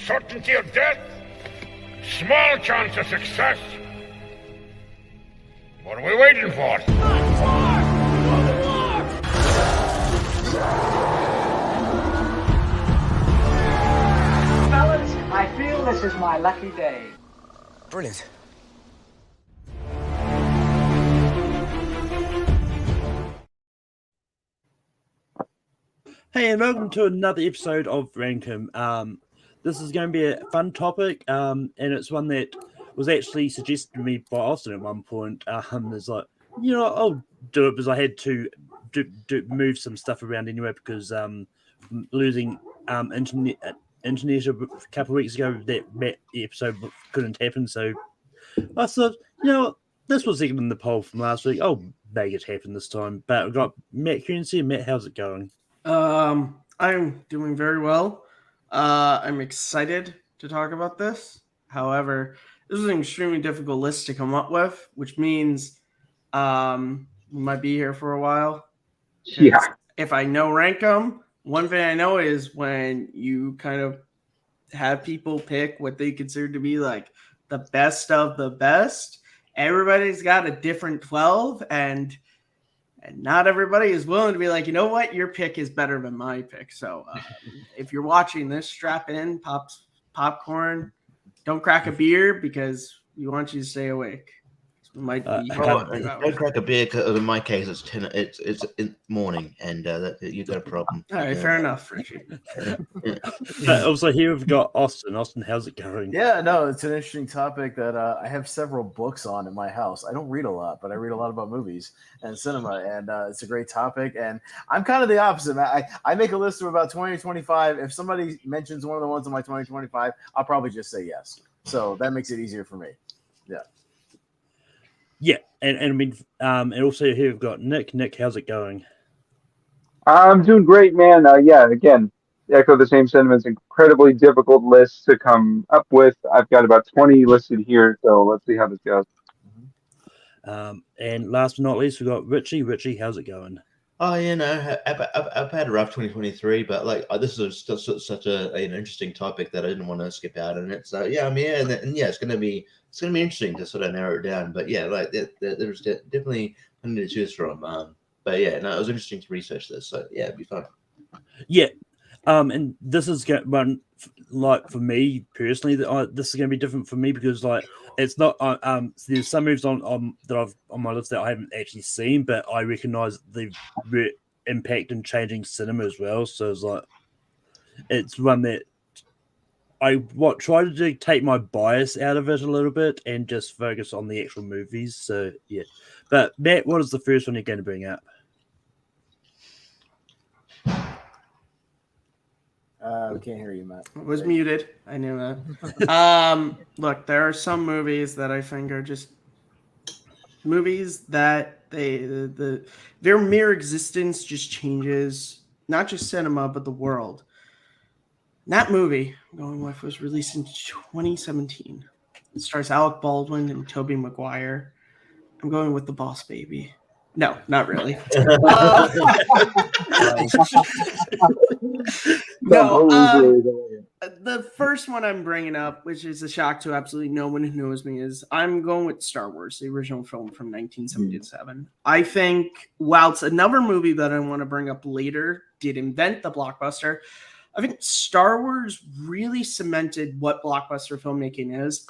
certainty of death, small chance of success. What are we waiting for? Fellas, I feel this is my lucky day. Brilliant. Hey, and welcome to another episode of Rankum. This is going to be a fun topic, and it's one that was actually suggested to me by Austin at one point. It's like, I'll do it because I had to move some stuff around anyway because losing internet a couple of weeks ago, that episode couldn't happen. So I thought, this was second in the poll from last week. I'll make it happen this time. But I've got Matt Currency. Matt, how's it going? I'm doing very well. I'm excited to talk about this. However, this is an extremely difficult list to come up with, which means we might be here for a while. Yeah. If I know rank them, one thing I know is when you kind of have people pick what they consider to be like the best of the best, everybody's got a different 12, and not everybody is willing to be like, you know what, your pick is better than my pick. So if you're watching this, strap in, pop popcorn, don't crack a beer because we want you to stay awake. We might be don't crack a beer because in my case it's in morning and you got a problem. All right, fair enough, Richie. Also, here we've got Austin. Austin, how's it going? Yeah, no, it's an interesting topic that I have several books on in my house. I don't read a lot, but I read a lot about movies and cinema, and it's a great topic. And I'm kind of the opposite. I make a list of about 20 or 25. If somebody mentions one of the ones on my 2025, I'll probably just say yes. So that makes it easier for me. Yeah. Yeah, and I mean, and also here we've got Nick. Nick, how's it going? I'm doing great, man. Again, echo the same sentiments. Incredibly difficult list to come up with. I've got about 20 listed here, so let's see how this goes. And last but not least, we've got Richie. Richie, how's it going? Oh, I've had a rough 2023, but this is still such an interesting topic that I didn't want to skip out on it. So yeah, I'm here, and yeah, it's gonna be interesting to sort of narrow it down. But yeah, there's definitely plenty to choose from. But yeah, no, it was interesting to research this. So yeah, it'd be fun. Yeah, and this is one like for me personally that this is going to be different for me because it's not there's some movies on that I've on my list that I haven't actually seen, but I recognize the impact in changing cinema as well. So it's one that I try to do, take my bias out of it a little bit and just focus on the actual movies. So yeah, but Matt, what is the first one you're going to bring up? We can't hear you, Matt. It was muted. I knew that. Look, there are some movies that I think are just movies that their mere existence just changes not just cinema but the world. And that movie I'm going with was released in 2017. It stars Alec Baldwin and Tobey Maguire. I'm going with The Boss Baby. No, not really. The first one I'm bringing up, which is a shock to absolutely no one who knows me, is I'm going with Star Wars, the original film from 1977. I think, while it's another movie that I want to bring up later, did invent the blockbuster, I think Star Wars really cemented what blockbuster filmmaking is.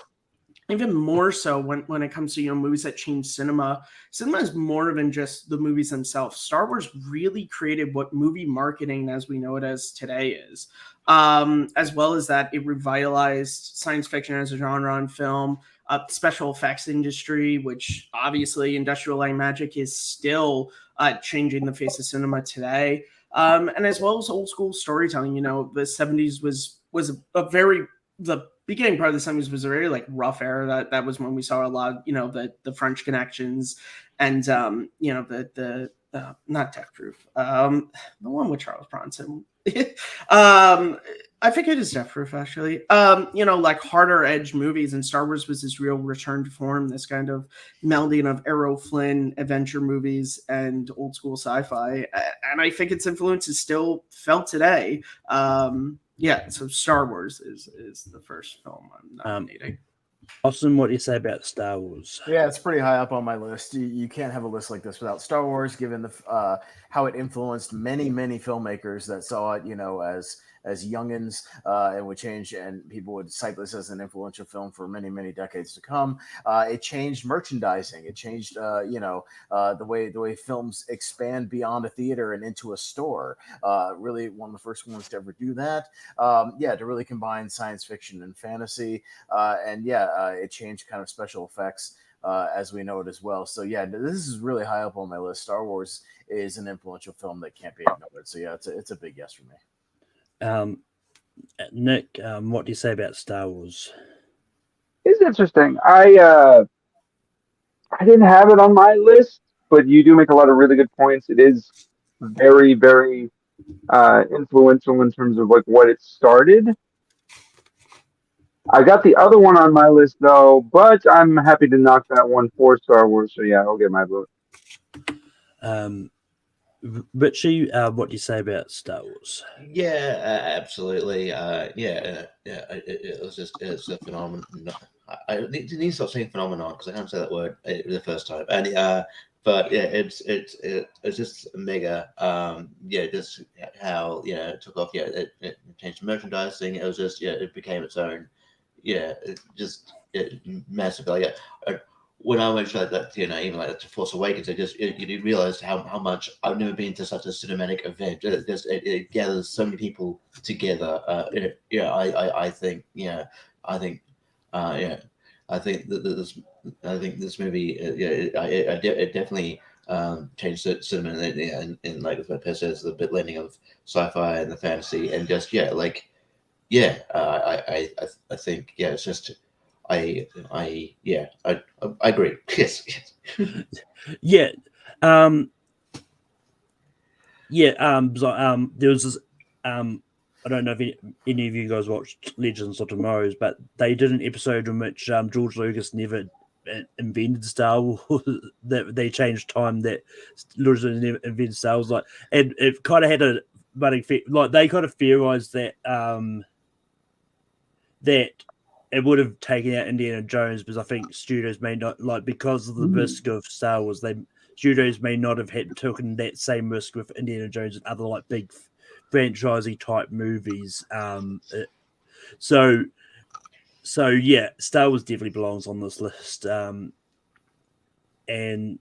Even more so when it comes to movies that change cinema. Cinema is more than just the movies themselves. Star Wars really created what movie marketing as we know it as today is. As well as that, it revitalized science fiction as a genre on film, special effects industry, which obviously Industrial Light and Magic is still changing the face of cinema today. And as well as old school storytelling. The 70s was a very the beginning part of the 70s was a very rough era. That was when we saw a lot of, the French connections and, the not Death Proof, the one with Charles Bronson. I think it is Death Proof, actually. Harder edge movies, and Star Wars was this real return to form, this kind of melding of Errol Flynn adventure movies and old school sci-fi. And I think its influence is still felt today. Yeah, so Star Wars is the first film I'm nominating. Austin, what do you say about Star Wars? Yeah, it's pretty high up on my list. You can't have a list like this without Star Wars, given the how it influenced many filmmakers that saw it, as youngins, and would change, and people would cite this as an influential film for many decades to come. It changed merchandising. It changed, the way films expand beyond a theater and into a store. Really, one of the first ones to ever do that. To really combine science fiction and fantasy, it changed kind of special effects. As we know it as well. So this is really high up on my list. Star Wars is an influential film that can't be ignored. So it's a big yes for me. Nick, what do you say about Star Wars? It's interesting. I didn't have it on my list, but you do make a lot of really good points. It is very, very influential in terms of like what it started. I got the other one on my list though, but I'm happy to knock that one for Star Wars. So yeah, I'll get my vote. Richie, what do you say about Star Wars? Yeah, absolutely. It's a phenomenon. I need to stop saying phenomenon because I can't say that word the first time. And but yeah, it's just mega. Just how it took off. Yeah, it changed merchandising. It was just it became its own. Massive. Like when I went to that, even like to Force Awakens, you realized how much I've never been to such a cinematic event. It gathers so many people together. I think this movie, it definitely changed the cinema, and like what Per says, the bit blending of sci-fi and the fantasy, and just I think it's just. I agree. Yes. Yeah. There was this. I don't know if any of you guys watched Legends of Tomorrow's, but they did an episode in which George Lucas never invented Star Wars. That they changed time that Lucas never invented Star Wars. Like, and it kind of had a budding effect. Like they kind of theorized that that it would have taken out Indiana Jones, because I think studios may not, like, because of the risk of Star Wars, studios may not have taken that same risk with Indiana Jones and other like big franchising type movies. So yeah, Star Wars definitely belongs on this list. And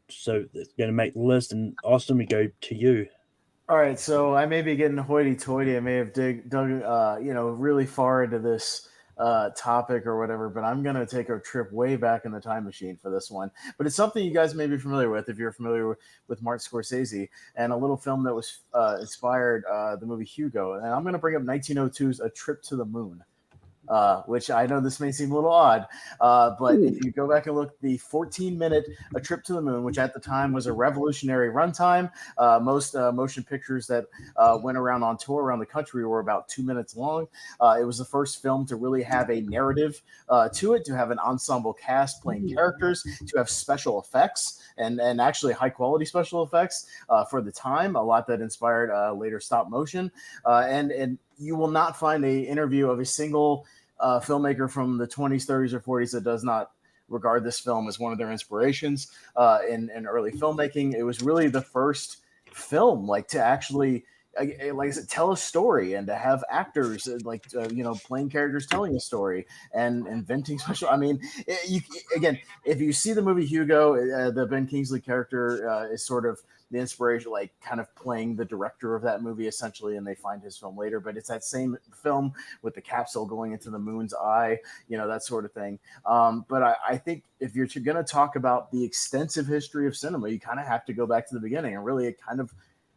so it's going to make the list. And Austin, we go to you. All right, so I may be getting hoity-toity. I may have dug really far into this topic or whatever, but I'm going to take a trip way back in the time machine for this one. But it's something you guys may be familiar with if you're familiar with Martin Scorsese, and a little film that was inspired the movie Hugo. And I'm going to bring up 1902's A Trip to the Moon. Which I know this may seem a little odd, but if you go back and look, the 14-minute A Trip to the Moon, which at the time was a revolutionary runtime. Most motion pictures that went around on tour around the country were about 2 minutes long. It was the first film to really have a narrative to it, to have an ensemble cast playing characters, to have special effects, and actually high-quality special effects for the time, a lot that inspired later stop motion. And you will not find an interview of a single filmmaker from the 20s, 30s, or 40s that does not regard this film as one of their inspirations in early filmmaking. It was really the first film to actually, like I said, tell a story, and to have actors playing characters telling a story and inventing special. I mean, if you see the movie Hugo, the Ben Kingsley character is sort of the inspiration, kind of playing the director of that movie essentially, and they find his film later. But it's that same film with the capsule going into the moon's eye, that sort of thing. But I think if you're going to talk about the extensive history of cinema, you kind of have to go back to the beginning, and really it kind of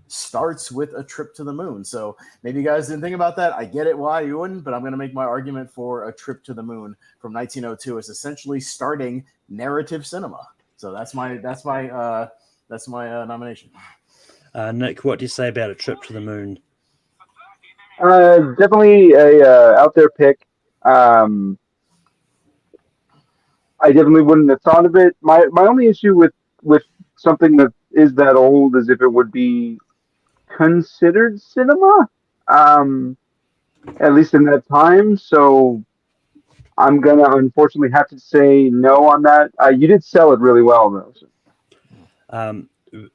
starts with A Trip to the Moon. So maybe you guys didn't think about that. I get it why you wouldn't, but I'm going to make my argument for A Trip to the Moon from 1902 as essentially starting narrative cinema. So that's my nomination. Nick, what do you say about A Trip to the Moon? Definitely a out there pick. I definitely wouldn't have thought of it. My only issue with something that is that old is if it would be considered cinema. at least in that time. So I'm gonna unfortunately have to say no on that. You did sell it really well, though. So. Um,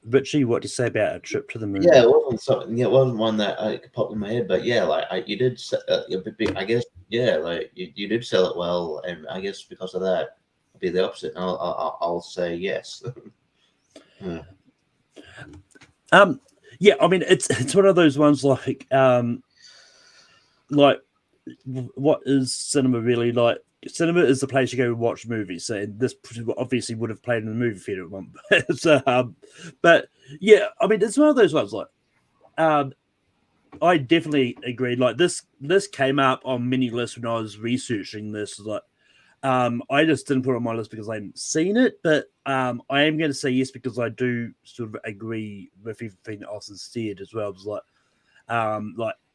Richie, what do you say about A Trip to the Moon? Yeah, it wasn't something. Yeah, it wasn't one that I could pop in my head. But yeah, like you did. I guess yeah, like you did sell it well, and I guess because of that, I'll be the opposite. I'll say yes. Hmm. Yeah, I mean it's one of those ones like what is cinema really like? Cinema is the place you go and watch movies. So this obviously would have played in the movie theater at one. So, but yeah, I mean it's one of those ones like I definitely agree. Like this came up on many lists when I was researching this. Like I just didn't put it on my list because I hadn't seen it, but I am going to say yes because I do sort of agree with everything that Austin said as well. It was like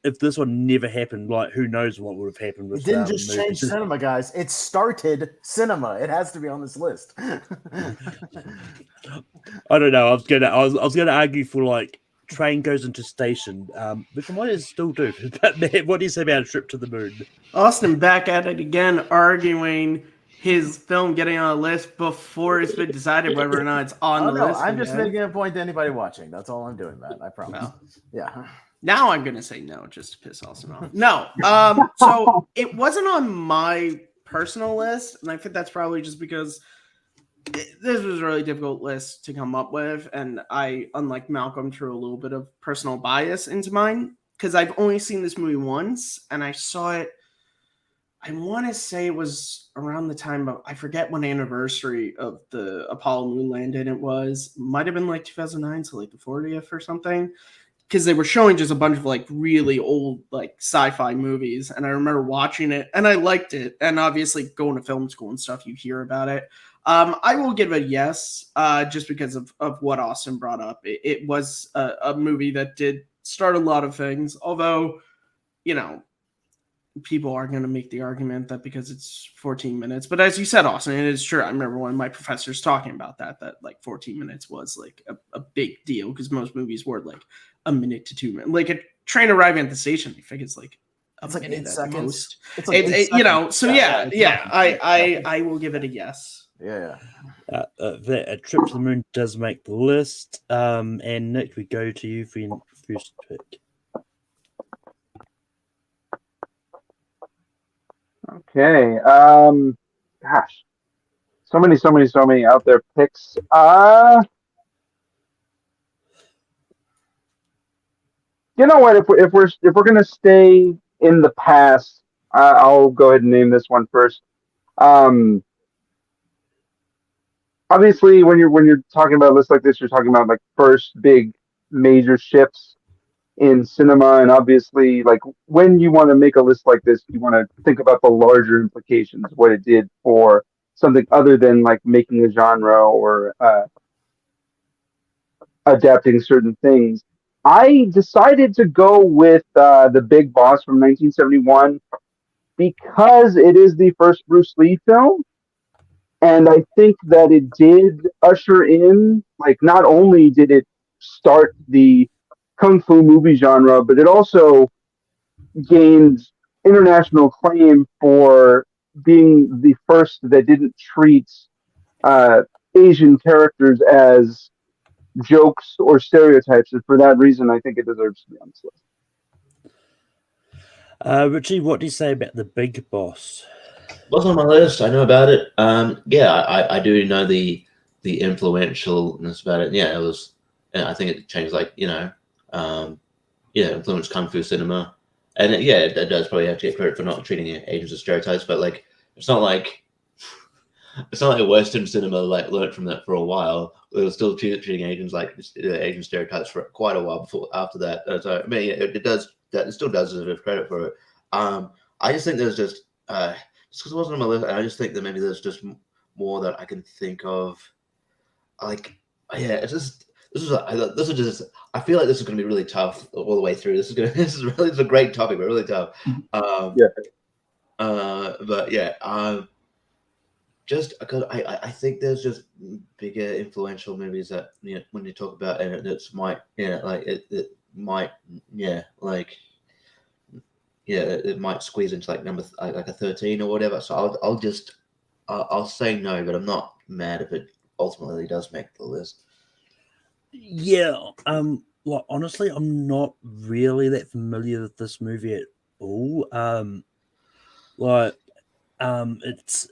if this one never happened, like who knows what would have happened with It didn't just movies. change cinema, guys. It started cinema. It has to be on this list. I don't know. I was gonna argue for like train goes into station, which I might still do. But man, what do you say about A Trip to the Moon? Austin back at it again, arguing his film getting on a list before it's been decided whether or not it's on the list. I'm just again. making a point to anybody watching. That's all I'm doing, Matt. I promise. Well, Yeah. now I'm gonna say no just to piss Austin off. No, so it wasn't on my personal list, and I think that's probably just because this was a really difficult list to come up with, and I, unlike Malcolm, threw a little bit of personal bias into mine because I've only seen this movie once, and I saw it. I want to say it was around the time of, I forget when anniversary of the Apollo moon landing it was. Might have been like 2009, so like the 40th or something. Because they were showing just a bunch of like really old like sci-fi movies, and I remember watching it and I liked it. And obviously going to film school and stuff, you hear about it. I will give it a yes, just because of what Austin brought up. It was a movie that did start a lot of things, although, you know, people are going to make the argument that because it's 14 minutes, but as you said, Austin, it is true. I remember one of my professors talking about that like 14 minutes was like a big deal because most movies were like a minute to 2 minutes. Like a train arriving at the station, I think it's like It's like 8 at seconds. most. It's like 8 you seconds. know, so yeah, I will give it a yes. Yeah. A Trip to the Moon does make the list. And Nick, we go to you for your first pick. Okay. Gosh, so many out there picks. You know what? If we're gonna stay in the past, I'll go ahead and name this one first. Um, Obviously, when you're talking about a list like this, you're talking about like first big major shifts in cinema, and obviously, like when you want to make a list like this, you want to think about the larger implications, what it did for something other than like making a genre or adapting certain things. I decided to go with The Big Boss from 1971 because it is the first Bruce Lee film. And I think that it did usher in, like, not only did it start the kung fu movie genre, but it also gained international acclaim for being the first that didn't treat uh, Asian characters as jokes or stereotypes. And for that reason, I think it deserves to be on this list. Richie, what do you say about The Big Boss? Wasn't on my list. I know about it. Yeah, I do know the influentialness about it. Yeah, it was. I think it changed, like, influenced kung fu cinema, and it does probably have to get credit for not treating Asians as stereotypes. But like, it's not like Western cinema like learned from that for a while. It was still treating Asians like Asian stereotypes for quite a while before after that. So I mean, it does that. It still does deserve credit for it. I just think there's just because it wasn't on my list, I just think that maybe there's just more that I can think of. Like, yeah, it's just this is just. I feel like this is going to be really tough all the way through. This is a great topic, but really tough. But yeah, just because I think there's just bigger influential movies that when you talk about it, that's might like it might like it might squeeze into like like a 13 or whatever. So I'll say no, but I'm not mad if it ultimately does make the list. Yeah, like honestly, I'm not really that familiar with this movie at all. It's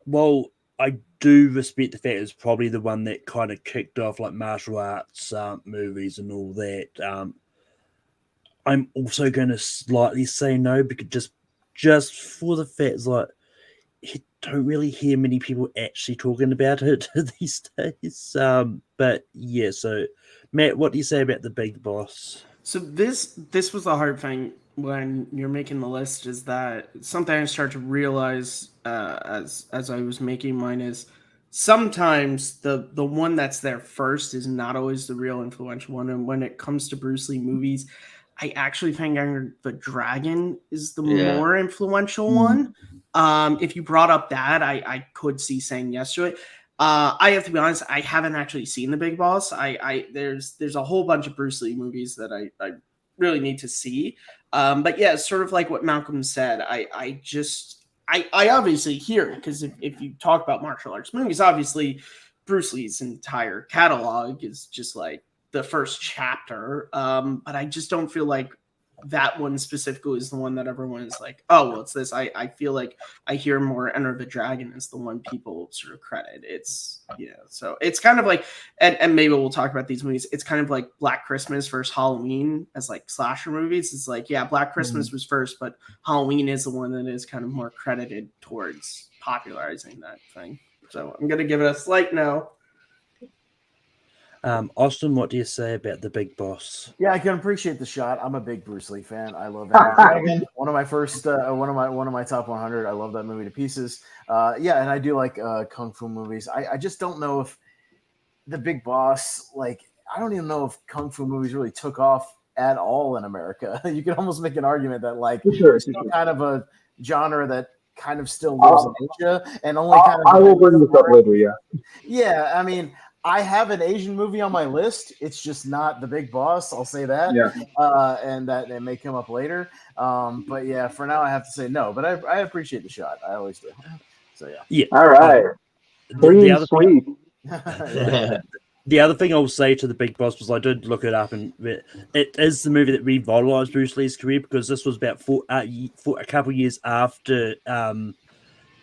well, I do respect the fact it's probably the one that kind of kicked off like martial arts movies and all that. I'm also going to slightly say no because just for the fact it's like you don't really hear many people actually talking about it these days. But yeah, so Matt, what do you say about the Big Boss? So this was the hard thing when you're making the list, is that something I started to realize as I was making mine is sometimes the one that's there first is not always the real influential one. And when it comes to Bruce Lee movies, I actually think Enter the Dragon is the Yeah. more influential one. If you brought up that, I could see saying yes to it. I have to be honest, I haven't actually seen The Big Boss. There's a whole bunch of Bruce Lee movies that I really need to see. But yeah, sort of like what Malcolm said, I obviously hear it, because if you talk about martial arts movies, obviously Bruce Lee's entire catalog is just like the first chapter. But I just don't feel like that one specifically is the one that everyone is like, oh, well, it's this. I feel like I hear more Enter the Dragon is the one people sort of credit. It's, so it's kind of like, and maybe we'll talk about these movies. It's kind of like Black Christmas versus Halloween as like slasher movies. It's like, yeah, Black Christmas was first, but Halloween is the one that is kind of more credited towards popularizing that thing. So I'm going to give it a slight no. Austin, what do you say about the Big Boss? Yeah, I can appreciate the shot. I'm a big Bruce Lee fan. I love Enter the Dragon. One of my top 100. I love that movie to pieces. Yeah, and I do like kung fu movies. I just don't know if the Big Boss, like, I don't even know if kung fu movies really took off at all in America. You could almost make an argument that like it's still kind of a genre that kind of still lives in Asia, and only kind of. I will bring this up later. Yeah. Yeah, I mean, I have an Asian movie on my list. It's just not The Big Boss. I'll say that. Yeah. And that it may come up later. But yeah, for now I have to say no. But I appreciate the shot. I always do. So yeah. Yeah. All right. Sweet. The other thing I'll say to the Big Boss was I did look it up, and it is the movie that revitalized Bruce Lee's career, because this was about a couple of years after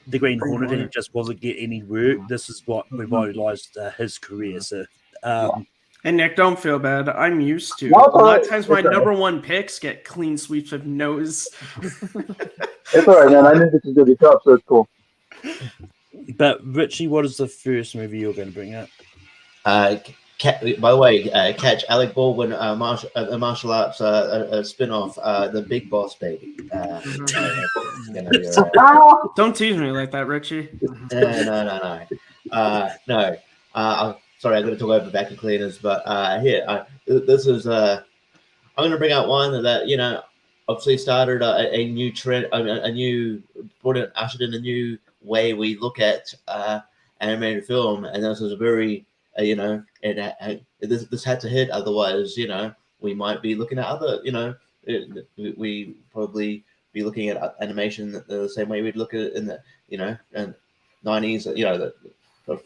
the Green Hornet, and it just wasn't getting any work. This is what revitalized his career. So, and Nick, don't feel bad. I'm used to. A lot of times my number one picks get clean sweeps of no's. It's all right, man. I knew this was going to be tough, so it's cool. But Richie, what is the first movie you're going to bring up? By the way, catch Alec Baldwin, martial arts spin-off, The Big Boss Baby. Don't tease me like that, Richie. No. Sorry, I'm going to talk over vacuum cleaners, but this is. I'm going to bring out one that obviously started a new trend, ushered in a new way we look at animated film, and this is a very this had to hit, otherwise we might be looking at other we probably be looking at animation the same way we'd look at it in the 90s. We're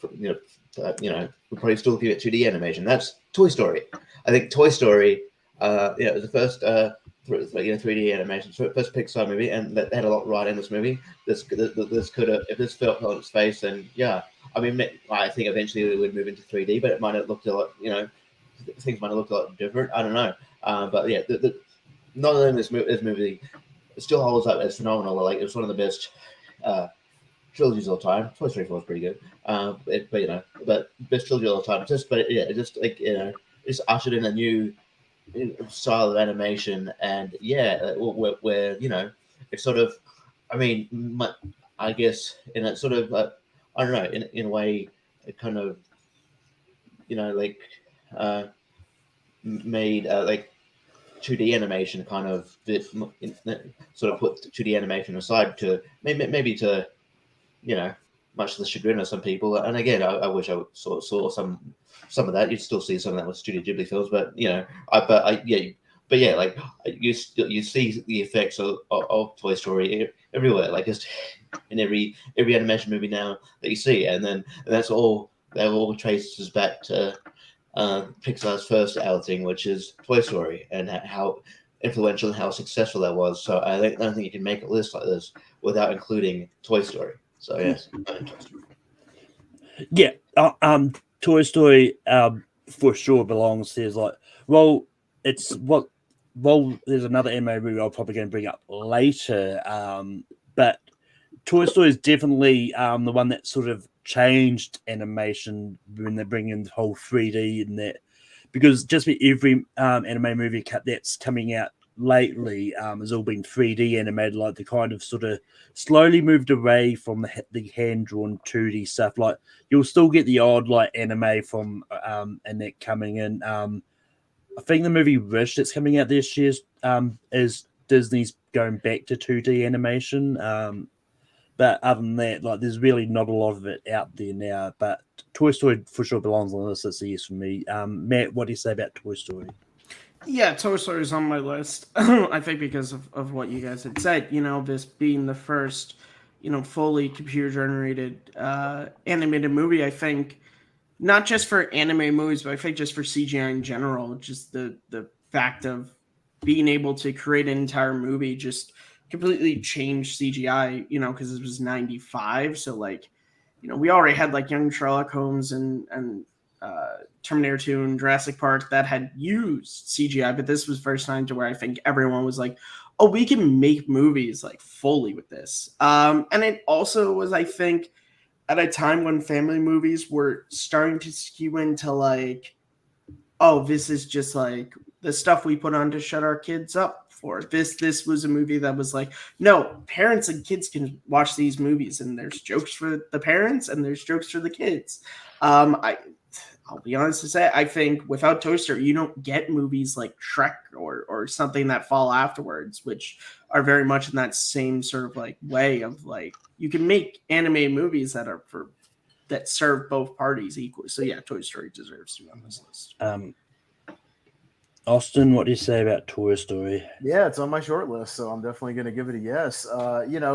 probably still looking at 2D animation. That's Toy Story. I think Toy Story it was the first 3D animation, first Pixar movie, and they had a lot right in this movie. This could have, if this fell on its face, then yeah. I mean, I think eventually we would move into 3D, but it might have looked a lot, things might have looked a lot different. I don't know. But yeah, none of them, this movie still holds up as phenomenal. Like, it's one of the best trilogies of all time. Toy Story 4 is pretty good. But best trilogy of all time. It's ushered in a new style of animation, and where it's sort of, I guess in a sort of I don't know, in a way it kind of made like 2D animation kind of sort of put 2D animation aside to maybe to much to the chagrin of some people. And again, I wish I saw some of that. You'd still see some of that with Studio Ghibli films, but but yeah, like you see the effects of Toy Story everywhere, like it's in every animation movie now that you see, and that's all that all traces back to Pixar's first outing, which is Toy Story, and how influential and how successful that was. So I don't think you can make a list like this without including Toy Story. So yes, Toy Story. Yeah, Toy Story for sure belongs. There's like, well, it's what. Well, there's another anime movie I'm probably going to bring up later, but Toy Story is definitely the one that sort of changed animation when they bring in the whole 3D and that, because just about every anime movie that's coming out lately has all been 3D animated. Like they kind of sort of slowly moved away from the hand drawn 2D stuff. Like you'll still get the odd like anime from and that coming in. I think the movie Wish that's coming out this year is Disney's going back to 2D animation. But other than that, like there's really not a lot of it out there now. But Toy Story for sure belongs on this. It's a yes for me. Matt, what do you say about Toy Story? Yeah, Toy Story is on my list. I think because of what you guys had said, this being the first, fully computer generated animated movie. I think not just for anime movies, but I think just for CGI in general, just the fact of being able to create an entire movie just completely changed CGI, because it was 95. So like, we already had like young Sherlock Holmes and Terminator 2 and Jurassic Park that had used CGI, but this was first time to where I think everyone was like, oh, we can make movies like fully with this. And it also was, I think, at a time when family movies were starting to skew into like, oh, this is just like the stuff we put on to shut our kids up for. This was a movie that was like, no, parents and kids can watch these movies, and there's jokes for the parents and there's jokes for the kids. I'll be honest to say, I think without Toy Story, you don't get movies like Shrek or something that fall afterwards, which are very much in that same sort of like way of like, you can make animated movies that serve both parties equally. So yeah, Toy Story deserves to be on this list. Austin, what do you say about Toy Story? Yeah, it's on my short list, so I'm definitely going to give it a yes.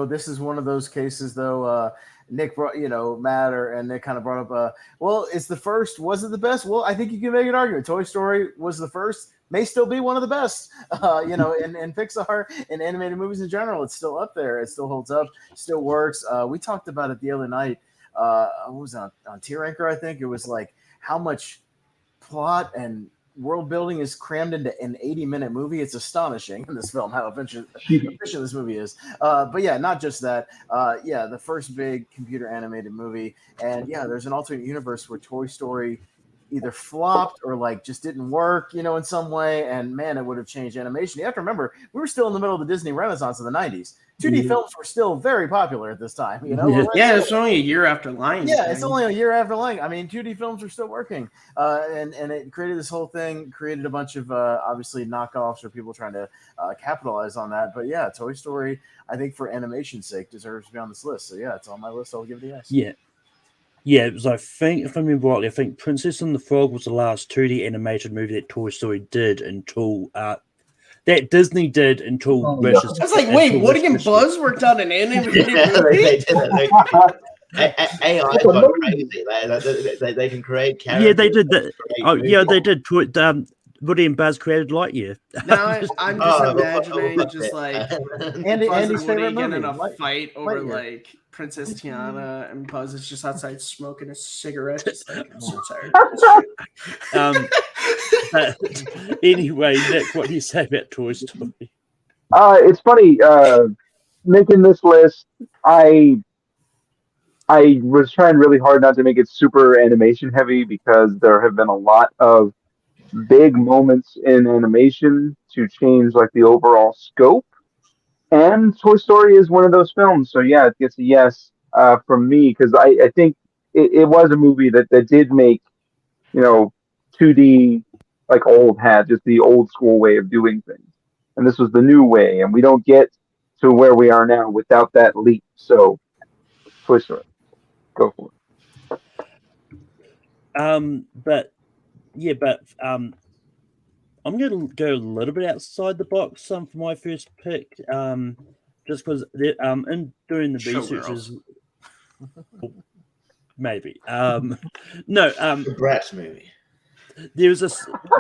This is one of those cases, though. Nick brought, Matt and Nick kind of brought up, well, it's the first. Was it the best? Well, I think you can make an argument. Toy Story was the first, may still be one of the best, in Pixar and animated movies in general. It's still up there. It still holds up, still works. We talked about it the other night. What was it, on Tier Anchor, I think. It was like how much plot and world building is crammed into an 80-minute movie. It's astonishing in this film how efficient this movie is. But yeah, not just that. The first big computer animated movie, and yeah, there's an alternate universe where Toy Story either flopped or like just didn't work, in some way. And man, it would have changed animation. You have to remember, we were still in the middle of the Disney Renaissance of the 90s. 2D films were still very popular at this time, Yeah, it's only a year after Lion King. Yeah, it's only a year after Lion King. I mean, 2D films were still working, and it created this whole thing, created a bunch of obviously knockoffs or people trying to capitalize on that. But yeah, Toy Story, I think for animation's sake, deserves to be on this list. So yeah, it's on my list. I'll give it a yes. Yeah, it was, I think, if I remember rightly, I think Princess and the Frog was the last 2D animated movie that Toy Story did until that Disney did until Rich's. I was like, wait, Woody and Buzz worked on an animated movie? AI has gone crazy. They can create characters. Yeah, they did that. Oh, yeah, they did. Woody and Buzz created Lightyear. Now I'm just imagining just like Andy's Buzz and Woody favorite getting movie, in a fight over Lightyear. like Princess Tiana, and Buzz is just outside smoking a cigarette. Just like, I'm so tired. But anyway, Nick, what do you say about Toy Story? It's funny, making this list, I was trying really hard not to make it super animation heavy because there have been a lot of big moments in animation to change like the overall scope. And Toy Story is one of those films. So yeah, it gets a yes from me because I think it was a movie that did make, 2D like old hat, just the old school way of doing things. And this was the new way. And we don't get to where we are now without that leap. So Toy Story. Go for it. I'm going to go a little bit outside the box for my first pick, just because in doing the research Showgirls. is maybe no The Bratz movie. there's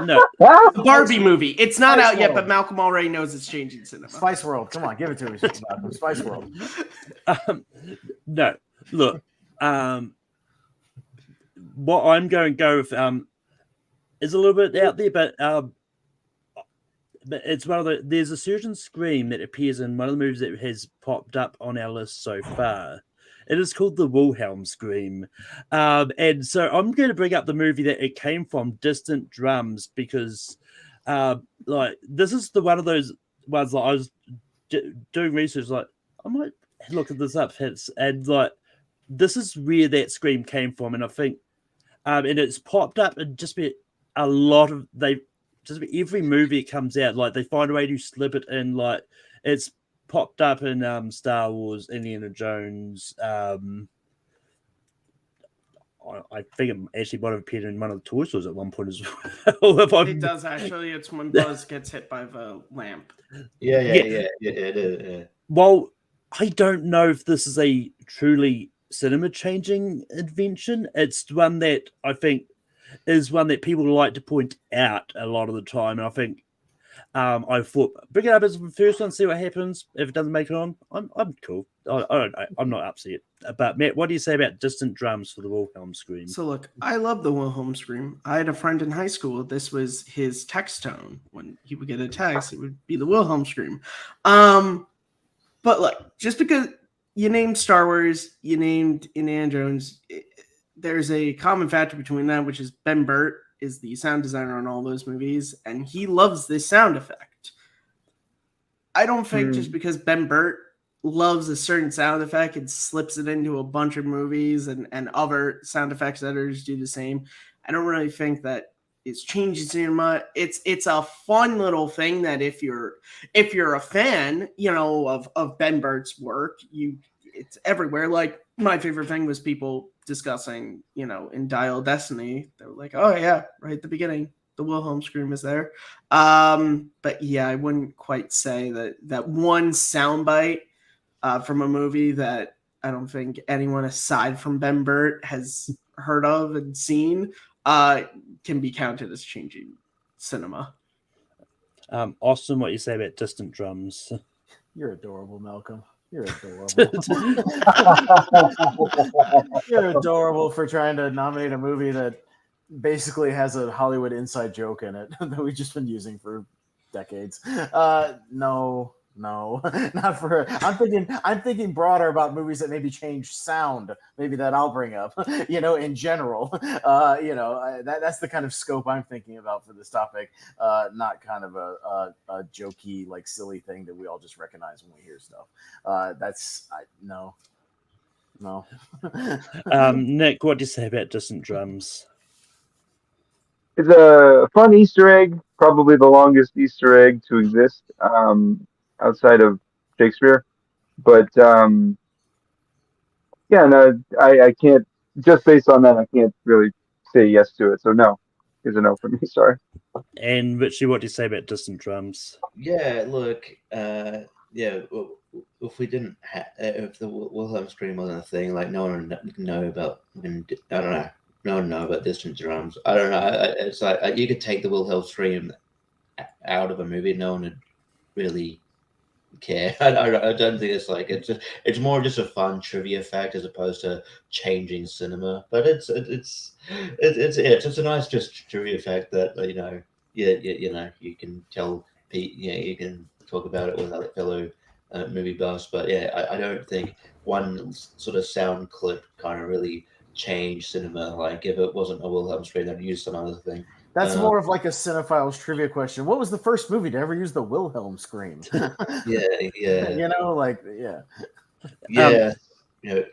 no The Barbie movie. It's not Spice out yet, World. but Malcolm already knows it's changing cinema. Spice World. Come on, give it to us, Malcolm. Spice World. no look what I'm going to go with is a little bit out there, but it's one of the. There's a certain scream that appears in one of the movies that has popped up on our list so far. It is called the Wilhelm scream, and so I'm going to bring up the movie that it came from, Distant Drums, because like this is the one of those ones that I was doing research. Like I might look at this up, and like this is where that scream came from, and I think, and it's popped up and just be a lot of just every movie it comes out, like they find a way to slip it in. Like it's popped up in Star Wars, Indiana Jones. I think it actually might have appeared in one of the Toy Stores at one point as well. It does actually. It's when Buzz gets hit by the lamp. Yeah, it is. Yeah. Well, I don't know if this is a truly cinema-changing invention. It's one that I think is one that people like to point out a lot of the time, and I think I thought bring it up as the first one, see what happens. If it doesn't make it on, I'm cool. I'm not upset. But Matt, what do you say about Distant Drums for the Wilhelm scream? So look, I love the Wilhelm scream. I had a friend in high school. This was his text tone. When he would get a text, it would be the Wilhelm scream. But look, just because you named Star Wars, you named Indiana Jones, there's a common factor between that, which is Ben Burtt is the sound designer on all those movies, and he loves this sound effect. I don't think just because Ben Burtt loves a certain sound effect and slips it into a bunch of movies and other sound effects editors do the same, I don't really think that it's changing cinema. It's a fun little thing that if you're a fan, of Ben Burtt's work, it's everywhere. Like my favorite thing was people discussing, in Dial of Destiny, they were like, oh yeah, right at the beginning, the Wilhelm scream is there. But yeah, I wouldn't quite say that one soundbite from a movie that I don't think anyone aside from Ben Burtt has heard of and seen can be counted as changing cinema. Austin, what you say about Distant Drums? You're adorable, Malcolm. You're adorable. You're adorable for trying to nominate a movie that basically has a Hollywood inside joke in it that we've just been using for decades. No, not for. I'm thinking broader about movies that maybe change sound. Maybe that I'll bring up. In general. That's the kind of scope I'm thinking about for this topic. Not kind of a jokey, like silly thing that we all just recognize when we hear stuff. No. Nick, what do you say about Distant Drums? It's a fun Easter egg, probably the longest Easter egg to exist outside of Shakespeare. But I can't, just based on that, I can't really say yes to it. So no, is a no for me. Sorry. And Richie, what do you say about Distant Drums? Yeah, look, if we didn't if the Wilhelm scream wasn't a thing, like no one would know about, I don't know. No one know about Distant Drums. I don't know. It's like you could take the Wilhelm scream out of a movie, no one would really care. I don't think it's like it's more just a fun trivia fact as opposed to changing cinema. But it's just a nice just trivia fact that you can tell Pete, you can talk about it with other fellow movie buffs. But yeah, I don't think one sort of sound clip kind of really change cinema. Like if it wasn't a Wilhelm scream, they'd use some other thing. That's more of like a cinephile's trivia question. What was the first movie to ever use the Wilhelm scream? Yeah.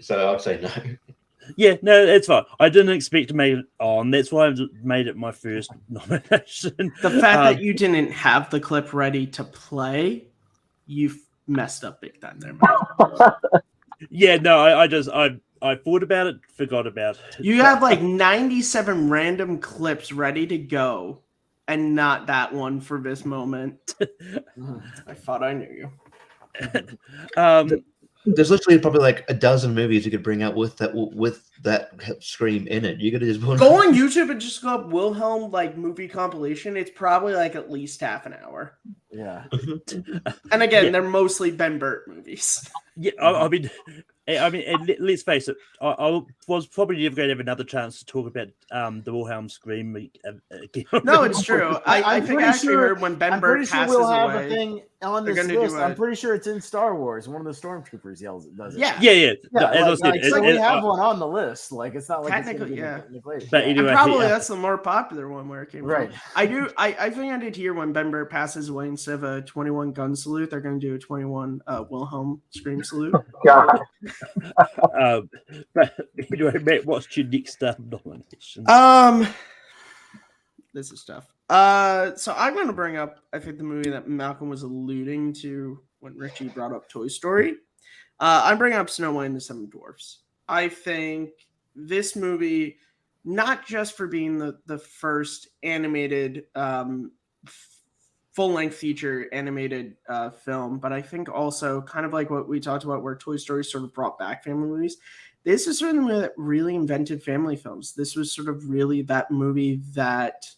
So I'd say no. Yeah, no, it's fine. I didn't expect to make it on. That's why I made it my first nomination. The fact that you didn't have the clip ready to play, you've messed up big time there, man. Yeah, no, I thought about it, forgot about it. You have like 97 random clips ready to go, and not that one for this moment. I thought I knew you. There's literally probably like a dozen movies you could bring out with that scream in it. You could just go on YouTube and just go up Wilhelm like movie compilation. It's probably like at least half an hour. Yeah. And again, they're mostly Ben Burt movies. Yeah, I mean, let's face it. I was probably never going to have another chance to talk about the Wilhelm scream again. No, it's true. I think I actually heard when Ben Burt passes we'll have away, a thing on this list. I'm pretty sure it's in Star Wars. One of the stormtroopers does it. Yeah. As I said, so we have one on the list. Like it's not like technically, But anyway, and probably that's the more popular one where it came from. I think I did hear when Ben Burt passes away, instead of a 21 gun salute, they're going to do a 21 Wilhelm scream salute. God. But anyway, Matt, what's your next nomination? This is tough. So I'm going to bring up, I think, the movie that Malcolm was alluding to when Richie brought up Toy Story. I'm bringing up Snow White and the Seven Dwarfs. I think this movie, not just for being the first animated full-length feature animated film, but I think also kind of like what we talked about where Toy Story sort of brought back family movies. This is sort of the movie that really invented family films. This was sort of really that movie that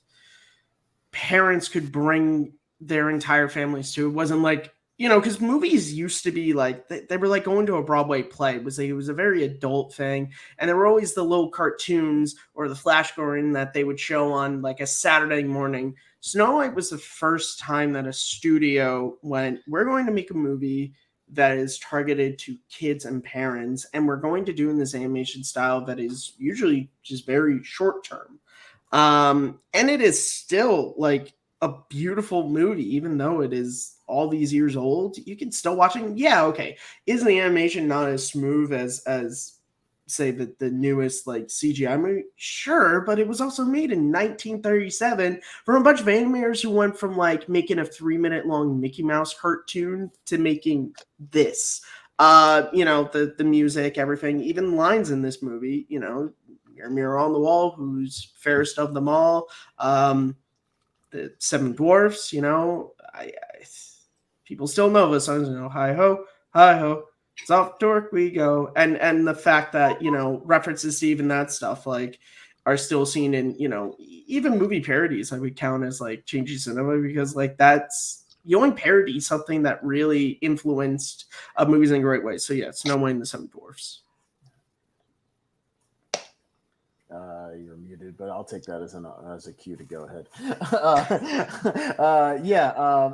parents could bring their entire families to. It wasn't like, because movies used to be like, they were like going to a Broadway play. It was a very adult thing. And there were always the little cartoons or the Flash Gordon that they would show on like a Saturday morning. Snow White was the first time that a studio went, we're going to make a movie that is targeted to kids and parents, and we're going to do in this animation style that is usually just very short term. And it is still like a beautiful movie, even though it is all these years old. You can still watch it. Yeah, okay. Is the animation not as smooth as say the newest like CGI movie? Sure, but it was also made in 1937 from a bunch of animators who went from like making a 3-minute long Mickey Mouse cartoon to making this. The music, everything, even lines in this movie, Your Mirror on the Wall, who's fairest of them all, the Seven Dwarfs, people still know the songs, hi ho, soft dork we go, and the fact that references to even that stuff like are still seen in even movie parodies I would count as like changing cinema, because like that's you only parody something that really influenced movies in a great way. So yeah, Snow White and the Seven Dwarfs. You're muted, but I'll take that as a cue to go ahead.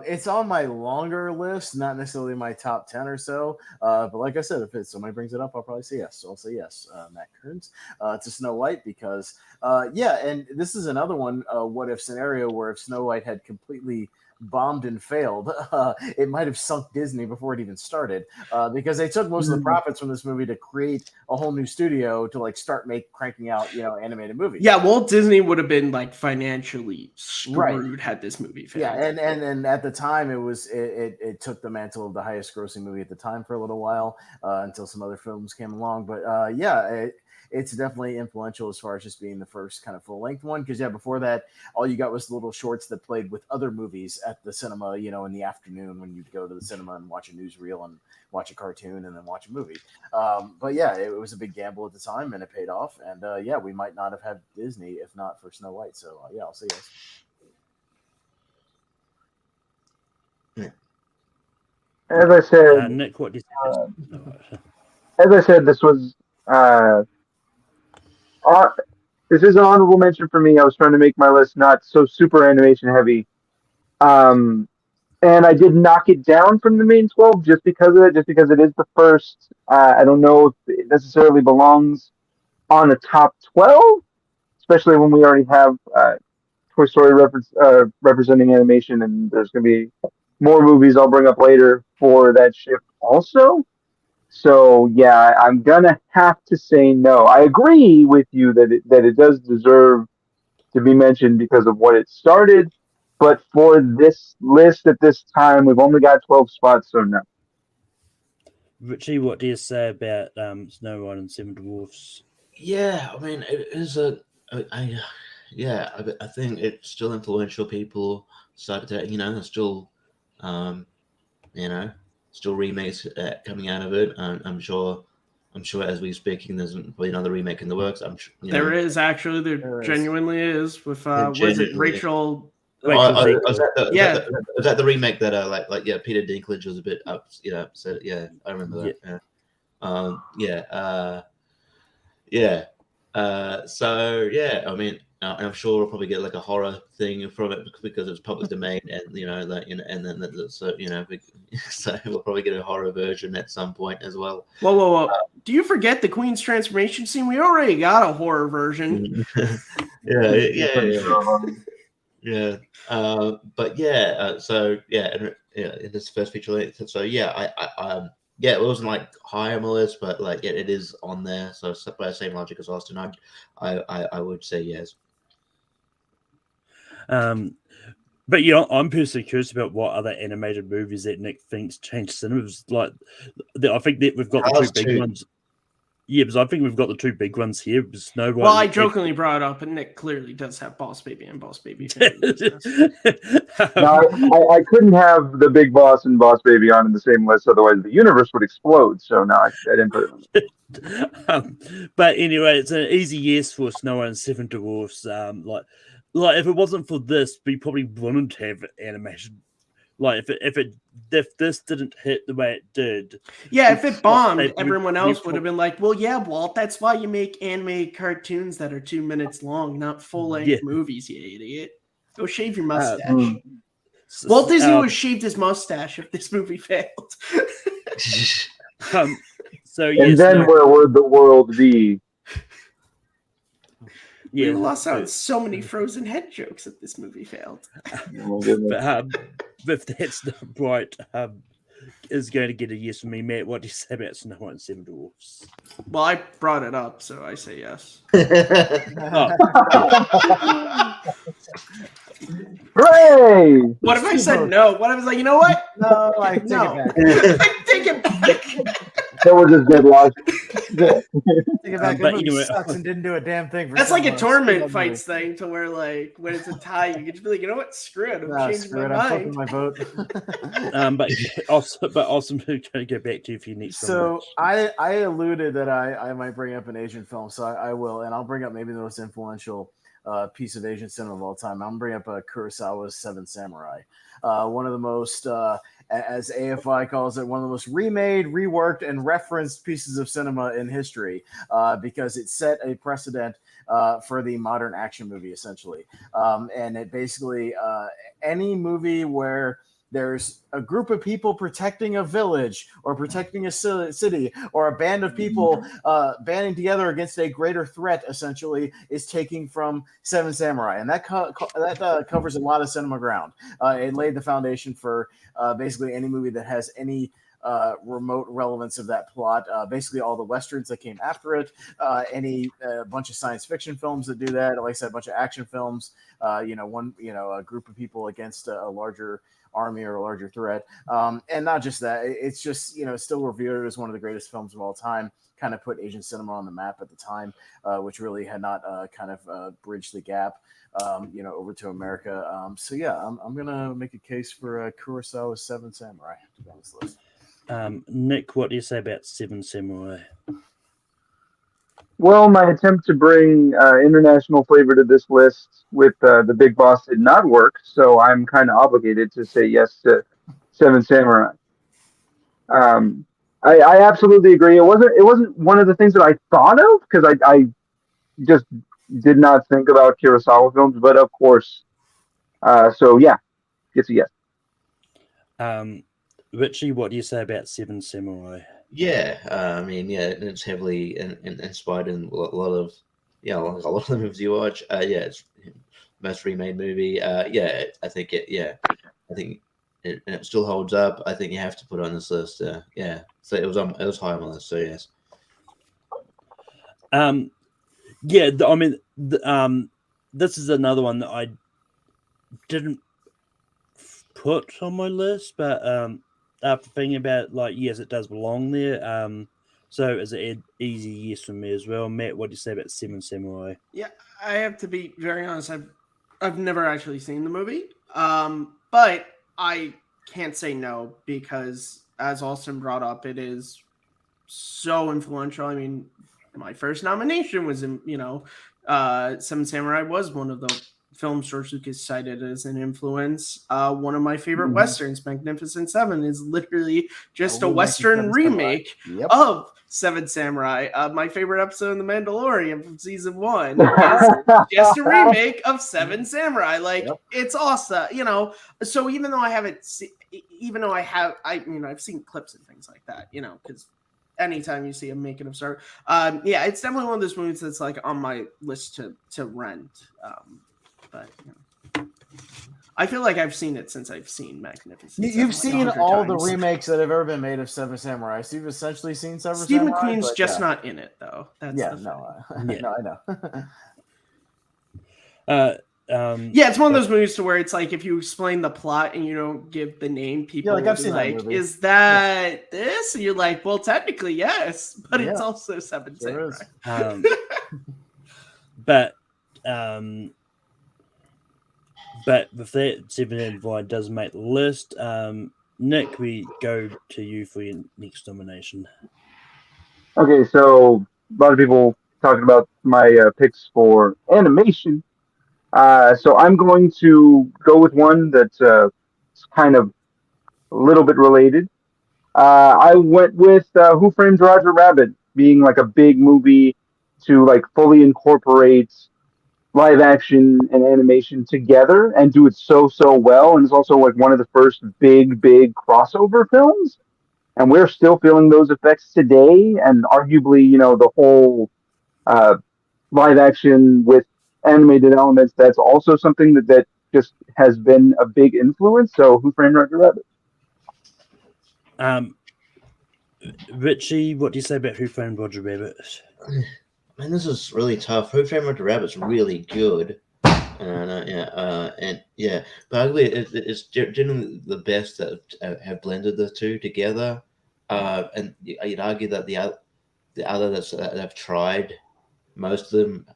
It's on my longer list, not necessarily my top 10 or so. But like I said, if somebody brings it up, I'll probably say yes. So I'll say yes, Matt Kearns, to Snow White, because and this is another one. What if scenario where if Snow White had completely bombed and failed, it might have sunk Disney before it even started, because they took most of the profits from this movie to create a whole new studio to like start cranking out animated movies. Yeah, Walt Disney would have been like financially screwed had this movie failed. Yeah, and at the time it took the mantle of the highest grossing movie at the time for a little while, until some other films came along. But it's definitely influential as far as just being the first kind of full-length one, because before that, all you got was the little shorts that played with other movies at the cinema, in the afternoon when you'd go to the cinema and watch a newsreel and watch a cartoon and then watch a movie. But it was a big gamble at the time, and it paid off. And we might not have had Disney if not for Snow White. So I'll say As yes. I said, Nick, what do you think? as I said, this was this is an honorable mention for me. I was trying to make my list not so super animation heavy, and I did knock it down from the main 12 just because of it. Just because it is the first. I don't know if it necessarily belongs on a top 12, especially when we already have Toy Story representing animation, and there's going to be more movies I'll bring up later for that shift also. So yeah, I'm gonna have to say no. I agree with you that it does deserve to be mentioned because of what it started, but for this list at this time, we've only got 12 spots, so no. Richie, what do you say about Snow White and Seven Dwarfs? Yeah, I mean, it is yeah, I think it's still influential. People started to, still, um, you know, still remakes coming out of it. I'm sure as we're speaking, there's probably another remake in the works. I'm sure, There is actually, there There is. genuinely is with It was it genuinely- Rachel? Rachel Oh, Zegler. was that the remake that Peter Dinklage was a bit upset. Yeah, I remember that. Yeah. Yeah. So yeah, I mean, I'm sure we'll probably get like a horror thing from it because it's public domain, and and then so so we'll probably get a horror version at some point as well. Whoa! Do you forget the Queen's transformation scene? We already got a horror version. Yeah. But yeah, so yeah, in this first feature length, so yeah, yeah, it wasn't like high on the list, but like it is on there. So by the same logic as Austin, I would say yes. But yeah, I'm personally curious about what other animated movies that Nick thinks changed cinemas. Like, I think that we've got the Cars two big 2. ones. Yeah, because I think we've got the two big ones here. Snow White. Well, I jokingly brought it up, and Nick clearly does have Boss Baby and Boss Baby. No, I couldn't have the Big Boss and Boss Baby on in the same list, otherwise the universe would explode. So no, I didn't put it on. But anyway, it's an easy yes for Snow White and Seven Dwarfs. Like if it wasn't for this, we probably wouldn't have animation. Like if this didn't hit the way it did, Yeah, if it bombed, we- everyone we else would have been like, "Well, yeah, Walt, that's why you make animated cartoons that are 2 minutes long, not full-length Yeah. movies, you idiot. Go shave your mustache." Mm. Walt Disney would have shaved his mustache if this movie failed. So And yes, then where would the world be? We yeah, lost out on so many Frozen head jokes if this movie failed. Oh, goodness. but if that's not right, is going to get a yes from me, Matt. What do you say about Snow White and Seven Dwarfs? Well, I brought it up, so I say yes. Hooray! What if I said no? What if I was like, you know what? No, I take No. it back. I take it back. So we're just deadlocked. Take it back. But That movie anyway- sucks and didn't do a damn thing. For That's like a cinema. tournament Screw that fights movie. thing to where, like, when it's a tie, you can just be like, you know what? Screw it. I'm Nah, changing screw my it. I'm flipping mind. my vote. But also going to go back to you for your next one. So Rich. I alluded that I might bring up an Asian film, so I will, and I'll bring up maybe the most influential piece of Asian cinema of all time. I'm bringing up Kurosawa's Seven Samurai, one of the most, as AFI calls it, one of the most remade, reworked, and referenced pieces of cinema in history, because it set a precedent for the modern action movie, essentially. And it basically any movie where there's a group of people protecting a village or protecting a city or a band of people banding together against a greater threat, essentially, is taking from Seven Samurai. And that covers a lot of cinema ground. It laid the foundation for basically any movie that has any remote relevance of that plot. Basically, all the westerns that came after it, any bunch of science fiction films that do that. Like I said, a bunch of action films. A group of people against a larger army or a larger threat, and not just that. It's just still revered as one of the greatest films of all time. Kind of put Asian cinema on the map at the time, which really had not bridged the gap. Over to America. So yeah, I'm gonna make a case for Kurosawa's Seven Samurai to be on this list. Nick, what do you say about Seven Samurai? Well, my attempt to bring international flavor to this list with the Big Boss did not work, so I'm kind of obligated to say yes to Seven Samurai. I absolutely agree. It wasn't one of the things that I thought of because I just did not think about Kurosawa films, but of course. So yeah, it's a yes. Richie, what do you say about Seven Samurai? Yeah, I mean, yeah, it's heavily inspired in a lot of the movies you watch. Yeah, it's most remade movie. Yeah, I think and it still holds up. I think you have to put it on this list. Yeah, so it was high on my list. So yes. Yeah, I mean, this is another one that I didn't put on my list, but after thinking about it, yes, it does belong there. So is it an easy yes for me as well? Matt, what do you say about Seven Samurai? Yeah, I have to be very honest. I've never actually seen the movie, but I can't say no because, as Austin brought up, it is so influential. I mean, my first nomination was in Seven Samurai was one of the films George Lucas cited as an influence. One of my favorite westerns, Magnificent Seven, is literally just a western remake of Seven Samurai. My favorite episode of The Mandalorian from season 1 is just a remake of Seven Samurai. Like it's awesome, So even though I haven't, I've seen clips and things like that, because anytime you see a making of Star, it's definitely one of those movies that's like on my list to rent. But I feel like I've seen it since I've seen Magnificent. You've seen all the remakes that have ever been made of Seven Samurai. So you've essentially seen Seven Steve Samurai. Steve McQueen's just not in it though. That's no, I know. It's one of those movies to where it's like if you explain the plot and you don't give the name, people I've seen that movie. Is that this? And you're like, well, technically yes, but it's also Seven Samurai. But with that, Seven Samurai does make the list. Nick, we go to you for your next nomination. Okay, so a lot of people talking about my picks for animation. So I'm going to go with one that's kind of a little bit related. I went with Who Framed Roger Rabbit being like a big movie to like fully incorporate live action and animation together and do it so well. And it's also like one of the first big crossover films. And we're still feeling those effects today. And arguably, the whole live action with animated elements, that's also something that just has been a big influence. So Who Framed Roger Rabbit? Richie, what do you say about Who Framed Roger Rabbit? Man, this is really tough. Who Framed Roger Rabbit's really good. But it's generally the best that have blended the two together. And you'd argue that the other that have tried, most of them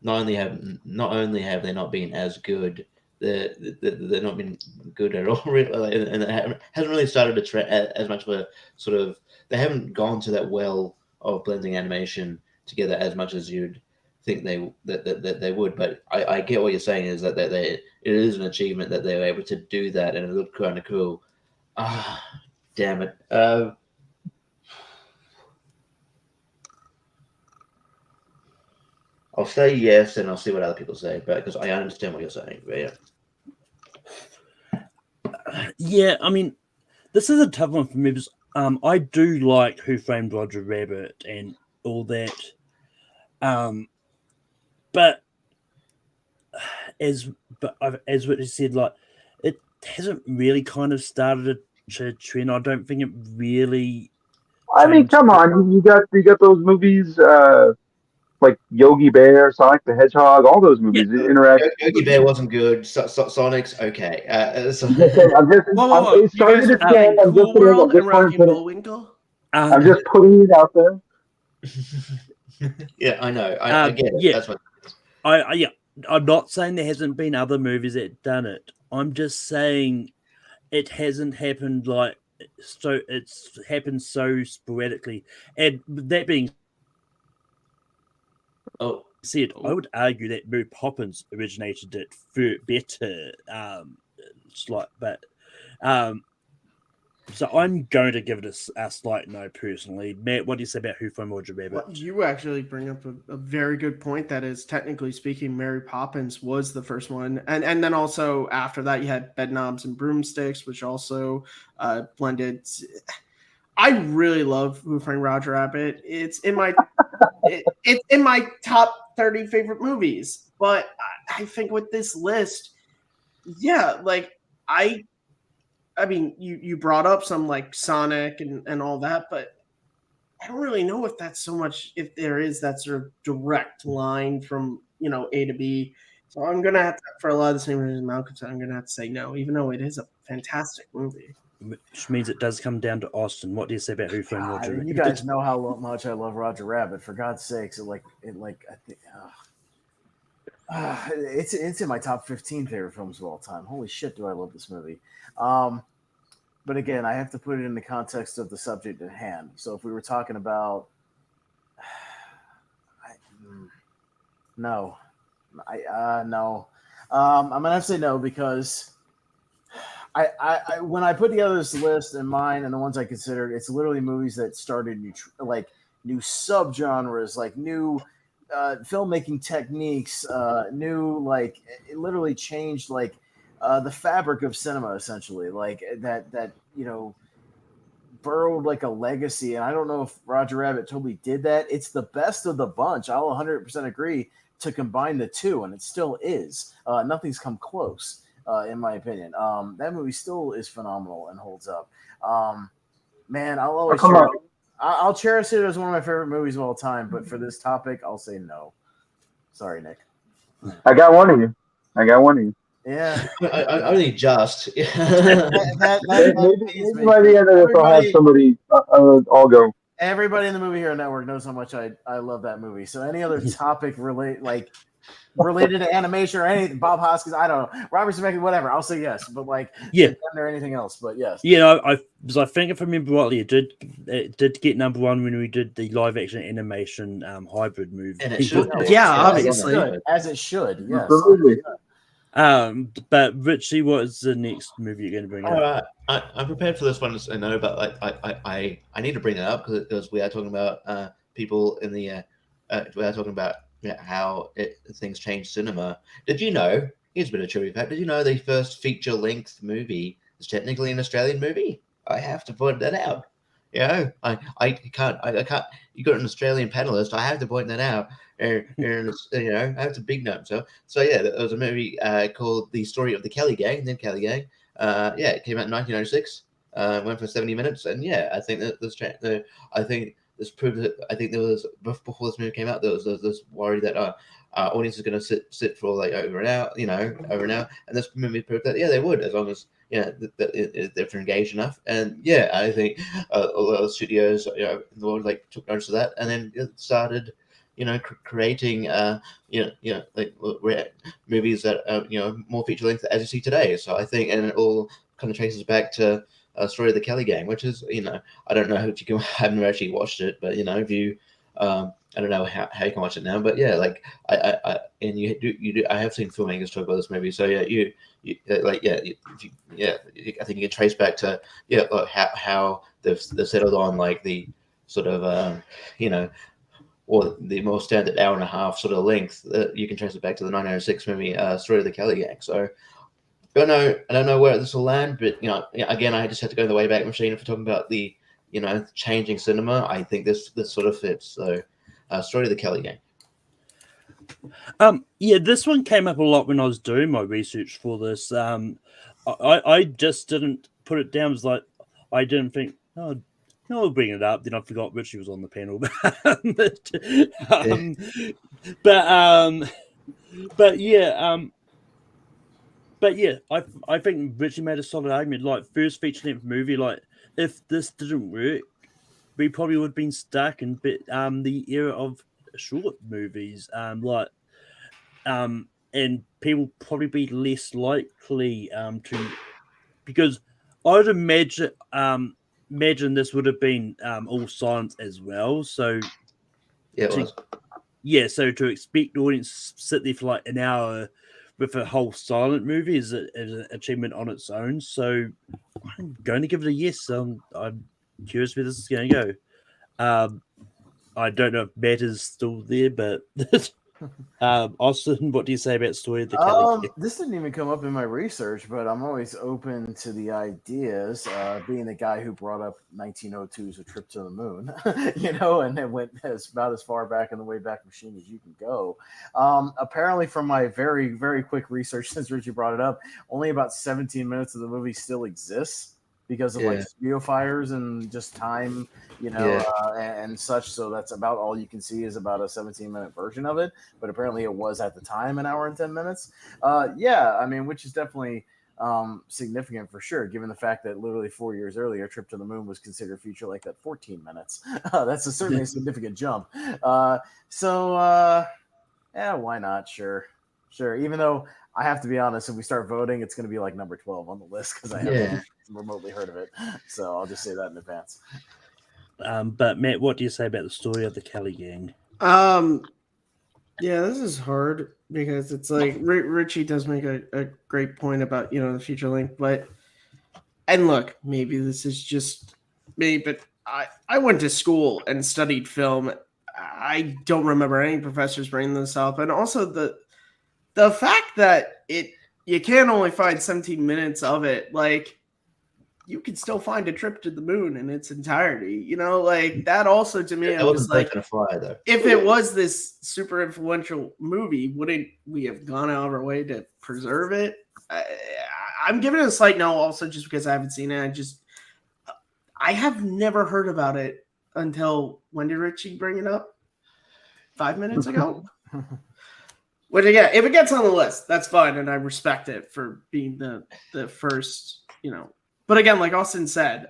not only have they not been as good, they're not been good at all, really, and it hasn't really started to trend as much of a sort of. They haven't gone to that well of blending animation together as much as you'd think they would. But I get what you're saying is that it is an achievement that they were able to do that, and it looked kind of cool. Damn it. I'll say yes, and I'll see what other people say, but because I understand what you're saying. But yeah, I mean, this is a tough one for me because I do like Who Framed Roger Rabbit and all that, but as what you said, like it hasn't really kind of started to trend. I don't think it really. I mean, come on, you got those movies. Like Yogi Bear, Sonic the Hedgehog, all those movies. Yeah. Yogi Bear wasn't good. Sonic's okay. I'm just putting it out there. Yeah, I know. I get it. Yeah, that's what. I'm not saying there hasn't been other movies that done it. I'm just saying it hasn't happened so. It's happened so sporadically, and that being said, I would argue that Mary Poppins originated it better. So I'm going to give it a slight no personally. Matt, what do you say about Who Framed Roger Rabbit? Well, you actually bring up a very good point. That is, technically speaking, Mary Poppins was the first one. And then also after that, you had Bedknobs and Broomsticks, which also blended. I really love Who Framed Roger Rabbit. It's in my it's in my top 30 favorite movies. But I think with this list, I mean, you brought up some like Sonic and all that, but I don't really know if that's so much, if there is that sort of direct line from, A to B. So I'm going to have to, for a lot of the same reasons Malcolm said, I'm going to have to say no, even though it is a fantastic movie. which means it does come down to Austin. What do you say about Who Framed God, Roger? and you guys know how much I love Roger Rabbit. For God's sakes, I think it's in my top 15 favorite films of all time. Holy shit, do I love this movie! But again, I have to put it in the context of the subject at hand. So if we were talking about, no, no, I'm gonna have to say no because I when I put together this list and mine and the ones I considered, it's literally movies that started new subgenres, like new filmmaking techniques, new it literally changed the fabric of cinema essentially, like that burrowed like a legacy. And I don't know if Roger Rabbit totally did that. It's the best of the bunch. I'll 100% agree to combine the two, and it still is. Nothing's come close. In my opinion, that movie still is phenomenal and holds up. Man, I'll always I'll cherish it as one of my favorite movies of all time. But for this topic, I'll say no. Sorry, Nick. I got one of you. Yeah, I only just. Maybe by the end of this, I'll have somebody. I'll go. Everybody in the Movie Hero Network knows how much I love that movie. So any other topic related to animation or anything, Bob Hoskins, I don't know, Robert Zemeckis, whatever, I'll say yes. But or anything else, but yes. Yeah, I think if I remember rightly, it did get number one when we did the live action animation hybrid movie. And it should. Obviously, as it should. Yes. Absolutely. But Richie, what is the next movie you're going to bring up? I'm prepared for this one. I know, but I need to bring it up because we are talking about people in the we are talking about how things change cinema. Did you know? Here's a bit of trivia fact. Did you know the first feature-length movie is technically an Australian movie? I have to point that out. I can't. You got an Australian panelist. I have to point that out. That's a big note. So yeah, there was a movie called The Story of the Kelly Gang. Then Kelly Gang. It came out in 1906. Went for 70 minutes, and I think that this proved that I think there was before this movie came out, there was this worry that audience is going to sit for like over an hour, and this movie proved that they would, as long as they're engaged enough. And I think a lot of studios in the world took notice of that, and then it started creating movies that more feature length as you see today. So I think, and it all kind of traces back to Story of the Kelly Gang, which is I don't know if you haven't actually watched it, but if you I don't know how you can watch it now, but I have seen filmmakers talk about this movie. So I think you can trace back to how they've settled on the sort of or the more standard hour and a half sort of length. You can trace it back to the 1906 movie Story of the Kelly Gang. So I don't know where this will land, but again, I just had to go in the Wayback Machine if we're talking about the changing cinema. I think this sort of fits. So Story of the Kelly Gang. This one came up a lot when I was doing my research for this. I just didn't put it down. It was like I didn't think, I'll bring it up. Then I forgot Richie was on the panel. I think Richie made a solid argument. First feature-length movie. If this didn't work, we probably would have been stuck in the era of short movies. And people probably be less likely to, because I would imagine this would have been all silent as well. So so to expect the audience to sit there for an hour with a whole silent movie is an achievement on its own. So I'm going to give it a yes. I'm curious where this is going to go. I don't know if Matt is still there, but Austin, what do you say about Story of the Kelly? This didn't even come up in my research, but I'm always open to the ideas. Being the guy who brought up 1902's A Trip to the Moon, and it went about as far back in the Wayback Machine as you can go. Apparently, from my very, very quick research, since Richie brought it up, only about 17 minutes of the movie still exists because of studio fires and just time, and such. So that's about all you can see is about a 17-minute version of it. But apparently it was at the time an hour and 10 minutes. Which is definitely significant for sure, given the fact that literally 4 years earlier, Trip to the Moon was considered feature length at 14 minutes. That's certainly a significant jump. Yeah, why not? Sure. Even though I have to be honest, if we start voting, it's going to be like number 12 on the list because I haven't remotely heard of it. So I'll just say that in advance. But Matt, what do you say about the story of the Kelly gang? Yeah, this is hard because it's like Richie does make a great point about the feature length, and look, maybe this is just me, but I went to school and studied film. I don't remember any professors bringing this up, and also the fact that you can only find 17 minutes of it, like you can still find a Trip to the Moon in its entirety. Like that also to me, That I'm just like, gonna fly though. if it was this super influential movie, wouldn't we have gone out of our way to preserve it? I'm giving it a slight no, also just because I haven't seen it. I have never heard about it until when did Richie bring it up? 5 minutes ago. Which again, if it gets on the list, that's fine, and I respect it for being the first, But again, like Austin said,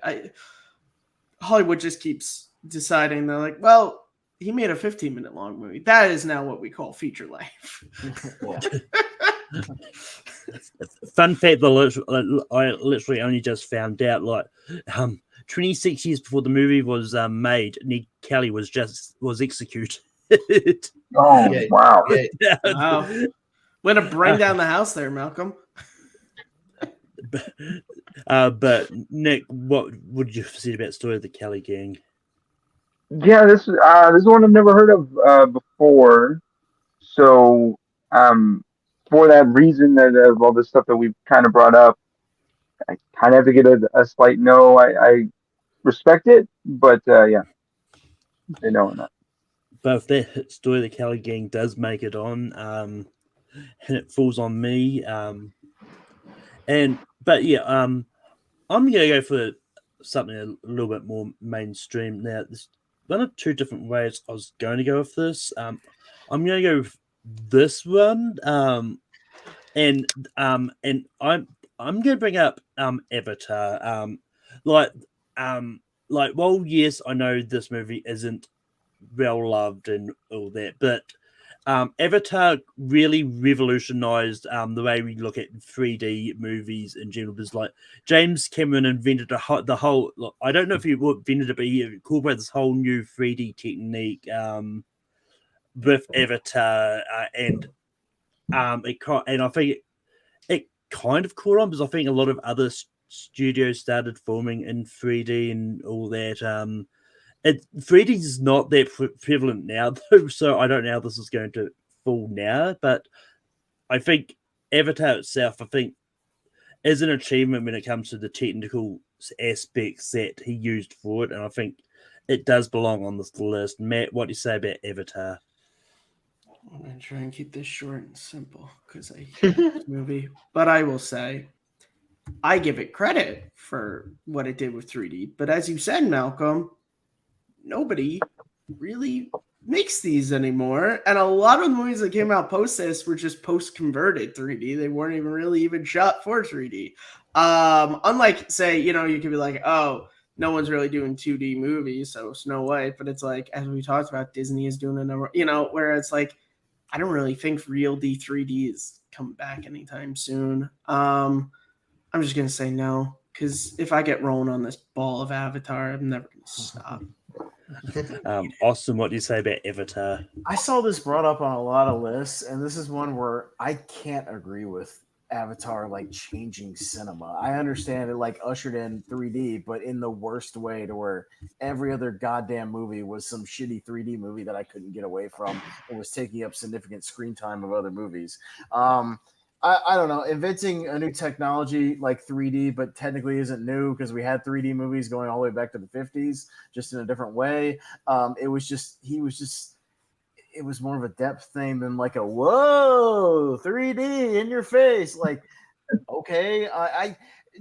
Hollywood just keeps deciding they're like, well, he made a 15-minute long movie. That is now what we call feature length. Fun fact: I literally only just found out, 26 years before the movie was made, Nick Kelly was executed. Oh, wow. Yeah. Wow. Way to bring down the house there, Malcolm. But Nick, what would you say about the story of the Kelly gang? Yeah, this is one I've never heard of before. So, for that reason, that of all the stuff that we've kind of brought up, I kind of have to get a slight no. I respect it, but yeah, they know or not. But if that story of the Kelly gang does make it on, and it falls on me, I'm gonna go for something a little bit more mainstream. Now, there's one of two different ways I was going to go with this. I'm gonna go with this one, and I'm gonna bring up Avatar. Well, yes, I know this movie isn't well loved and all that, but Avatar really revolutionized the way we look at 3D movies in general. Because like James Cameron invented the whole. Look, I don't know if he invented it, but he incorporated this whole new 3D technique with Avatar, and I think it kind of caught on because I think a lot of other studios started filming in 3D and all that. 3D is not that prevalent now, though, so I don't know how this is going to fall now. But I think Avatar itself, is an achievement when it comes to the technical aspects that he used for it, and I think it does belong on this list. Matt, what do you say about Avatar? I'm going to try and keep this short and simple because I hate this movie. But I will say, I give it credit for what it did with 3D. But as you said, Malcolm, nobody really makes these anymore. And a lot of the movies that came out post this were just post-converted 3D. They weren't even really even shot for 3D. Unlike, say, you could be like, oh, no one's really doing 2D movies, so Snow White. But it's like, as we talked about, Disney is doing a number, where it's like, I don't really think real 3D is coming back anytime soon. I'm just going to say no, because if I get rolling on this ball of Avatar, I'm never going to stop. Austin, what do you say about Avatar? I saw this brought up on a lot of lists, and this is one where I can't agree with Avatar changing cinema. I understand it ushered in 3D, but in the worst way, to where every other goddamn movie was some shitty 3D movie that I couldn't get away from and was taking up significant screen time of other movies. I don't know, inventing a new technology like 3D, but technically isn't new because we had 3D movies going all the way back to the 50s, just in a different way. It was more of a depth thing than a whoa 3D in your face. Okay,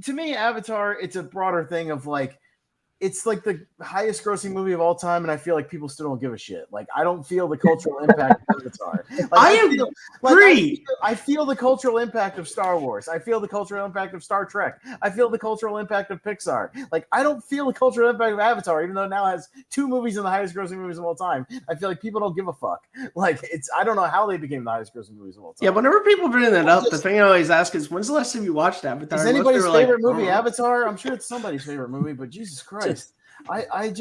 to me, Avatar, it's a broader thing of it's like the highest grossing movie of all time, and I feel like people still don't give a shit. Like, I don't feel the cultural impact of Avatar. Like, I feel the cultural impact of Star Wars. I feel the cultural impact of Star Trek. I feel the cultural impact of Pixar. Like, I don't feel the cultural impact of Avatar, even though it now has 2 movies in the highest grossing movies of all time. I feel like people don't give a fuck. Like, I don't know how they became the highest grossing movies of all time. Yeah, whenever people bring that up, the thing I always ask is, when's the last time you watched Avatar? Is anybody's favorite movie Avatar? I'm sure it's somebody's favorite movie, but Jesus Christ. I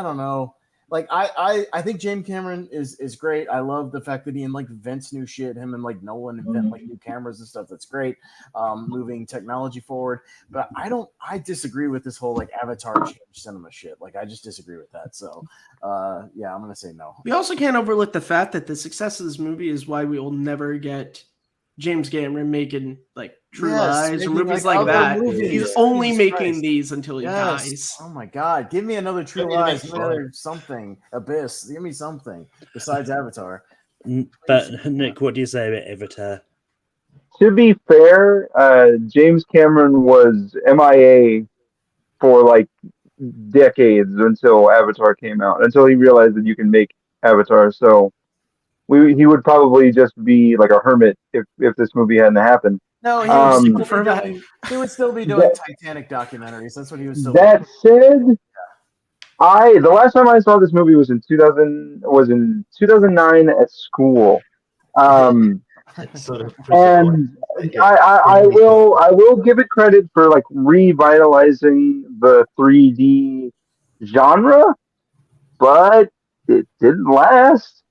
don't know. Like I think James Cameron is great. I love the fact that he invents new shit. Him and Nolan invent new cameras and stuff. That's great. Moving technology forward. But I disagree with this whole Avatar change cinema shit. Like I just disagree with that. So yeah, I'm gonna say no. We also can't overlook the fact that the success of this movie is why we will never get James Cameron making True Lies or movies like that. Movies. He's only making these until he dies. Oh my God. Give me another True Lies, give me another something. Abyss. Give me something besides Avatar. But Nick, what do you say about Avatar? To be fair, James Cameron was MIA for decades until Avatar came out, until he realized that you can make Avatar. So he would probably just be like a hermit if this movie hadn't happened. No, he would still be doing Titanic documentaries. That's what he was still doing. That said, the last time I saw this movie was in 2009 at school. And I will give it credit for revitalizing the 3D genre, but it didn't last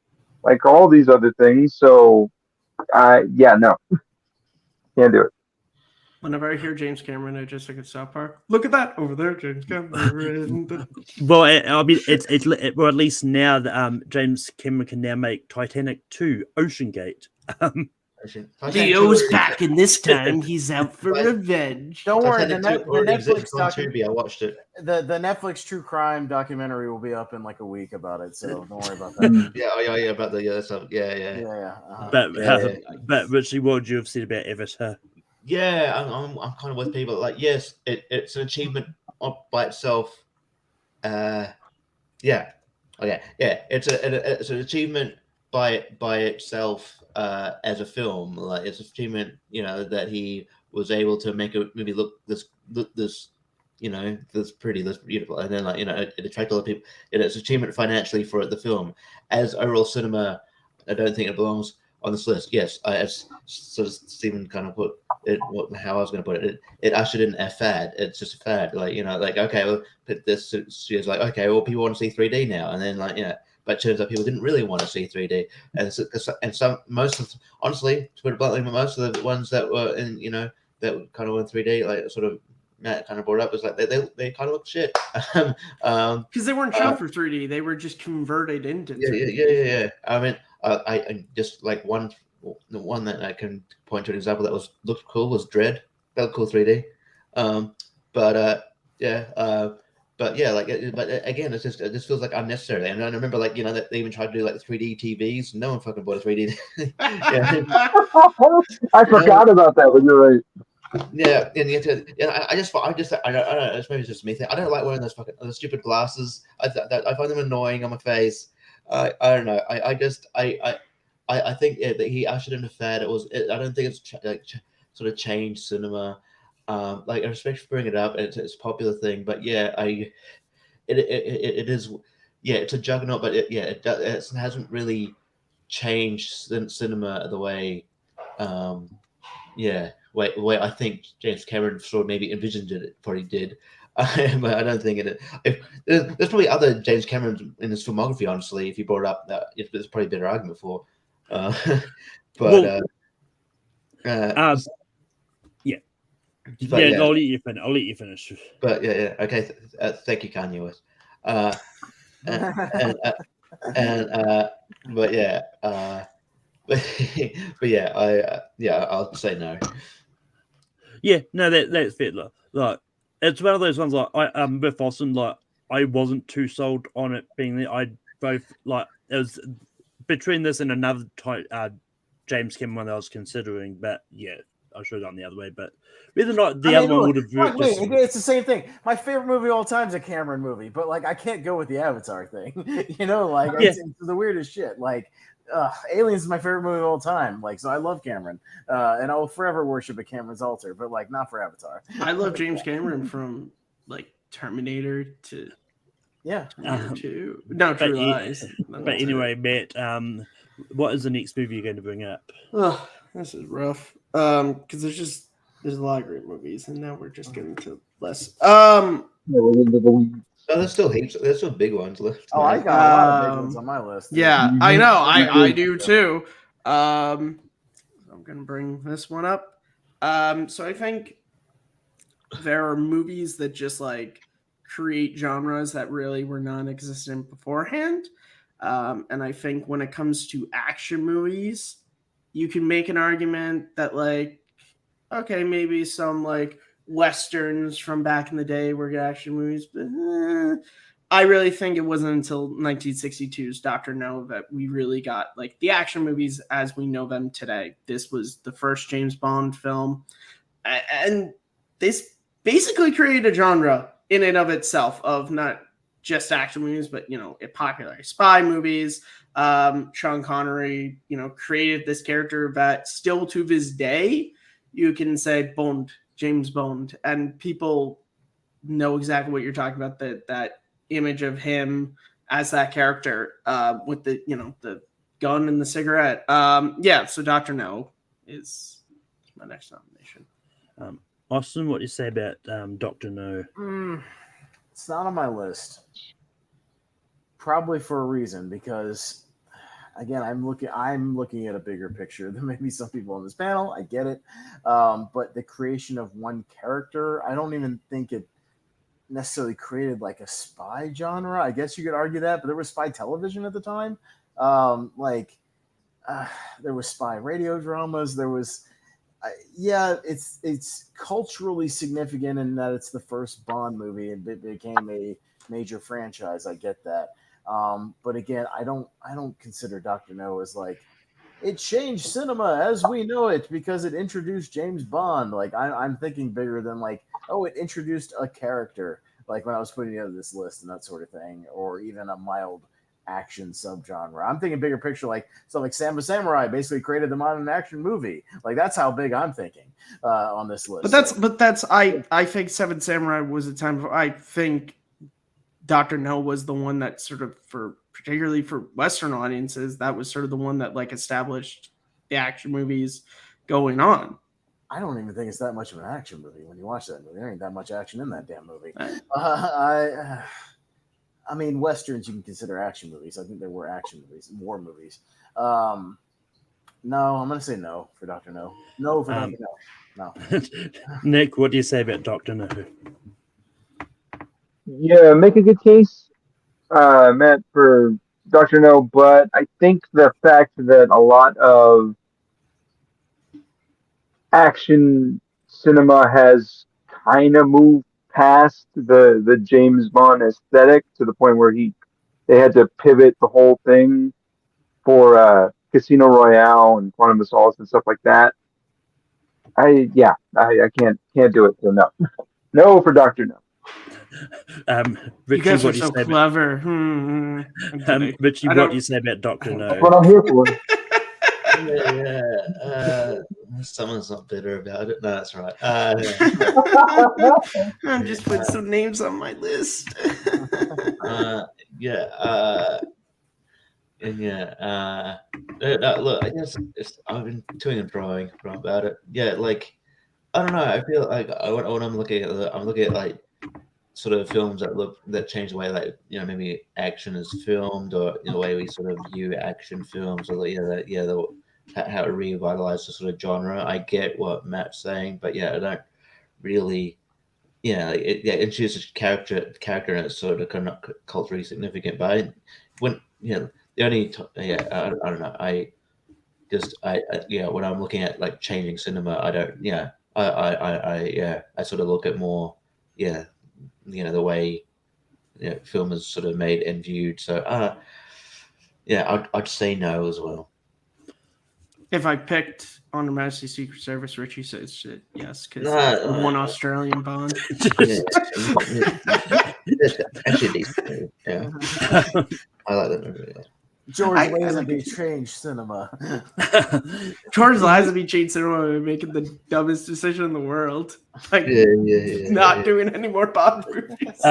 like all these other things. So no. Can't do it. Whenever I hear James Cameron, I just think of South Park. Look at that over there, James Cameron. Well, I mean, well, at least now that James Cameron can now make Titanic 2, Ocean Gate. Leo's back, and this time he's out for revenge. Don't worry, the Netflix documentary. I watched it. The Netflix true crime documentary will be up in a week about it, so don't worry about that. yeah, about the stuff. Yeah. But Richie, what would you have said about Avatar? Yeah, I'm kind of with people. Yes, it's an achievement by itself. It's an achievement by itself. As a film, it's an achievement, that he was able to make a movie look this pretty, this beautiful, and then it attracted a lot of people. It's an achievement financially for the film. As overall cinema, I don't think it belongs on this list. Yes, as sort of Stephen kind of put it, how I was going to put it. It ushered in a fad. It's just a fad, okay, well, put this. It's okay, well, people want to see 3D now, and then But it turns out people didn't really want to see 3D, honestly, to put it bluntly, most of the ones that were in, that kind of went 3D, sort of Matt kind of brought up, was they kind of look shit. Because they weren't shot for 3D, they were just converted into 3D. Yeah. I mean, I just the one that I can point to an example that looked cool was Dread. That looked cool 3D. But again, it just feels like unnecessary. And I remember, that they even tried to do 3D TVs. No one fucking bought a 3D. I forgot about that, but you're right. Yeah, and I don't know. Maybe it's just me. I don't like wearing those stupid glasses. I find them annoying on my face. I don't know. I think that he ushered in a fad. I don't think it's sort of changed cinema. I respect for bringing it up. It's a popular thing, but it is. Yeah, it's a juggernaut, but it hasn't really changed cinema the way. Way I think James Cameron sort of maybe envisioned it. Probably did, but I don't think it. There's probably other James Camerons in his filmography. Honestly, if you brought it up, there's probably a better argument for. Yeah. I'll let you finish. But okay. Thank you, Kanye West. I'll say no. Yeah, no, that's fair. Like, it's one of those ones. With Austin, I wasn't too sold on it being there. I both it was between this and another James Cameron one that I was considering, but yeah, I should have done the other way, but whether or not the other one would have worked. It's the same thing. My favorite movie of all time is a Cameron movie, but like I can't go with the Avatar thing. It's the weirdest shit. Like Aliens is my favorite movie of all time. Like, so I love Cameron, and I will forever worship at Cameron's altar, but like not for Avatar. I love James Cameron from like Terminator to Terminator 2. No, True Lies. But anyway, Matt, what is the next movie you're going to bring up? Oh, this is rough. Because there's a lot of great movies, and now we're just getting to less. There's still heaps. There's still big ones left. Oh, I got a lot of big ones on my list. Yeah, I know. I do too. I'm gonna bring this one up. So I think there are movies that just like create genres that really were non-existent beforehand. And I think when it comes to action movies, you can make an argument that like, okay, maybe some like Westerns from back in the day were good action movies, but I really think it wasn't until 1962's Dr. No that we really got like the action movies as we know them today. This was the first James Bond film, and this basically created a genre in and of itself of not just action movies, but it popularized spy movies. Sean Connery, created this character that still to this day you can say Bond, James Bond, and people know exactly what you're talking about. That image of him as that character with the the gun and the cigarette. So Dr. No is my next nomination. Austin, what do you say about Dr. No? It's not on my list. Probably for a reason, because again, I'm looking at a bigger picture than maybe some people on this panel. I get it. But the creation of one character, I don't even think it necessarily created like a spy genre. I guess you could argue that, but there was spy television at the time. There was spy radio dramas. There was, it's culturally significant in that it's the first Bond movie and it became a major franchise. I get that. But again, I don't consider Dr. No as like it changed cinema as we know it because it introduced James Bond. Like I'm thinking bigger than like, oh, it introduced a character, like when I was putting together this list and that sort of thing, or even a mild action subgenre. I'm thinking bigger picture, like so like Samba Samurai basically created the modern action movie. Like that's how big I'm thinking on this list. I think Seven Samurai was a time. I think Dr. No was the one that sort of, particularly for Western audiences, that was sort of the one that like established the action movies going on. I don't even think it's that much of an action movie when you watch that movie. There ain't that much action in that damn movie. Right. I mean, Westerns you can consider action movies. I think there were action movies, war movies. No, I'm going to say no for Dr. No. No for Dr. No. No. Nick, what do you say about Dr. No? Yeah, make a good case, Matt, for Dr. No, but I think the fact that a lot of action cinema has kind of moved past the James Bond aesthetic to the point where they had to pivot the whole thing for Casino Royale and Quantum of Solace and stuff like that. I can't do it. So no, no for Dr. No. you Richie, guys are what do you so say clever. Richie, what do you say about Dr. No? That's what I'm here for. Someone's not bitter about it. No, that's right. I'm just putting some names on my list. Look, I guess I've been toing and froing about it. Yeah, like I don't know. I feel like when I'm looking at like sort of films that change the way like maybe action is filmed or the way we sort of view action films or how it revitalized the sort of genre. I get what Matt's saying, but I don't really. It introduces character and it's sort of kind of culturally significant. But when the only I don't know. I when I'm looking at like changing cinema, I don't. I sort of look at more the way film is sort of made and viewed. So I'd say no as well. If I picked On Her Majesty's Secret Service, Richie says shit, yes, because Nah, one Australian Bond. yeah, it's actually a decent movie. Yeah, I like that movie. Yeah. George I Lazenby like it. changed cinema. George Lazenby changed cinema by making the dumbest decision in the world. Like, Yeah. not doing any more Bond movies.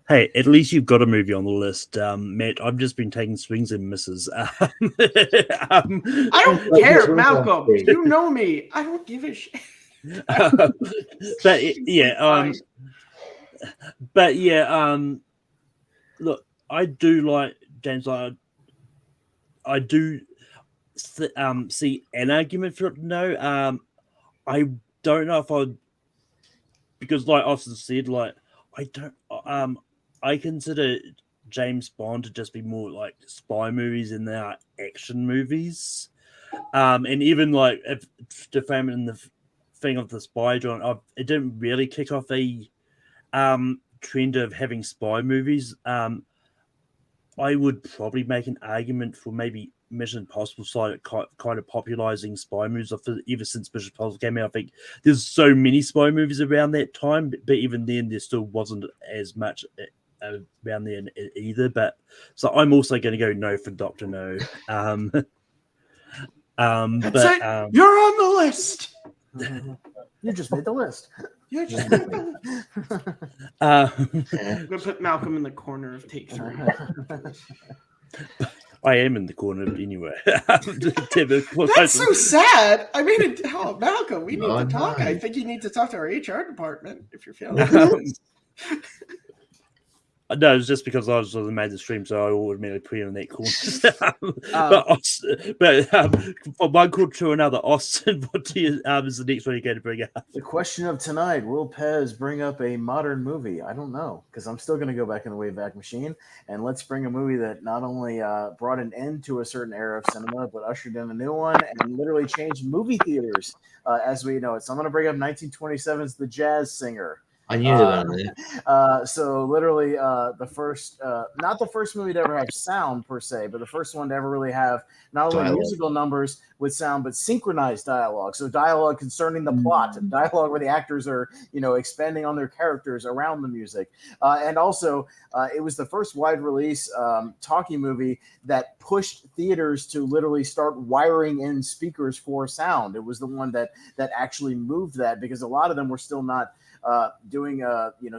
Hey, at least you've got a movie on the list, Matt. I've just been taking swings and misses. I don't care, Malcolm. You know me. I don't give a shit. But yeah, look, I do like James. I do see an argument for it. No, I don't know if I'd, because like Austin said, like I don't. I consider James Bond to just be more like spy movies than they are action movies. And even like if to frame it in the thing of the spy genre, it didn't really kick off a trend of having spy movies. I would probably make an argument for maybe Mission Impossible side kind of popularizing spy movies ever since Mission Impossible came out. I think there's so many spy movies around that time, but even then there still wasn't as much around there either. But so I'm also going to go no for Dr. No. That's it. You're on the list. You just made the list. You just made the list. I'm gonna put Malcolm in the corner of take 3. I am in the corner anyway. That's so sad. I mean, Malcolm, we need to talk. No. I think you need to talk to our HR department if you're feeling. No, it's just because I was the made the stream, so I automatically put him in that corner. But from one corner to another, Austin, what do you is the next one you're going to bring up? The question of tonight: will Pez bring up a modern movie? I don't know, because I'm still going to go back in the Wayback Machine, and let's bring a movie that not only brought an end to a certain era of cinema, but ushered in a new one and literally changed movie theaters as we know it. So I'm going to bring up 1927's The Jazz Singer. I knew that. So literally the first, not the first movie to ever have sound per se, but the first one to ever really have not only musical numbers with sound, but synchronized dialogue. So dialogue concerning the plot, dialogue where the actors are, expanding on their characters around the music. And also it was the first wide release talkie movie that pushed theaters to literally start wiring in speakers for sound. It was the one that actually moved that, because a lot of them were still not doing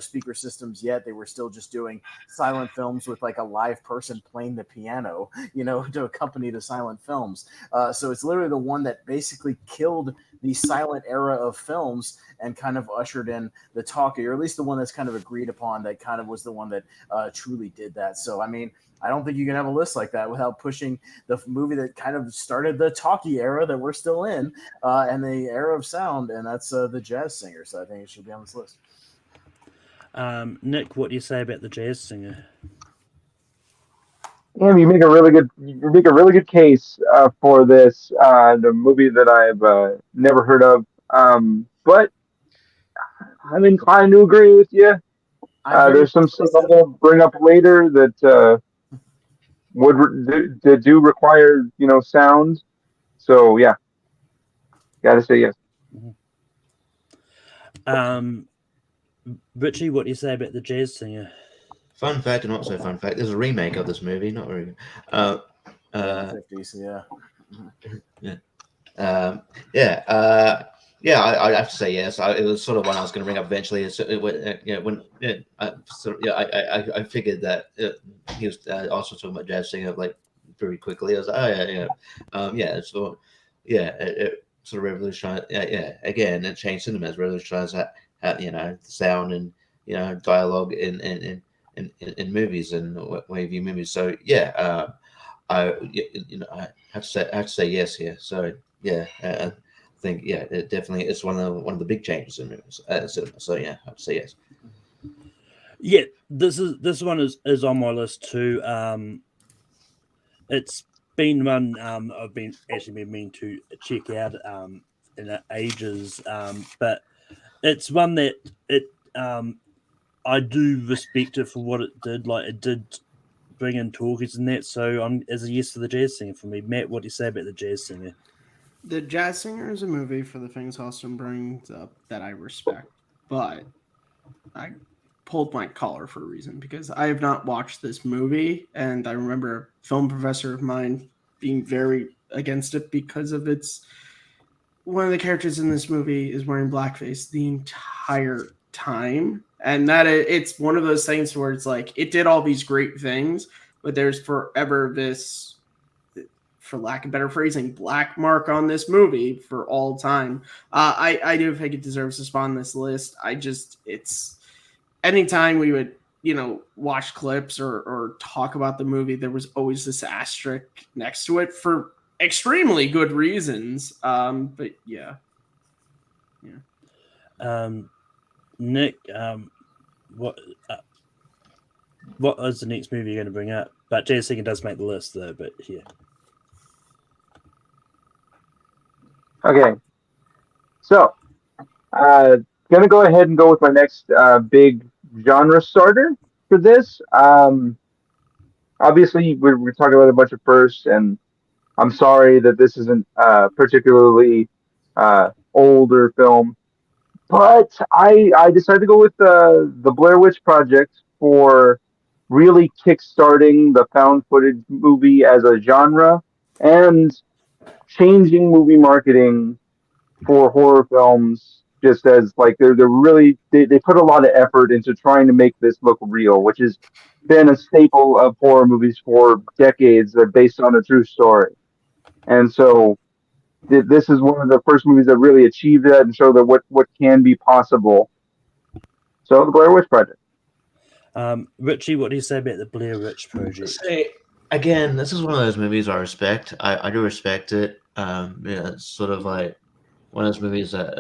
speaker systems yet. They were still just doing silent films with like a live person playing the piano, to accompany the silent films. So it's literally the one that basically killed the silent era of films and kind of ushered in the talkie, or at least the one that's kind of agreed upon that kind of was the one that truly did that. So I mean, I don't think you can have a list like that without pushing the movie that kind of started the talkie era that we're still in, and the era of sound, and that's The Jazz Singer. So I think it should be on this list. Nick, what do you say about The Jazz Singer? Yeah, you make a really good case for this. The movie that I've never heard of, but I'm inclined to agree with you. There's some stuff I'll bring up later that would do require sound. So yeah, gotta say yes. Richie, what do you say about The Jazz Singer? Fun fact and not so fun fact: there's a remake of this movie. Not really. 50s, yeah. I have to say yes. It was sort of one I was going to bring up eventually. I figured that he was also talking about Jazz Singer like very quickly. I was like, it sort of revolutionized. Again, it changed cinema. It revolutionized the sound and dialogue in movies and way you view movies. So I have to say yes here. So I think it definitely is one of the big changes in movies. So I have to say yes. Yeah, this one is on my list too. It's been one I've been meaning to check out in ages, but it's one that I do respect it for what it did. Like, it did bring in talkies and that. So I'm as a yes for the Jazz Singer for me. Matt, what do you say about the Jazz Singer? The Jazz Singer is a movie for the things Austin brings up that I respect, but I pulled my collar for a reason because I have not watched this movie, and I remember a film professor of mine being very against it because of its one of the characters in this movie is wearing blackface the entire time, and that it's one of those things where it's like it did all these great things, but there's forever this, for lack of better phrasing, black mark on this movie for all time. I do think it deserves to spawn this list. It's anytime we would, watch clips or talk about the movie, there was always this asterisk next to it for extremely good reasons. But yeah. Nick, what is the next movie you're going to bring up? But Jazz Singer does make the list, though. But yeah. Okay, so gonna go ahead and go with my next big genre starter for this. Obviously, we're talking about a bunch of firsts, and I'm sorry that this isn't particularly older film, but I decided to go with the Blair Witch Project for really kickstarting the found footage movie as a genre and changing movie marketing for horror films, just as like they're really they put a lot of effort into trying to make this look real, which has been a staple of horror movies for decades. They're based on a true story, and so this is one of the first movies that really achieved that and showed that what can be possible. So the Blair Witch Project. Richie, what do you say about the Blair Witch Project? Say again, this is one of those movies I respect. I do respect it. It's sort of like one of those movies that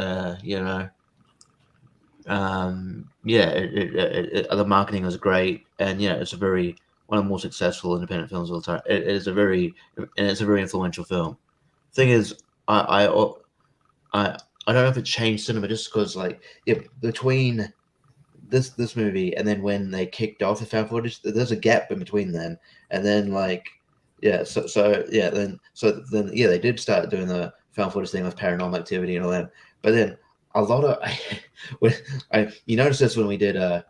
the marketing was great, and it's a very one of the more successful independent films of all time. It's a very influential film. Thing is, I don't know if it changed cinema just because between this movie and then when they kicked off the found footage, there's a gap in between then, and then they did start doing the found footage thing with Paranormal Activity and all that, but then a lot of you notice this when we did the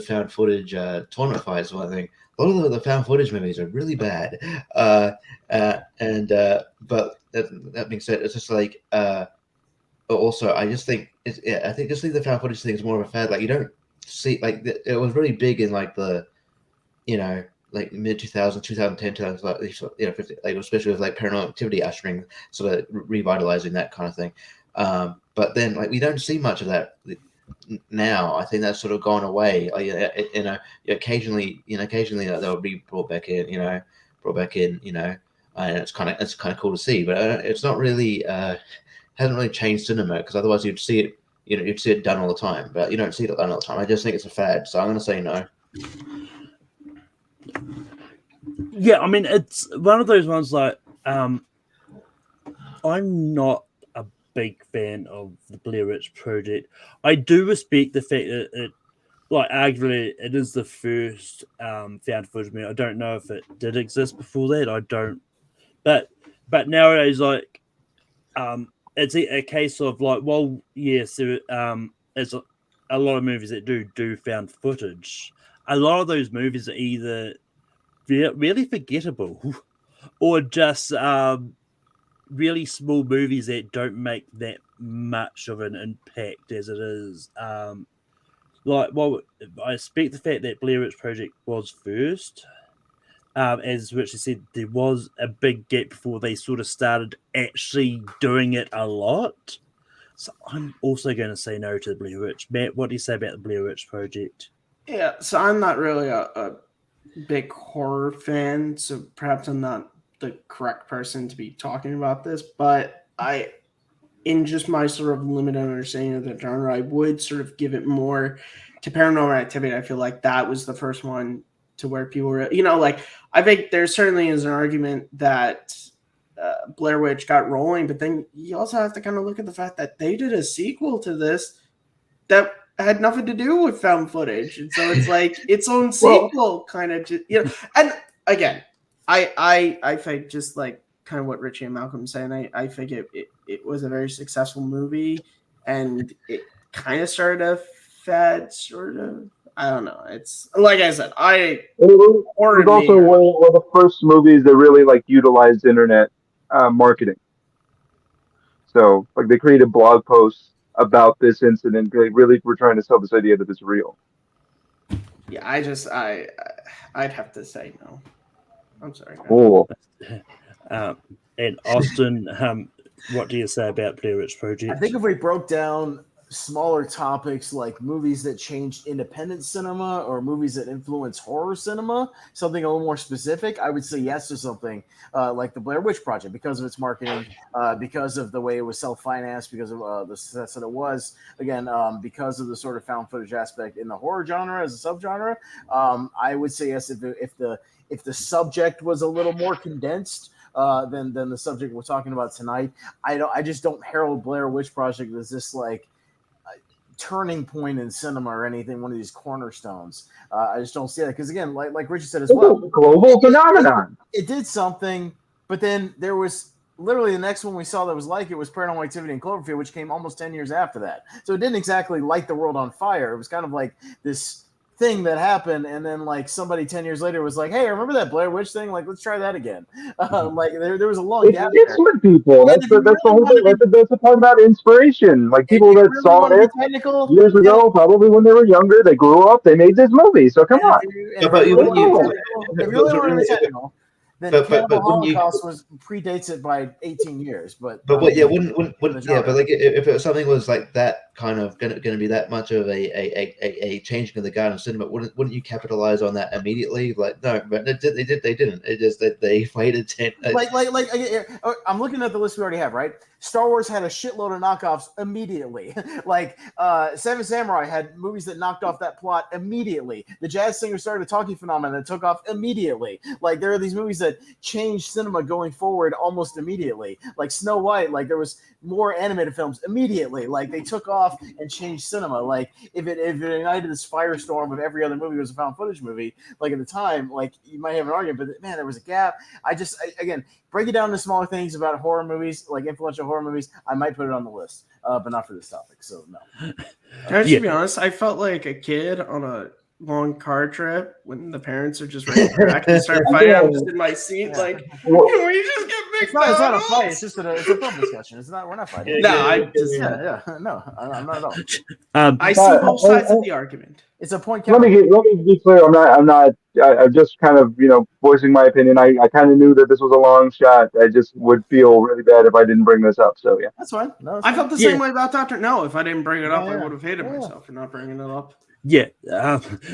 found footage tournament fights. I think a lot of the found footage movies are really bad, but that being said, it's just like also I just think I think the found footage thing is more of a fad. Like you don't see it was really big in like the like mid 2000s, 2010, 50, like especially with like Paranormal Activity ushering sort of revitalizing that kind of thing. But then we don't see much of that now. I think that's sort of gone away. Occasionally they'll be brought back in, and it's kind of cool to see. But it's not really hasn't really changed cinema, because otherwise you'd see it. You'd see it done all the time, but you don't see it done all the time. I just think it's a fad, so I'm going to say no. Yeah, I mean, it's one of those ones I'm not a big fan of the Blair Witch Project. I do respect the fact that it, arguably, it is the first found footage movie. I don't know if it did exist before that. I don't, but nowadays, it's a case of yes, there's a lot of movies that do found footage. A lot of those movies are either really forgettable or just really small movies that don't make that much of an impact as it is. I expect the fact that Blair Witch Project was first. As Richard said, there was a big gap before they sort of started actually doing it a lot. So I'm also going to say no to the Blair Witch. Matt, what do you say about the Blair Witch Project? Yeah, so I'm not really a big horror fan, so perhaps I'm not the correct person to be talking about this, but in just my sort of limited understanding of the genre, I would sort of give it more to Paranormal Activity. I feel like that was the first one to where people were, I think there certainly is an argument that Blair Witch got rolling, but then you also have to kind of look at the fact that they did a sequel to this that had nothing to do with found footage, and so it's like its own sequel, kind of just And again, I think just like kind of what Richie and Malcolm saying, I think it was a very successful movie, and it kind of started a fad, sort of. I don't know. It's like I said, It was also one of the first movies that really like utilized internet marketing. So like they created blog posts about this incident. They really were trying to sell this idea that it's real. Yeah, I'd have to say no. I'm sorry. Cool. And Austin, what do you say about Blair Witch Project? I think if we broke down smaller topics like movies that changed independent cinema or movies that influence horror cinema, something a little more specific, I would say yes to something like the Blair Witch Project because of its marketing, because of the way it was self-financed, because of the success that it was, again, because of the sort of found footage aspect in the horror genre as a subgenre. I would say yes if the subject was a little more condensed than the subject we're talking about tonight. I just don't herald Blair Witch Project as this like turning point in cinema or anything, one of these cornerstones. I just don't see that because again, like Richard said as well, global phenomenon. It did something, but then there was literally the next one we saw that was like it was Paranormal Activity in Cloverfield, which came almost 10 years after that. So it didn't exactly light the world on fire. It was kind of like this thing that happened, and then like somebody 10 years later was like, "Hey, remember that Blair Witch thing? Like, let's try that again." Like there was a long gap. It's with people. That's the whole thing. That's the part about inspiration. Like people that really saw it years ago, probably when they were younger, they grew up, they made this movie. So come on. If you really want to be technical, then Cannibal Holocaust predates it by 18 years. But yeah, wouldn't yeah, but like if it, something was like that kind of going to be that much of a changing of the guard in cinema, wouldn't you capitalize on that immediately? Like no, but they didn't. It just that they waited 10. I'm looking at the list we already have, right? Star Wars had a shitload of knockoffs immediately. Like Seven Samurai had movies that knocked off that plot immediately. The Jazz Singer started a talkie phenomenon that took off immediately. Like there are these movies that changed cinema going forward almost immediately. Like Snow White, like there was more animated films immediately. Like they took off and changed cinema. Like if it ignited this firestorm of every other movie was a found footage movie, like at the time, like you might have an argument, but man, there was a gap. Again, break it down to smaller things about horror movies, like influential horror movies. I might put it on the list, but not for this topic. So no. Can I just be honest? I felt like a kid on a long car trip when the parents are just ready to back and start fighting. I'm just in my seat, like, can we just get it's not a fight. It's just it's a film discussion. It's not. We're not fighting. No, I'm not at all. I see both sides of the argument. It's a point. Let me be clear. I'm just kind of voicing my opinion. I kind of knew that this was a long shot. I just would feel really bad if I didn't bring this up. So yeah, that's fine. No, I felt the same way about Dr. No. If I didn't bring it up, I would have hated myself for not bringing it up. Yeah,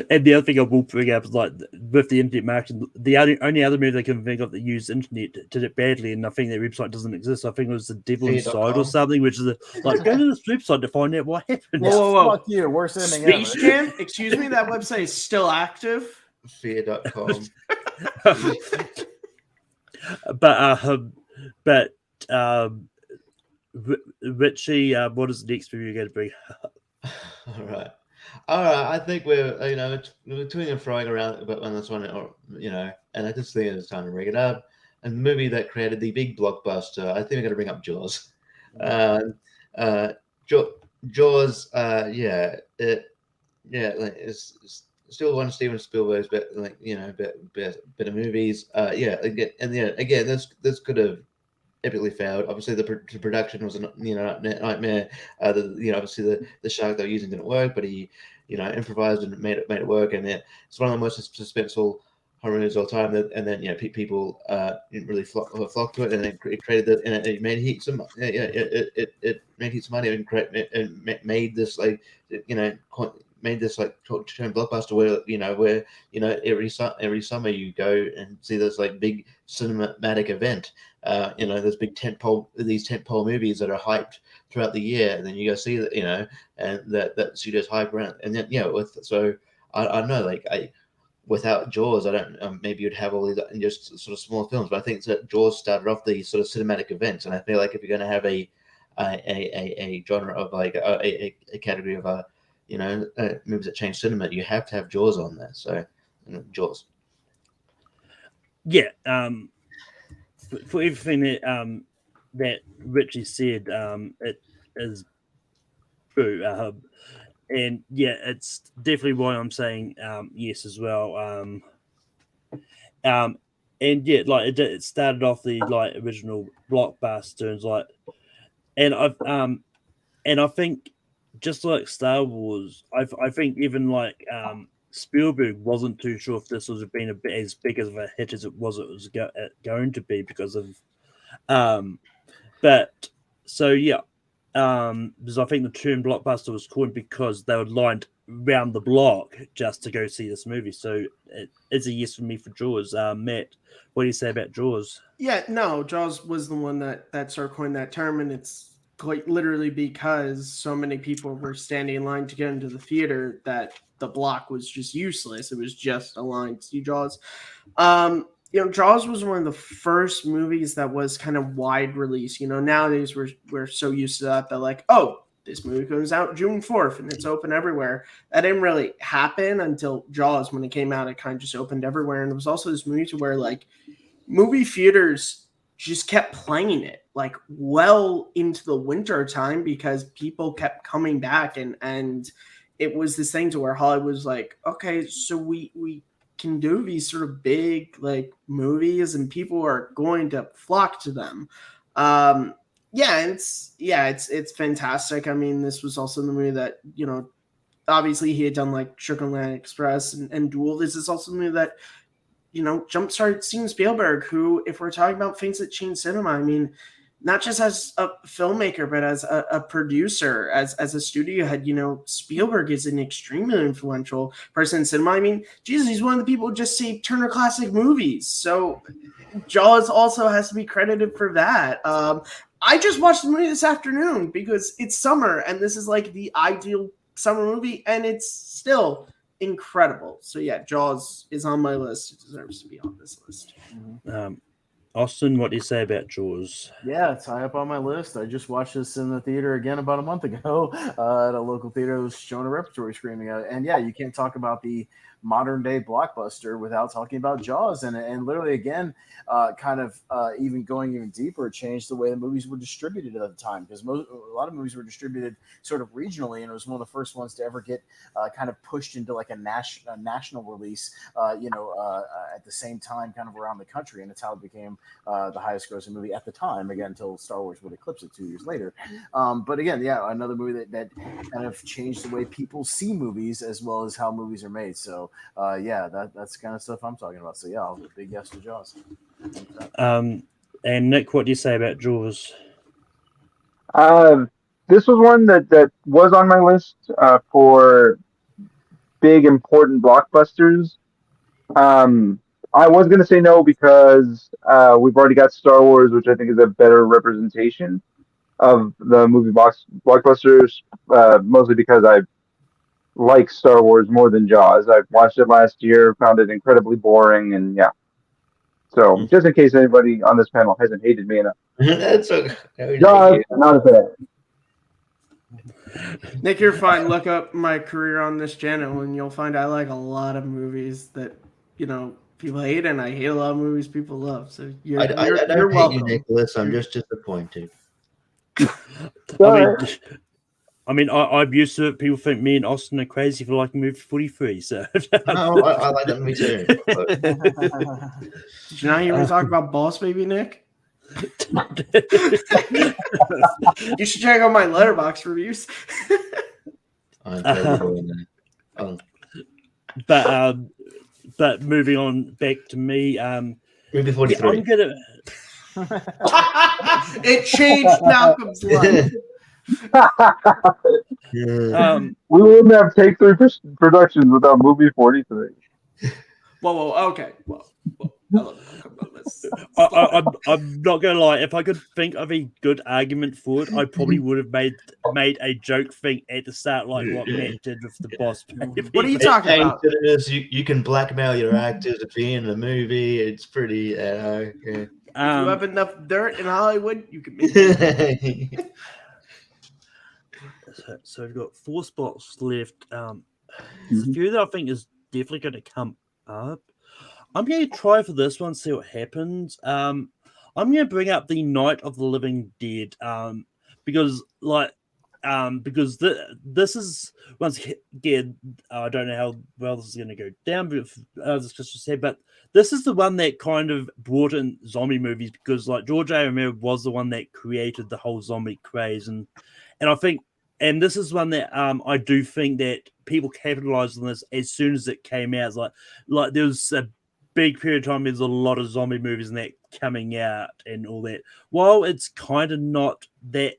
and the other thing I will bring up is like with the internet marketing, the only other movie they can think of that used internet did it badly, and I think their website doesn't exist. I think it was The Devil Inside or something, which is like go to this website to find out what happened. Whoa. Fuck you, worst ending Space Jam? Excuse me, that website is still active? Fear.com. but Richie, what is the next movie you're going to bring up? All right. I think we're between and throwing around about on this one, and I just think it's time to bring it up. A movie that created the big blockbuster. I think we're going to bring up Jaws. Jaws. It's still one of Steven Spielberg's bit of movies. Again, this could have epically failed. Obviously, the production was a nightmare. Obviously the shark they were using didn't work, but he improvised and made it work. And it's one of the most suspenseful horror movies of all time. And then people really flocked to it, and it created and it made heaps of it made heaps of money and made this made this like turn blockbuster where every summer you go and see this like big cinematic event. There's big tentpole movies that are hyped throughout the year, and then you go see that, and that studio's hype around, and then I know without Jaws, I don't maybe you'd have all these just sort of small films, but I think that Jaws started off these sort of cinematic events, and I feel like if you're going to have a genre of like a category of movies that change cinema, you have to have Jaws on there. So Jaws. Yeah. For everything that Richie said, it is true. And yeah, it's definitely why I'm saying yes as well. And yeah, like it started off the like original blockbuster, and I think just like Star Wars, I think even like Spielberg wasn't too sure if this was been a bit as big of a hit as it was going to be because of but so yeah, because I think the term blockbuster was coined because they were lined round the block just to go see this movie. So it's a yes for me for Jaws. Matt, what do you say about Jaws? Yeah, no, Jaws was the one that sort of coined that term, and it's quite literally because so many people were standing in line to get into the theater that the block was just useless. It was just a line to see Jaws. Jaws was one of the first movies that was kind of wide release. Nowadays we're so used to that like, oh, this movie comes out June 4th and it's open everywhere. That didn't really happen until Jaws. When it came out, it kind of just opened everywhere. And it was also this movie to where like movie theaters just kept playing it like well into the winter time because people kept coming back and it was this thing to where Hollywood was like, okay, so we can do these sort of big like movies and people are going to flock to them. It's fantastic. I mean, this was also the movie that, obviously he had done like Sugarland Express and Duel. This is also the movie that, jumpstart Steven Spielberg, who, if we're talking about things that change cinema, I mean, not just as a filmmaker, but as a producer, as a studio head, Spielberg is an extremely influential person in cinema. I mean, Jesus, he's one of the people who just saved Turner Classic Movies. So Jaws also has to be credited for that. I just watched the movie this afternoon because it's summer and this is like the ideal summer movie and it's still incredible. So yeah, Jaws is on my list. It deserves to be on this list. Austin, what do you say about Jaws? Yeah, it's high up on my list. I just watched this in the theater again about a month ago at a local theater that was showing a repertory screening of it. And yeah, you can't talk about the modern day blockbuster without talking about Jaws. And literally, again, even going even deeper, it changed the way the movies were distributed at the time because a lot of movies were distributed sort of regionally, and it was one of the first ones to ever get kind of pushed into like a national release, at the same time, kind of around the country. And it's how it became the highest grossing movie at the time, again, until Star Wars would eclipse it 2 years later. But again, yeah, another movie that kind of changed the way people see movies as well as how movies are made. So that's kind of stuff I'm talking about. So yeah, I'll be a big yes to Jaws. And Nick, what do you say about Jaws? This was one that was on my list for big important blockbusters. I was going to say no because we've already got Star Wars, which I think is a better representation of the movie blockbusters, mostly because I like Star Wars more than Jaws. I watched it last year, found it incredibly boring, and yeah. So just in case anybody on this panel hasn't hated me enough, That's okay. Jaws, not a fan. Nick, you're fine. Look up my career on this channel, and you'll find I like a lot of movies that people hate, and I hate a lot of movies people love. So you're welcome. You, Nicholas. I'm just disappointed. I mean, I'm used to it. People think me and Austin are crazy for liking movie 43. So no, I like that movie too. Did you not hear me talk about Boss Baby, Nick? You should check out my Letterboxd reviews. But moving on back to me, movie 43. Yeah, it changed Malcolm's life. We wouldn't have Take 3 Productions without movie 43. Whoa, okay. Whoa. I'm not gonna lie. If I could think of a good argument for it, I probably would have made a joke thing at the start, like what Matt did with the Boss Baby. What are you talking about? You can blackmail your actors to be in the movie. It's pretty. If you have enough dirt in Hollywood, you can make it. So we've got 4 spots left. There's a few that I think is definitely going to come up. I'm going to try for this one, see what happens. I'm going to bring up the Night of the Living Dead. Because this is once again, I don't know how well this is going to go down, but but this is the one that kind of brought in zombie movies because like George A. Romero was the one that created the whole zombie craze, and I think, and this is one that I do think that people capitalized on this as soon as it came out. It's like there was a big period of time there's a lot of zombie movies and that coming out and all that. While it's kind of not that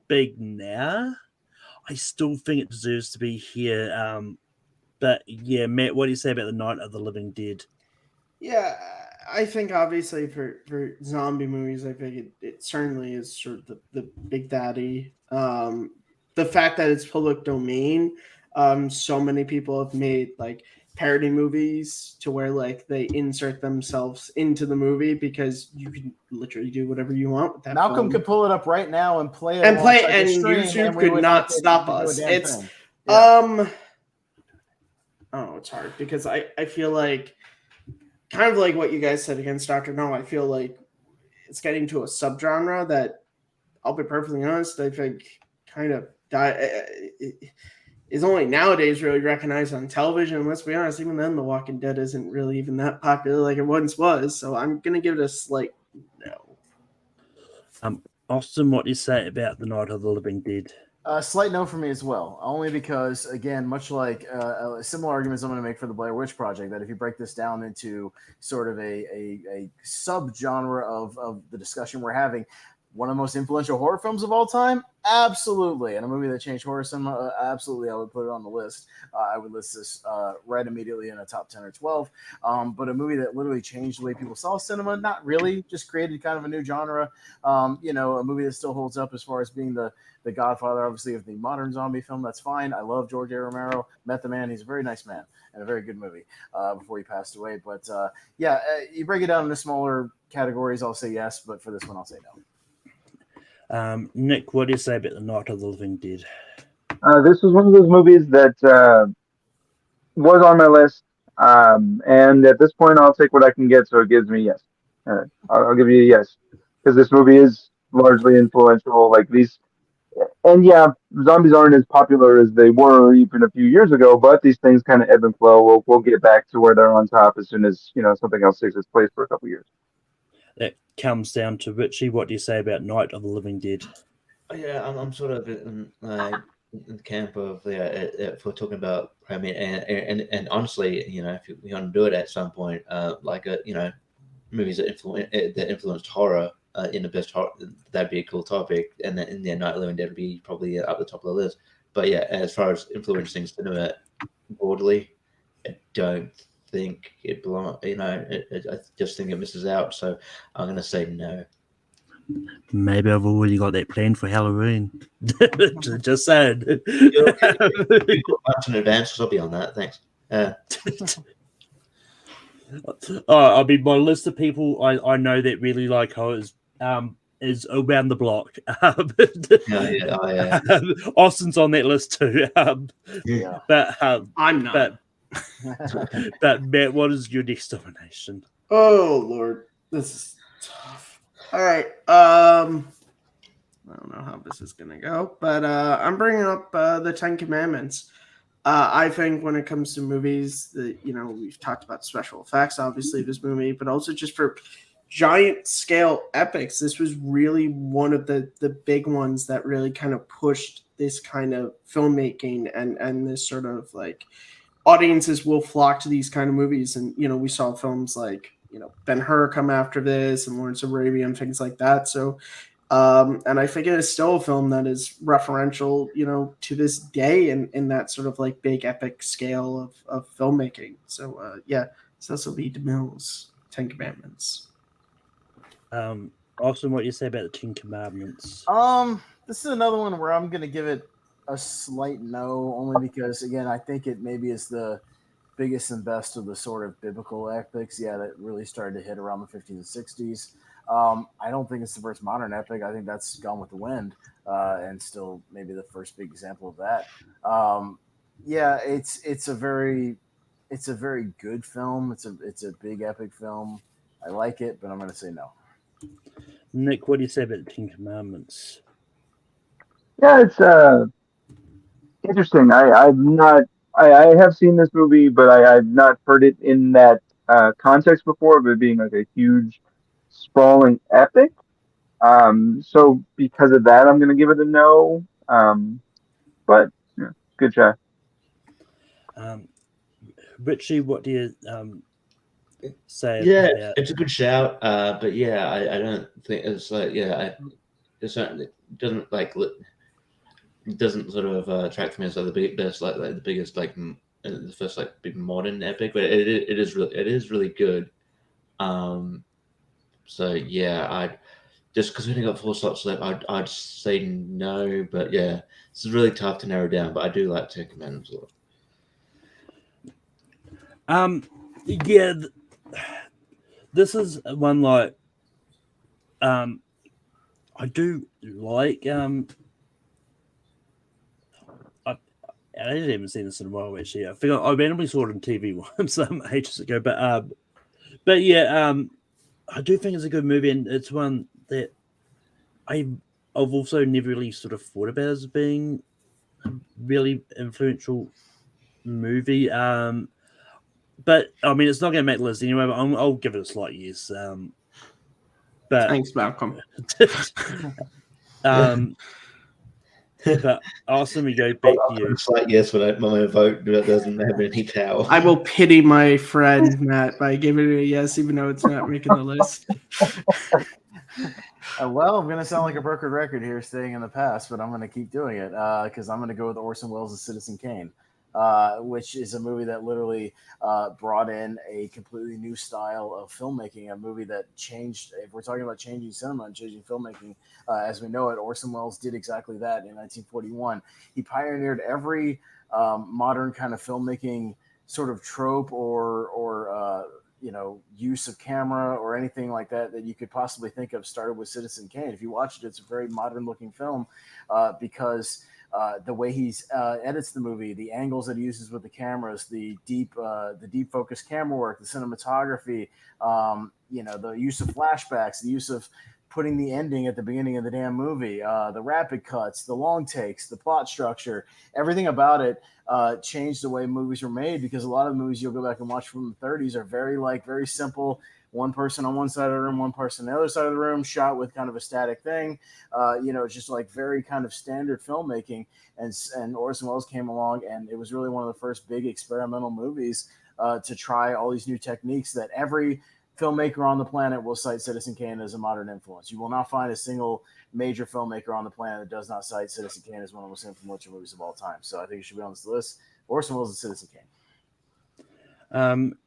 big now, I still think it deserves to be here. But yeah, Matt, what do you say about the Night of the Living Dead? Yeah, I think obviously for zombie movies, I think it certainly is sort of the big daddy. The fact that it's public domain, so many people have made like parody movies to where like they insert themselves into the movie because you can literally do whatever you want with that. Malcolm film. could pull it up right now and play it and stream, YouTube we could would not do stop a us. damn It's thing. Yeah. Oh, it's hard because I feel like kind of like what you guys said against Dr. No, I feel like it's getting to a subgenre that I'll be perfectly honest, I think kind of is only nowadays really recognized on television. And let's be honest, even then, The Walking Dead isn't really even that popular like it once was. So I'm gonna give it a slight no. Austin, what do you say about the Night of the Living Dead? Slight no for me as well, only because, again, much like similar arguments I'm going to make for the Blair Witch Project, that if you break this down into sort of a subgenre of the discussion we're having, one of the most influential horror films of all time? Absolutely. And a movie that changed horror cinema? Absolutely. I would put it on the list. I would list this right immediately in a top 10 or 12. But a movie that literally changed the way people saw cinema? Not really. Just created kind of a new genre. A movie that still holds up as far as being the godfather, obviously, of the modern zombie film. That's fine. I love George A. Romero. Met the man. He's a very nice man and a very good movie before he passed away. But you break it down into smaller categories, I'll say yes. But for this one, I'll say no. Nick, what do you say about the Night of the Living Dead? This was one of those movies that was on my list, and at this point, I'll take what I can get. So it gives me yes. I'll give you a yes because this movie is largely influential. Like these, and yeah, zombies aren't as popular as they were even a few years ago. But these things kind of ebb and flow. We'll get back to where they're on top as soon as something else takes its place for a couple years. That comes down to Richie. What do you say about Night of the Living Dead? Yeah, I'm sort of in the camp of if we're talking about, I mean, and honestly, if you want to do it at some point, movies that influenced horror in the best horror, that'd be a cool topic, and then Night of the Living Dead would be probably up the top of the list. But yeah, as far as influencing cinema broadly, I don't think it belongs. I just think it misses out. So I'm going to say no. Maybe I've already got that planned for Halloween. Just saying. You're much in advance, because I'll be on that. Thanks. I mean, my list of people I know that really like horror is around the block. Yeah. Austin's on that list too. But I'm not. But Matt, what is your next nomination? Oh Lord, this is tough. All right. I don't know how this is gonna go, but I'm bringing up the 10 Commandments. I think when it comes to movies, that we've talked about special effects, obviously this movie, but also just for giant scale epics, this was really one of the big ones that really kind of pushed this kind of filmmaking and this sort of like audiences will flock to these kind of movies. And we saw films like Ben-Hur come after this and Lawrence of Arabia and things like that. So and I think it is still a film that is referential to this day in that sort of like big epic scale of filmmaking. So Cecil B. DeMille's 10 Commandments. Austin, what do you say about the 10 Commandments? This is another one where I'm gonna give it a slight no, only because again I think it maybe is the biggest and best of the sort of biblical epics that really started to hit around the 50s and 60s. I don't think it's the first modern epic. I think that's Gone with the Wind, and still maybe the first big example of that. Yeah, it's a very good film. It's a big epic film. I like it, but I'm going to say no. Nick, what do you say about the Ten Commandments? Yeah, it's interesting. I have seen this movie, but I've not heard it in that context before of it being like a huge, sprawling epic. So because of that, I'm gonna give it a no. But yeah, good try. Richie, what do you say Yeah, about? it's a good shout. But yeah, I don't think it's like it certainly doesn't it doesn't sort of attract me as like the best like the biggest the first like big modern epic, but it is really good. So yeah, I just because we only got 4 slots left, I'd say no. But yeah, this is really tough to narrow down. But I do like Ten Commandments a lot. Yeah, this is one like I do like I didn't even see this in a while actually. I forgot I randomly saw it on TV once some ages ago, but yeah, I do think it's a good movie, and it's one that I've also never really sort of thought about as being a really influential movie. But I mean, it's not going to make the list anyway. But I'll give it a slight yes. But Thanks, Malcolm. But Austin, we go back to you. It's like yes, but my vote doesn't have any power. I will pity my friend Matt by giving it a yes, even though it's not making the list. Well, I'm going to sound like a broken record here, staying in the past, but I'm going to keep doing it because I'm going to go with Orson Welles' Citizen Kane, which is a movie that literally brought in a completely new style of filmmaking, a movie that changed. If we're talking about changing cinema and changing filmmaking as we know it, Orson Welles did exactly that in 1941. He pioneered every modern kind of filmmaking sort of trope or use of camera or anything like that you could possibly think of started with Citizen Kane. If you watch it, it's a very modern looking film because the way he edits the movie, the angles that he uses with the cameras, the deep focus camera work, the cinematography, the use of flashbacks, the use of putting the ending at the beginning of the damn movie, the rapid cuts, the long takes, the plot structure, everything about it changed the way movies were made, because a lot of movies you'll go back and watch from the 30s are very simple. One person on one side of the room, one person on the other side of the room, shot with kind of a static thing. It's just like very kind of standard filmmaking. And Orson Welles came along, and it was really one of the first big experimental movies to try all these new techniques that every filmmaker on the planet will cite Citizen Kane as a modern influence. You will not find a single major filmmaker on the planet that does not cite Citizen Kane as one of the most influential movies of all time. So I think it should be on this list. Orson Welles and Citizen Kane.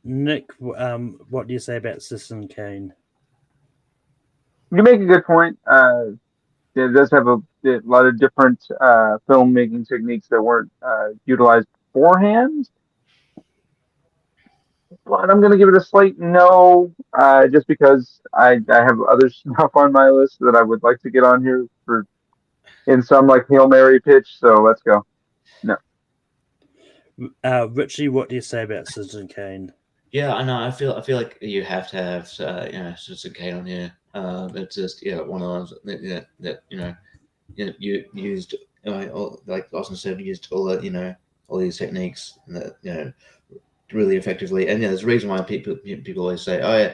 Nick, what do you say about Citizen Kane? You make a good point. It does have a lot of different filmmaking techniques that weren't utilized beforehand. But I'm going to give it a slight no, just because I have other stuff on my list that I would like to get on here in some like Hail Mary pitch. So let's go. No. Richie, what do you say about Citizen Kane? Yeah, I know. I feel like you have to have Citizen Kane on here. It's just one of those that you used like Austin said, used all these techniques that really effectively. And there's a reason why people always say, oh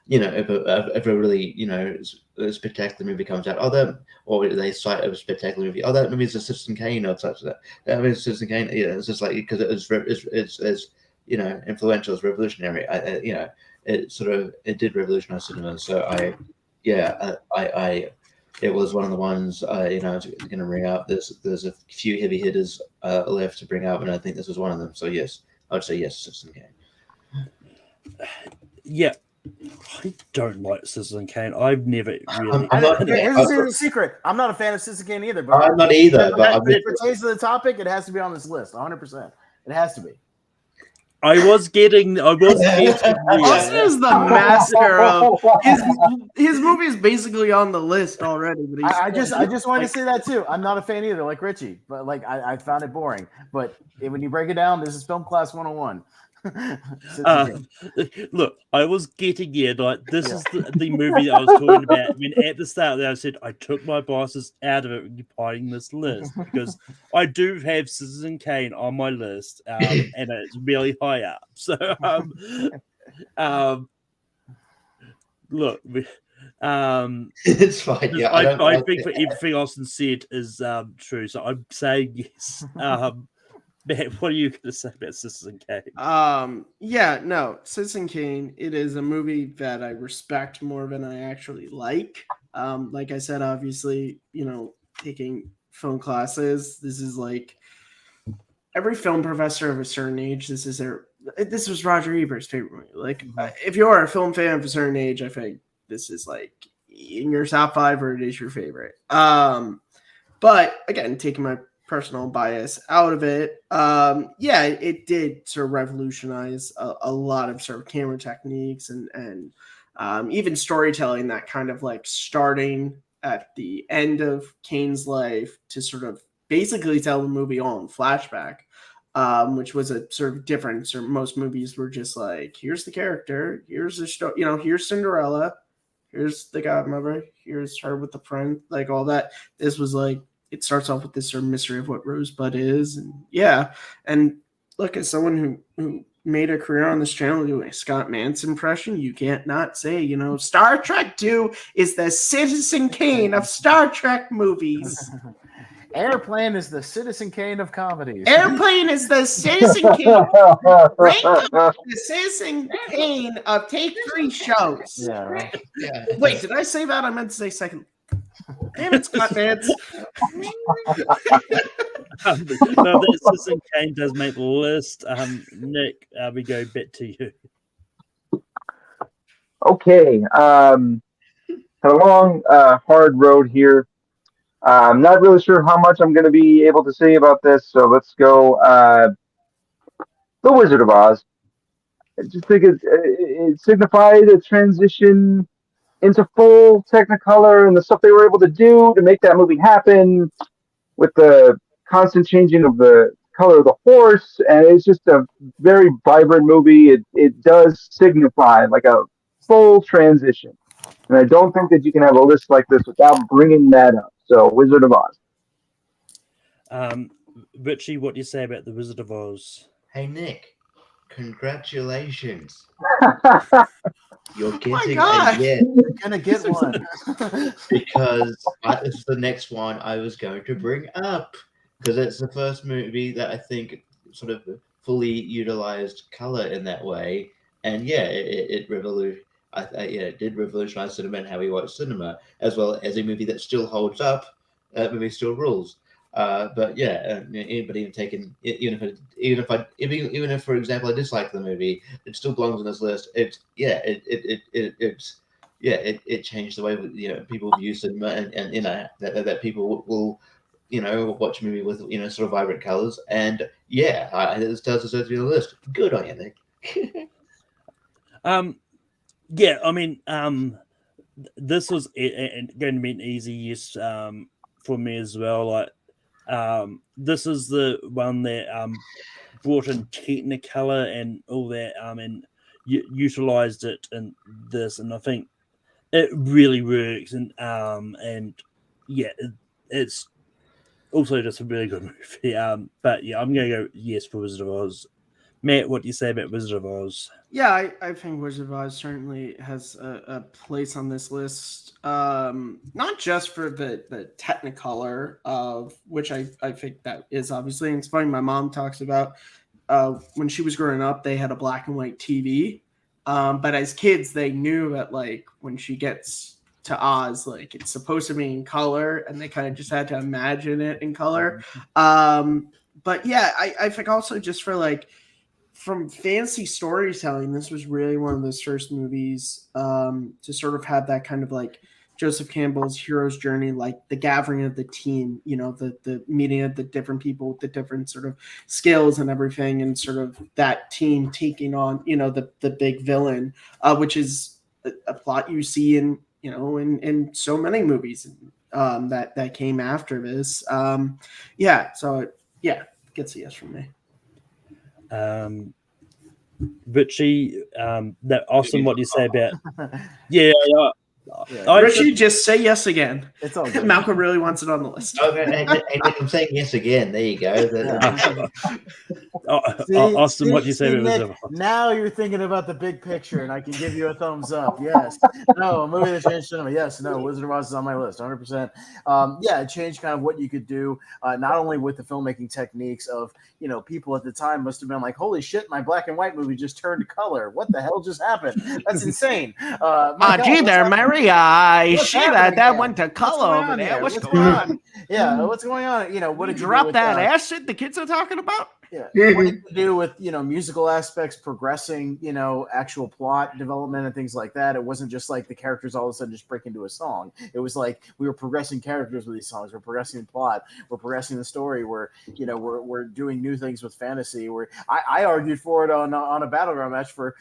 yeah, if a really a spectacular movie comes out, or they cite a spectacular movie, that movie is a Citizen Kane or such that. I mean, Citizen Kane, it's just like because it's influential, it's revolutionary. It did revolutionize cinema. So it was one of the ones I was going to bring up. There's a few heavy hitters left to bring up, and I think this was one of them. So yes, I would say yes, Citizen Kane. Yeah, I don't like Citizen Kane. I've never really. Here's a secret. I'm not a fan of Citizen Kane either. But I'm not either. But if it pertains to the topic, it has to be on this list. 100%. It has to be. I was getting there. Austin is the master of his movie is basically on the list already. But I just wanted to say that too. I'm not a fan either, like Richie, but like I found it boring. But when you break it down, this is film class 101. Look, I was getting here. Like this is the movie that I was talking about. I mean, at the start, there I said I took my biases out of it when compiling this list because I do have Citizen Kane on my list, and it's really high up. So, look, It's fine. Yeah, I think for everything Austin said is true. So I'm saying yes. Matt, what are you going to say about Citizen Kane? Yeah, no, Citizen Kane. It is a movie that I respect more than I actually like. Like I said, obviously, taking film classes, this is like every film professor of a certain age. This was Roger Ebert's favorite movie. Like, if you're a film fan of a certain age, I think this is like in your top 5 or it is your favorite. But again, taking my personal bias out of it, it did sort of revolutionize a lot of sort of camera techniques and even storytelling, that kind of like starting at the end of Kane's life to sort of basically tell the movie all in flashback, which was a sort of difference. Or most movies were just like, here's the character, here's the story, here's Cinderella, here's the godmother, here's her with the friend, like all that. This was like, it starts off with this sort of mystery of what Rosebud is. And look, as someone who made a career on this channel doing a Scott Mance impression, you can't not say, Star Trek 2 is the Citizen Kane of Star Trek movies. Airplane is the Citizen Kane of comedies. Airplane is the Citizen Kane. The Citizen Kane of Take 3 shows. Yeah, right. Yeah. Wait, did I say that? I meant to say second. Damn it, Scott Vance. No, that Citizen Kane does make the list. Nick, we go back to you. Okay. Had a long, hard road here. I'm not really sure how much I'm going to be able to say about this, so let's go. The Wizard of Oz. I just think it signified a transition into full Technicolor and the stuff they were able to do to make that movie happen with the constant changing of the color of the horse. And it's just a very vibrant movie. It does signify like a full transition. And I don't think that you can have a list like this without bringing that up. So, Wizard of Oz. Richie, what do you say about the Wizard of Oz? Hey, Nick, congratulations. You're getting You're gonna get one. because this is the next one I was going to bring up, because it's the first movie that I think sort of fully utilized color in that way, and it did revolutionize cinema and how we watch cinema, as well as a movie that still holds up. Movie still rules. But anybody taking even if for example I dislike the movie, it still belongs on this list. It changed the way people view cinema, and that people will watch a movie with sort of vibrant colors, and this does deserve to be on the list. Good on you, Nick. I mean, this was going to be an easy yes for me as well. Like, this is the one that brought in Technicolor and all that, and utilized it in this, and I think it really works. And it's also just a really good movie. But yeah, I'm gonna go yes for Wizard of Oz. Matt, what do you say about Wizard of Oz? Yeah, I think Wizard of Oz certainly has a place on this list. Not just for the Technicolor, of which I think that is obviously, and it's funny, my mom talks about when she was growing up, they had a black and white TV. But as kids, they knew that like when she gets to Oz, like it's supposed to be in color, and they kind of just had to imagine it in color. But yeah, I think also just for like, from fancy storytelling, this was really one of those first movies to sort of have that kind of like Joseph Campbell's hero's journey, like the gathering of the team, the meeting of the different people with the different sort of skills and everything, and sort of that team taking on, the big villain, which is a plot you see in so many movies that came after this. Gets a yes from me. Richie, that awesome. What do you say about? Yeah, Richie, just say yes again. It's all good. Malcolm really wants it on the list. Okay, and I'm saying yes again. There you go. Austin, what do you say about Nick, now you're thinking about the big picture, and I can give you a thumbs up. Yes. No, a movie that changed cinema. Yes. No, Wizard of Oz is on my list, 100%. It changed kind of what you could do, not only with the filmmaking techniques of, people at the time must have been like, holy shit, my black and white movie just turned to color. What the hell just happened? That's insane. Gee there, Mary. I see that went to color over there. What's going on? Yeah, what's going on? What did you drop that acid the kids are talking about? Yeah, what did you do with musical aspects progressing, actual plot development and things like that? It wasn't just like the characters all of a sudden just break into a song. It was like we were progressing characters with these songs. We're progressing plot. We're progressing the story. We're doing new things with fantasy. I argued for it on a battleground match for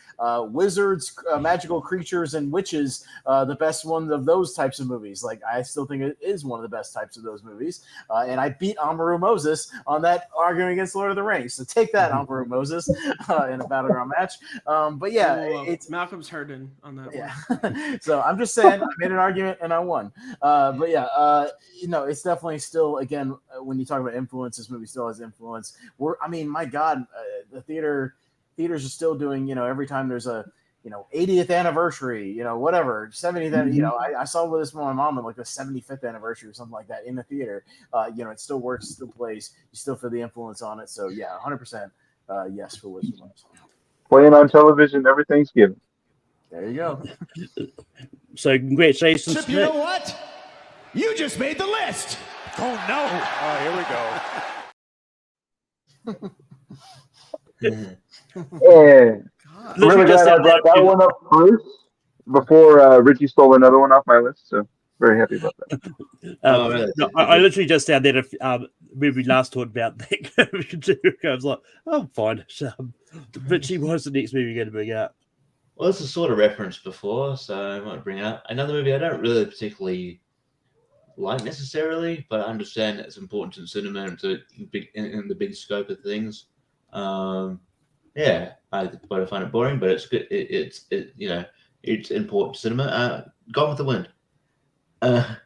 wizards, magical creatures, and witches. The best one of those types of movies. Like I still think it is one of the best types of those movies. And I beat Amaru Moses on that arguing against Lord of the Rings. So take that, Amaru Moses, in a battleground match. It's Malcolm's hurting on that one. So I'm just saying, I made an argument and I won. It's definitely still, again, when you talk about influence, this movie still has influence. My God, the theaters are still doing, every time there's a 80th anniversary, whatever, 70th, I saw this with my mom at like the 75th anniversary or something like that in the theater. It still works, still plays, you still feel the influence on it. So 100% yes for Wizard of Oz. Playing on television every Thanksgiving. There you go. So congratulations. Chip, you know what? You just made the list. Oh no. Yeah. I'm really glad I brought that one up first before Richie stole another one off my list. So very happy about that. I literally just said that when we last talked about that, I was like, oh, fine. Richie, what's the next movie going to bring up? Well, this is sort of referenced before, so I might bring up another movie I don't really particularly like necessarily, but I understand it's important in cinema and in the big scope of things. I find it boring, but it's good. It's important to cinema. Gone with the Wind. I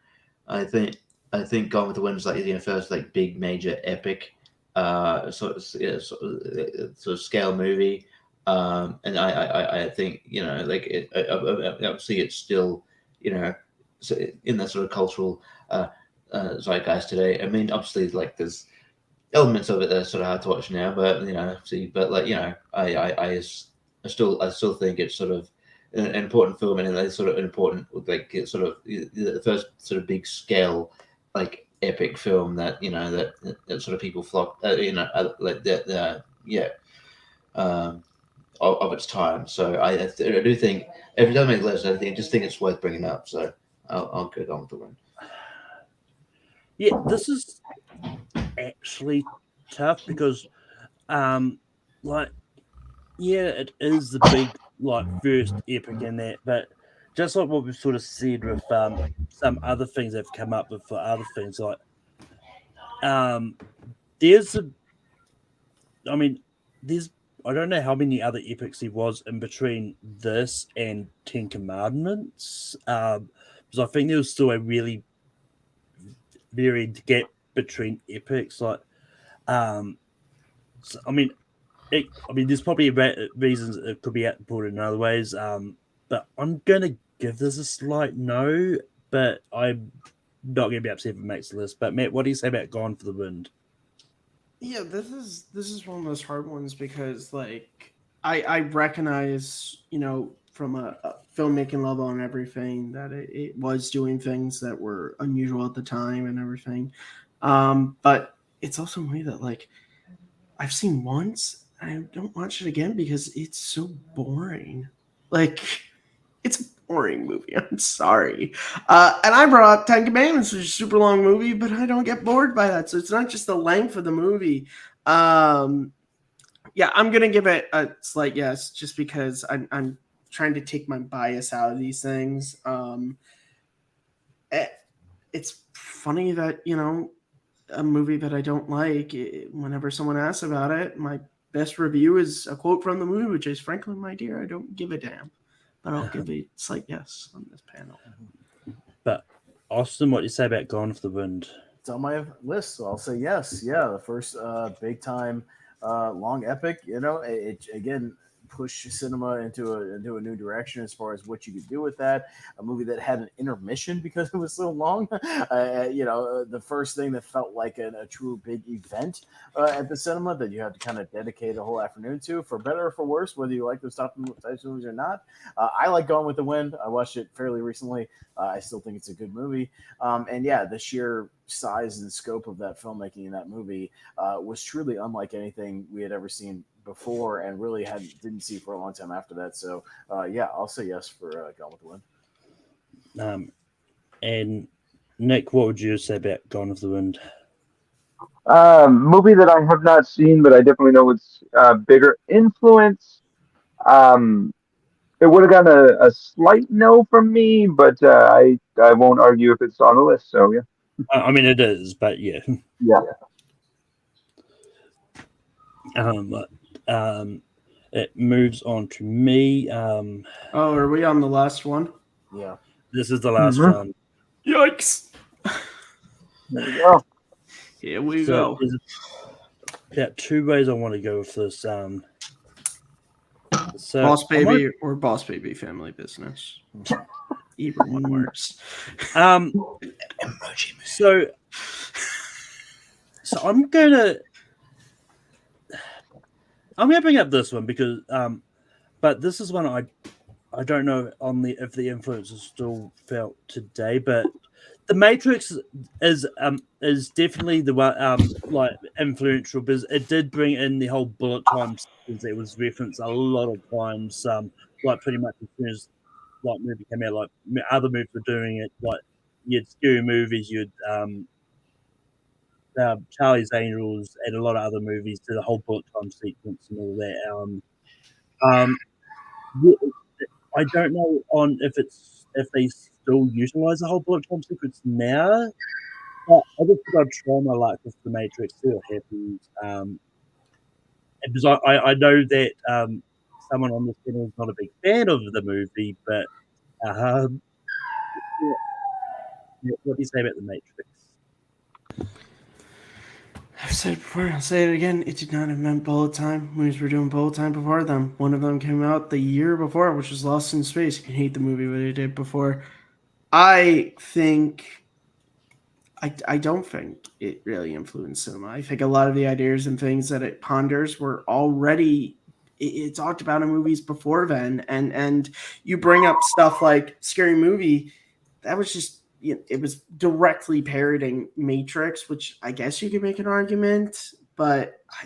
think Gone with the Wind is like first like big major epic sort of scale movie. And I think obviously it's still in that sort of cultural zeitgeist today. I mean, obviously like there's elements of it that are sort of hard to watch now, but I still think it's sort of an important film and it's sort of an important sort of the first sort of big scale like epic film that that sort of people flock of its time. So I do think if it doesn't make the list, I just think it's worth bringing up. So I'll go on with the one. Yeah, this is actually tough because it is the big first epic in that, but just like what we've sort of said with some other things that have come up with for other things, like there's I don't know how many other epics there was in between this and Ten Commandments, because I think there was still a really very gap between epics. There's probably reasons it could be output in other ways. But I'm gonna give this a slight no. But I'm not gonna be upset if it makes the list. But Matt, what do you say about Gone for the Wind? Yeah, this is one of those hard ones because I recognize from a filmmaking level and everything that it was doing things that were unusual at the time and everything, but it's also a movie that I've seen once and I don't watch it again because it's so boring. It's boring movie. I'm sorry. And I brought up Ten Commandments, which is a super long movie, but I don't get bored by that. So it's not just the length of the movie. Yeah, I'm gonna give it a slight yes, just because I'm trying to take my bias out of these things. It's funny that a movie that I don't like, whenever someone asks about it, my best review is a quote from the movie, which is, "Frankly, my dear, I don't give a damn." But I'll give a slight yes on this panel. But Austin, what do you say about Gone with the Wind? It's on my list, so I'll say yes. Yeah, the first big time long epic. It again pushed cinema into a new direction as far as what you could do with that. A movie that had an intermission because it was so long. The first thing that felt like a true big event at the cinema that you had to kind of dedicate a whole afternoon to, for better or for worse, whether you like those types of movies or not. I like Gone with the Wind. I watched it fairly recently. I still think it's a good movie. And yeah, the sheer size and scope of that filmmaking in that movie was truly unlike anything we had ever seen before, and really didn't see for a long time after that. So yeah, I'll say yes for Gone with the Wind. And Nick, what would you say about Gone with the Wind? Movie that I have not seen, but I definitely know it's bigger influence. It would have gotten a slight no from me, but I won't argue if it's on the list. So yeah. I mean, it is, but yeah. Yeah. It moves on to me. Are we on the last one? Yeah. This is the last one. Yikes! There we go. Here we go. There's about two ways I want to go with this. Boss Baby or Boss Baby Family Business. Either one works. So I'm gonna bring up this one because but this is one I don't know if the influence is still felt today, but The Matrix is definitely the one like influential because it did bring in the whole bullet time sequence that was referenced a lot of times. Like pretty much as soon as like movie came out, like other movies were doing it. Like you'd scary movies, you'd Charlie's Angels, and a lot of other movies did the whole bullet time sequence and all that. I don't know if they still utilize the whole bullet time sequence now. But I just think I'd try my luck with The Matrix, see what happens. Because I know that someone on this channel is not a big fan of the movie, but what do you say about The Matrix? I've said before, I'll say it again. It did not invent bullet time. Movies were doing bullet time before them. One of them came out the year before, which was Lost in Space. You can hate the movie, but it did before. I don't think it really influenced cinema. I think a lot of the ideas and things that it ponders were already it talked about in movies before then. And you bring up stuff like Scary Movie, that was just it was directly parroting Matrix, which I guess you could make an argument, but I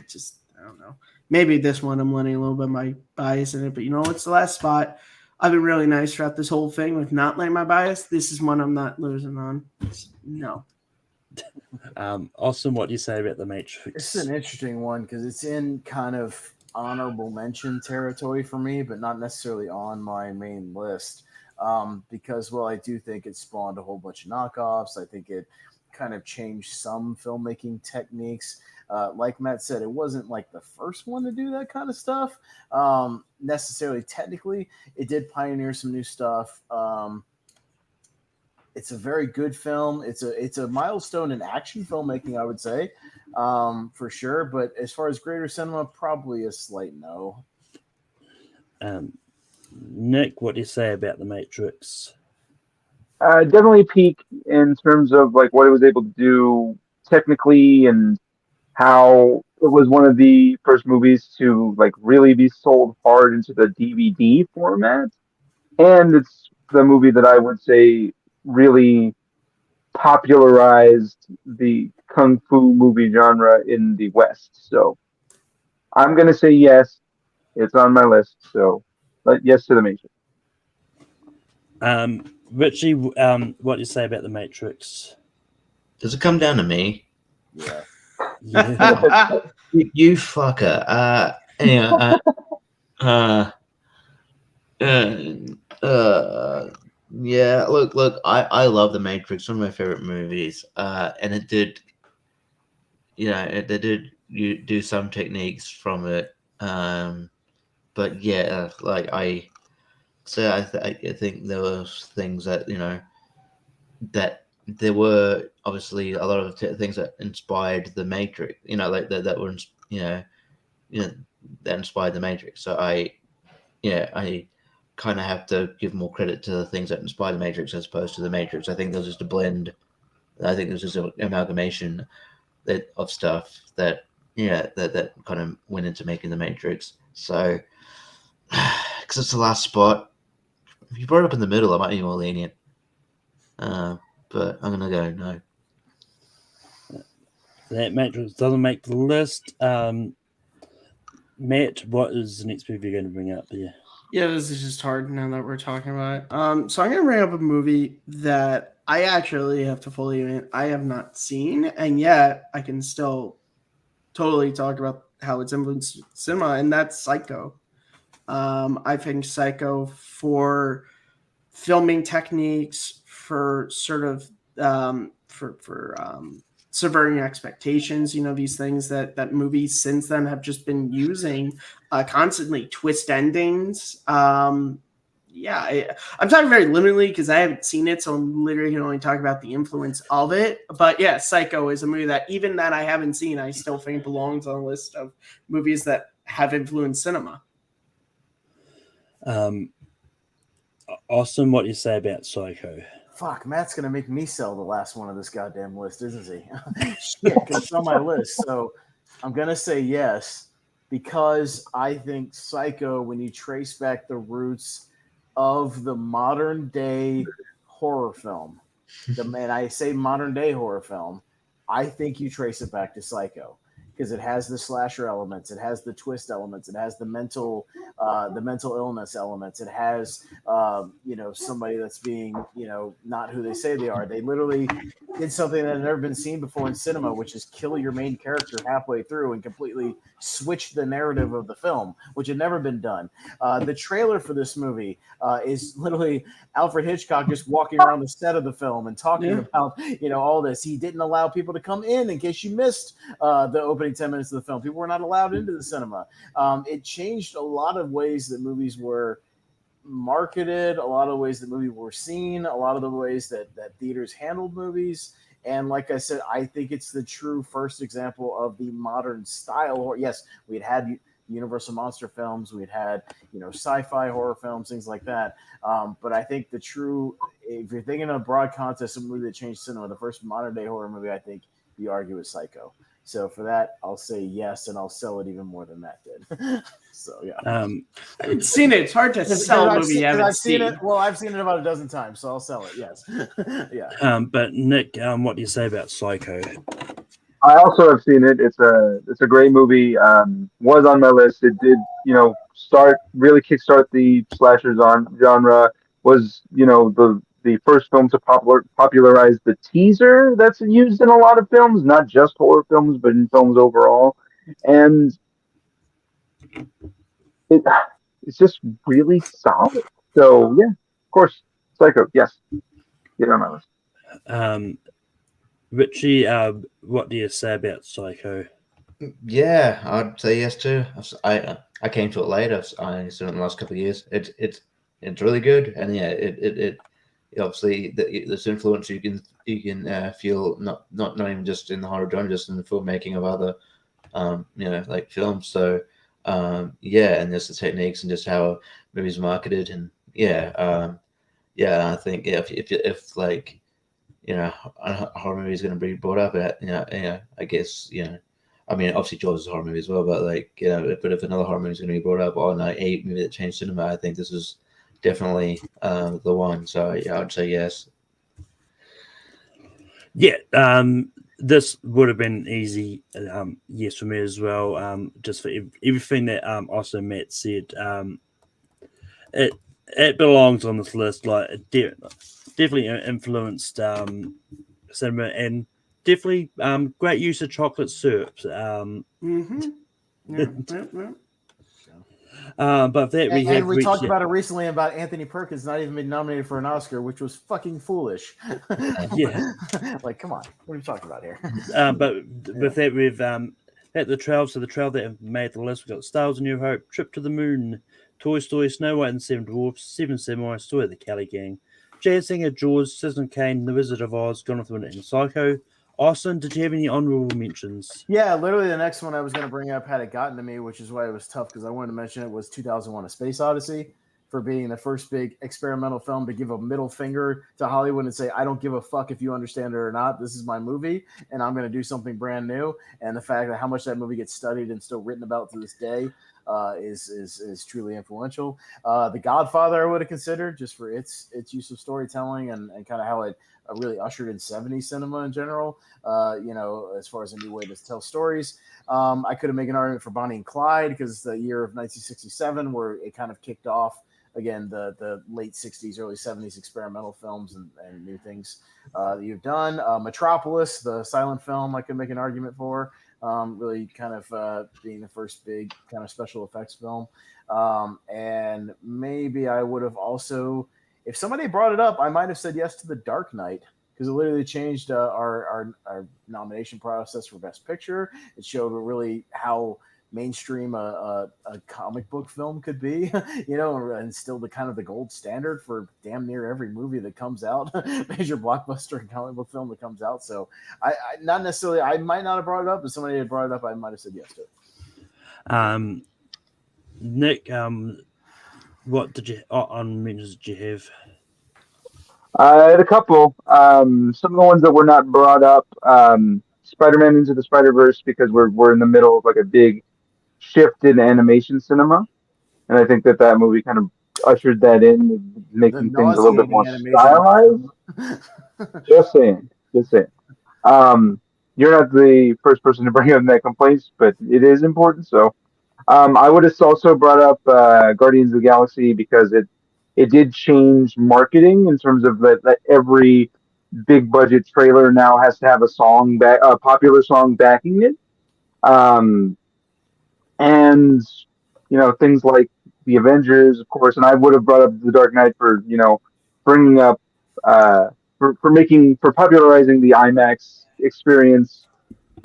don't know. Maybe this one I'm letting a little bit of my bias in it, but it's the last spot. I've been really nice throughout this whole thing with not letting my bias. This is one I'm not losing on. No. Austin, what do you say about The Matrix? This is an interesting one because it's in kind of honorable mention territory for me, but not necessarily on my main list. Because, well, I do think it spawned a whole bunch of knockoffs. I think it kind of changed some filmmaking techniques. Like Matt said, it wasn't like the first one to do that kind of stuff. Necessarily, technically, it did pioneer some new stuff. It's a very good film. It's a milestone in action filmmaking, I would say, for sure. But as far as greater cinema, probably a slight no. Nick, what do you say about The Matrix? Definitely peak in terms of like what it was able to do technically and how it was one of the first movies to like really be sold hard into the DVD format. And it's the movie that I would say really popularized the kung fu movie genre in the West. So I'm going to say yes. It's on my list. So yes to The Matrix. Richie, what do you say about the Matrix? Does it come down to me? Yeah. Yeah. You fucker. Anyway, yeah. Look. I love The Matrix. One of my favorite movies. And it did. They did you do some techniques from it. But yeah, like I think there were things that that there were obviously a lot of things that inspired the Matrix. Like that were you know that inspired the Matrix. So I kind of have to give more credit to the things that inspired the Matrix as opposed to the Matrix. I think there's just a blend. I think there's just an amalgamation of stuff that that kind of went into making the Matrix. So because it's the last spot, if you brought it up in the middle, I might be more lenient. But I'm gonna go no. That Matrix doesn't make the list. Matt, what is the next movie you're going to bring up here? Yeah, this is just hard now that we're talking about it. So I'm gonna bring up a movie that I actually have to fully admit I have not seen, and yet I can still totally talk about how it's influenced cinema, and that's Psycho. I think Psycho for filming techniques, for sort of subverting expectations. These things that movies since then have just been using constantly, twist endings. I'm talking very limitedly because I haven't seen it, so I'm literally can only talk about the influence of it. But yeah, Psycho is a movie that even that I haven't seen, I still think belongs on a list of movies that have influenced cinema. Austin, what do you say about Psycho? Fuck, Matt's gonna make me sell the last one of this goddamn list, isn't he? Shit, it's on my list. So I'm gonna say yes because I think Psycho, when you trace back the roots of the modern day horror film, and I say modern day horror film, I think you trace it back to Psycho because it has the slasher elements, it has the twist elements, it has the mental illness elements, it has somebody that's being not who they say they are. They literally did something that had never been seen before in cinema, which is kill your main character halfway through and completely switch the narrative of the film, which had never been done. The trailer for this movie is literally Alfred Hitchcock just walking around the set of the film and talking about all this. He didn't allow people to come in case you missed the opening 10 minutes of the film. People were not allowed into the cinema. It changed a lot of ways that movies were marketed, a lot of ways that movies were seen, a lot of the ways that theaters handled movies. And like I said, I think it's the true first example of the modern style horror. Yes, we'd had Universal monster films, we'd had sci-fi horror films, things like that. But I think if you're thinking of a broad context of a movie that changed cinema, the first modern day horror movie, I think you argue is Psycho. So for that, I'll say yes, and I'll sell it even more than Matt did. So yeah, I haven't seen it. It's hard to sell a movie you haven't seen. It. Well, I've seen it about a dozen times, so I'll sell it. Yes, yeah. But Nick, what do you say about Psycho? I also have seen it. It's a great movie. Was on my list. It did really kickstart the slasher genre. Was the first film to popularize the teaser that's used in a lot of films, not just horror films, but in films overall. And it's just really solid. So yeah, of course, Psycho. Yes, get on my list. Richie, what do you say about Psycho? Yeah, I'd say yes too. I came to it later. I saw it in the last couple of years. It's really good, and yeah, it obviously this influence you can feel not even just in the horror genre, just in the filmmaking of other like films. So yeah, and just the techniques and just how movies marketed, and I think if like a horror movie is going to be brought up at I guess I mean obviously Jaws is a horror movie as well, but like but if another horror movie is going to be brought up on a movie that changed cinema, I think this is definitely the one. So yeah, I'd say yes. Yeah, this would have been easy yes for me as well. Just for everything that also Matt said. it belongs on this list. Like, it definitely influenced cinema, and definitely great use of chocolate syrups. Yeah. But that we And have we reached. talked about it recently about Anthony Perkins not even being nominated for an Oscar, which was fucking foolish. Yeah. Like, come on, what are we talking about here? But with that, we've at the 12, so the 12 that have made the list, we've got Star Wars: A New Hope, Trip to the Moon, Toy Story, Snow White and the Seven Dwarfs, Seven Samurai, Story of the Kelly Gang, Jazz Singer, Jaws, Citizen Kane, The Wizard of Oz, Gone with the Wind, and Psycho. Austin, did you have any honorable mentions? Yeah, literally the next one I was going to bring up had it gotten to me, which is why it was tough because I wanted to mention it was 2001: A Space Odyssey for being the first big experimental film to give a middle finger to Hollywood and say, I don't give a fuck if you understand it or not. This is my movie, and I'm going to do something brand new. And the fact that how much that movie gets studied and still written about to this day is truly influential. The Godfather I would have considered just for its use of storytelling and kind of how it really ushered in 70s cinema in general. As far as a new way to tell stories. I could have made an argument for Bonnie and Clyde because it's the year of 1967 where it kind of kicked off again the late 60s, early 70s experimental films and new things that you've done. Metropolis, the silent film, I could make an argument for. Really kind of being the first big kind of special effects film. And maybe I would have also, if somebody brought it up, I might have said yes to The Dark Knight because it literally changed our nomination process for Best Picture. It showed really how mainstream a comic book film could be, and still the kind of the gold standard for damn near every movie that comes out, major blockbuster and comic book film that comes out. So I not necessarily, I might not have brought it up, but somebody had brought it up, I might have said yes to it. Nick, what did you on mentions did you have? I had a couple. Some of the ones that were not brought up, Spider-Man Into the Spider-Verse, because we're in the middle of like a big shift in animation cinema, and I think that movie kind of ushered that in, making things a little bit more stylized. Just saying. You're not the first person to bring up that complaints, but it is important. So, I would have also brought up Guardians of the Galaxy because it did change marketing in terms of that every big budget trailer now has to have a popular song backing it. Um, and things like the Avengers, of course, and I would have brought up the Dark Knight for bringing up for popularizing the IMAX experience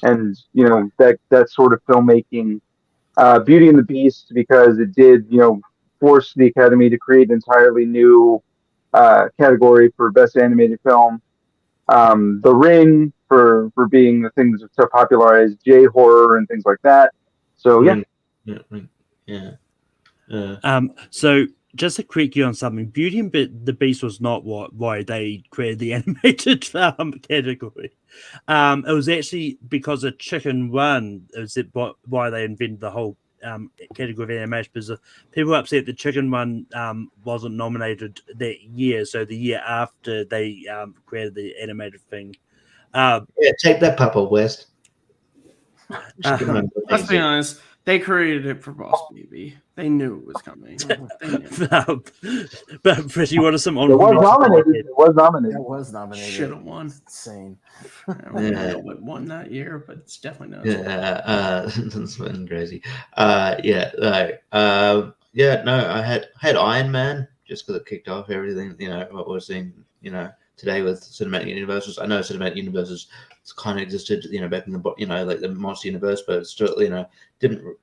and that sort of filmmaking. Beauty and the Beast because it did force the Academy to create an entirely new category for Best Animated Film. The Ring for being the things to popularize J horror and things like that. So yeah. So just to correct you on something, Beauty and the Beast was not why they created the animated film category. It was actually because of Chicken Run. Is it why they invented the whole category of animation? Because people were upset that Chicken Run wasn't nominated that year, so the year after they created the animated thing. Take that, Papa West. Let's be honest. They created it for Boss Baby. They knew it was coming. But Pretty, what are some it was nominated. Should have won. Insane. I don't know what won that year, but it's definitely not. That's been crazy. No, I had Iron Man just because it kicked off everything. What we're seeing. Today with cinematic universes. I know cinematic universes kind of existed, back in the, like the Monster Universe, but it's still, didn't,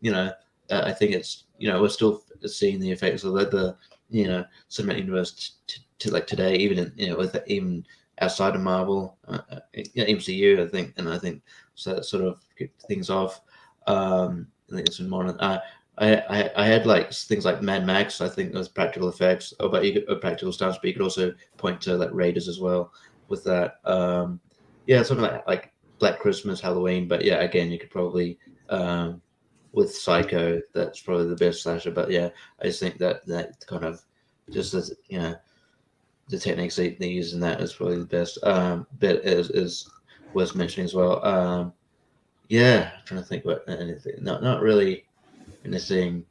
I think it's, we're still seeing the effects of the cinematic universe to like today, even even outside of Marvel, MCU, I think, and I think so that sort of kicked things off. I think it's been modern. I had like things like Mad Max. I think those practical effects, but practical stunts. But you could also point to like Raiders as well with that. Something like Black Christmas, Halloween. But yeah, again, you could probably with Psycho. That's probably the best slasher. But yeah, I just think that kind of just as the techniques they use in that is probably the best. Bit is worth mentioning as well. I'm trying to think about anything. Not really anything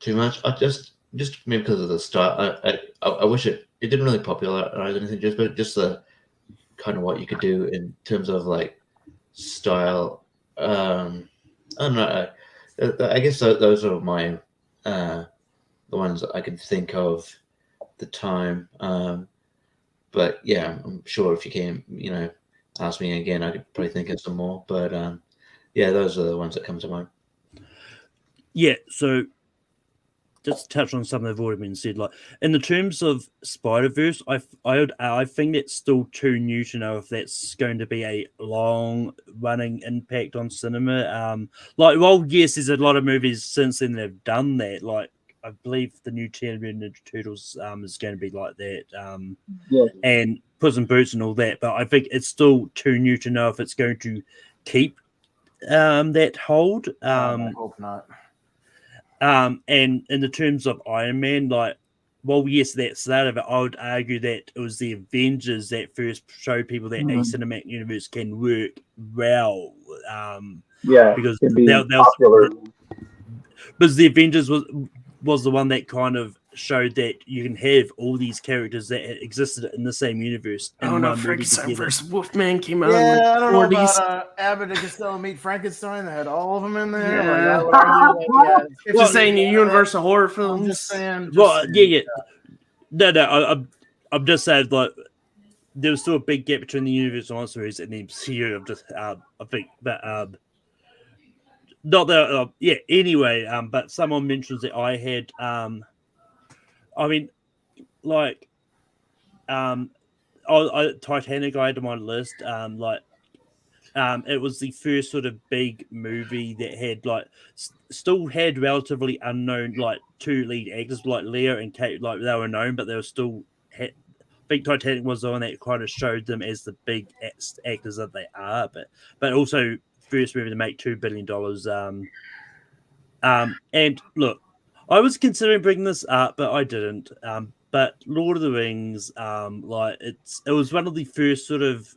too much. I just just maybe because of the style. I wish it didn't really popularize anything, just the kind of what you could do in terms of like style. I don't know. I guess those are my the ones that I can think of at the time. But yeah, I'm sure if you came, ask me again, I could probably think of some more. But yeah, those are the ones that come to mind. Yeah, so just to touch on something that have already been said, like in the terms of Spider-Verse, I think it's still too new to know if that's going to be a long-running impact on cinema. Well, yes, there's a lot of movies since then that have done that. Like, I believe the new Teenage Mutant Ninja Turtles is going to be like that. Yeah. And Puss in Boots and all that. But I think it's still too new to know if it's going to keep that hold. I hope not. And in the terms of Iron Man, like, well, yes, that's that of it. I would argue that it was the Avengers that first showed people that a cinematic universe can work well. Yeah, Because it'd be popular. because the Avengers was the one that kind of showed that you can have all these characters that existed in the same universe. Oh no, Frankenstein vs. Wolfman came out. Yeah, in I don't know 40s. about Abbott and Costello Meet Frankenstein. They had all of them in there. Yeah. Like, I would argue that, It's just saying the Universal horror films. I'm just saying. Yeah. No. I'm just saying, like, there was still a big gap between the Universal Monster movies and the MCU. I'm just, I think that, not that, yeah. Anyway, but someone mentions that I had, I mean, like, Titanic I had on my list. It was the first sort of big movie that had like still had relatively unknown like two lead actors like Leo and Kate. Like they were known, but they were still. I think Titanic was the one that kind of showed them as the big actors that they are, but also first movie to make $2 billion. And look, I was considering bringing this up, but I didn't. But Lord of the Rings, like it was one of the first sort of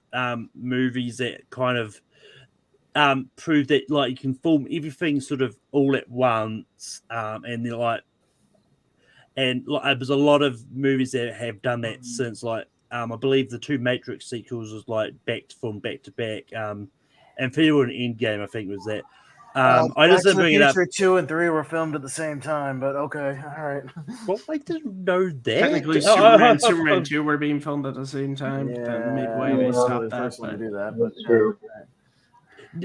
movies that kind of proved that like you can film everything sort of all at once, and then like there's a lot of movies that have done that since. Like I believe the two Matrix sequels was like back to back. Infinity War and Endgame, I think was that. I just didn't bring it up. 2 and 3 were filmed at the same time, but okay, all right. Well, I didn't know that. Technically, Superman 2 were being filmed at the same time. Yeah, Then midway they stopped that. First one to do that, That's true.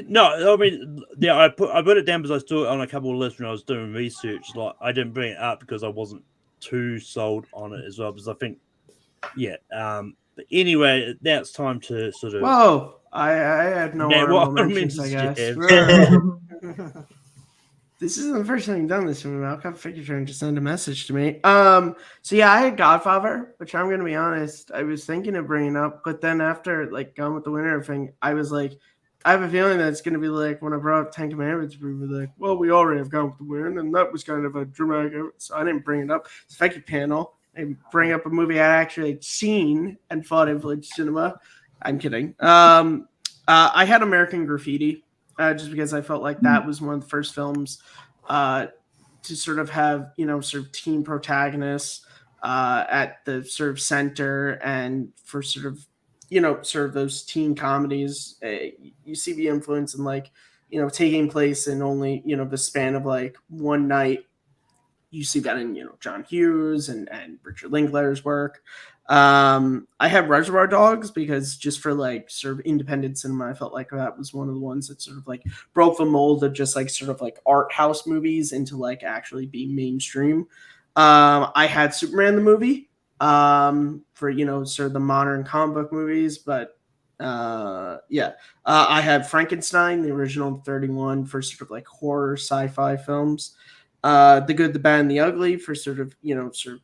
No, I mean, yeah, I put it down because I saw it on a couple of lists when I was doing research. Like, I didn't bring it up because I wasn't too sold on it as well. Because I think, yeah. But anyway, now it's time to sort of. Whoa! I had no honorable mentions, I guess. This isn't the first time you've done this to me, Malcolm. I figured you're trying to send a message to me. So yeah, I had Godfather, which I'm gonna be honest, I was thinking of bringing up, but then after like Gone with the Wind thing, I was like, I have a feeling that it's gonna be like when I brought up Ten Commandments, we were like, well, we already have Gone with the Wind, and that was kind of a dramatic, so I didn't bring it up. So thank you, panel. I bring up a movie I actually had seen and thought influenced cinema. I'm kidding. I had American Graffiti. Just because I felt like that was one of the first films to sort of have, sort of teen protagonists at the sort of center, and for sort of, sort of those teen comedies, you see the influence in like, taking place in only, the span of like one night. You see that in, John Hughes and Richard Linklater's work. I have Reservoir Dogs because just for like sort of independent cinema, I felt like that was one of the ones that sort of like broke the mold of just like sort of like art house movies into like actually being mainstream. I had Superman the movie for sort of the modern comic book movies, but I had Frankenstein, the original 31, for sort of like horror sci-fi films. The Good, the Bad, and the Ugly for sort of sort of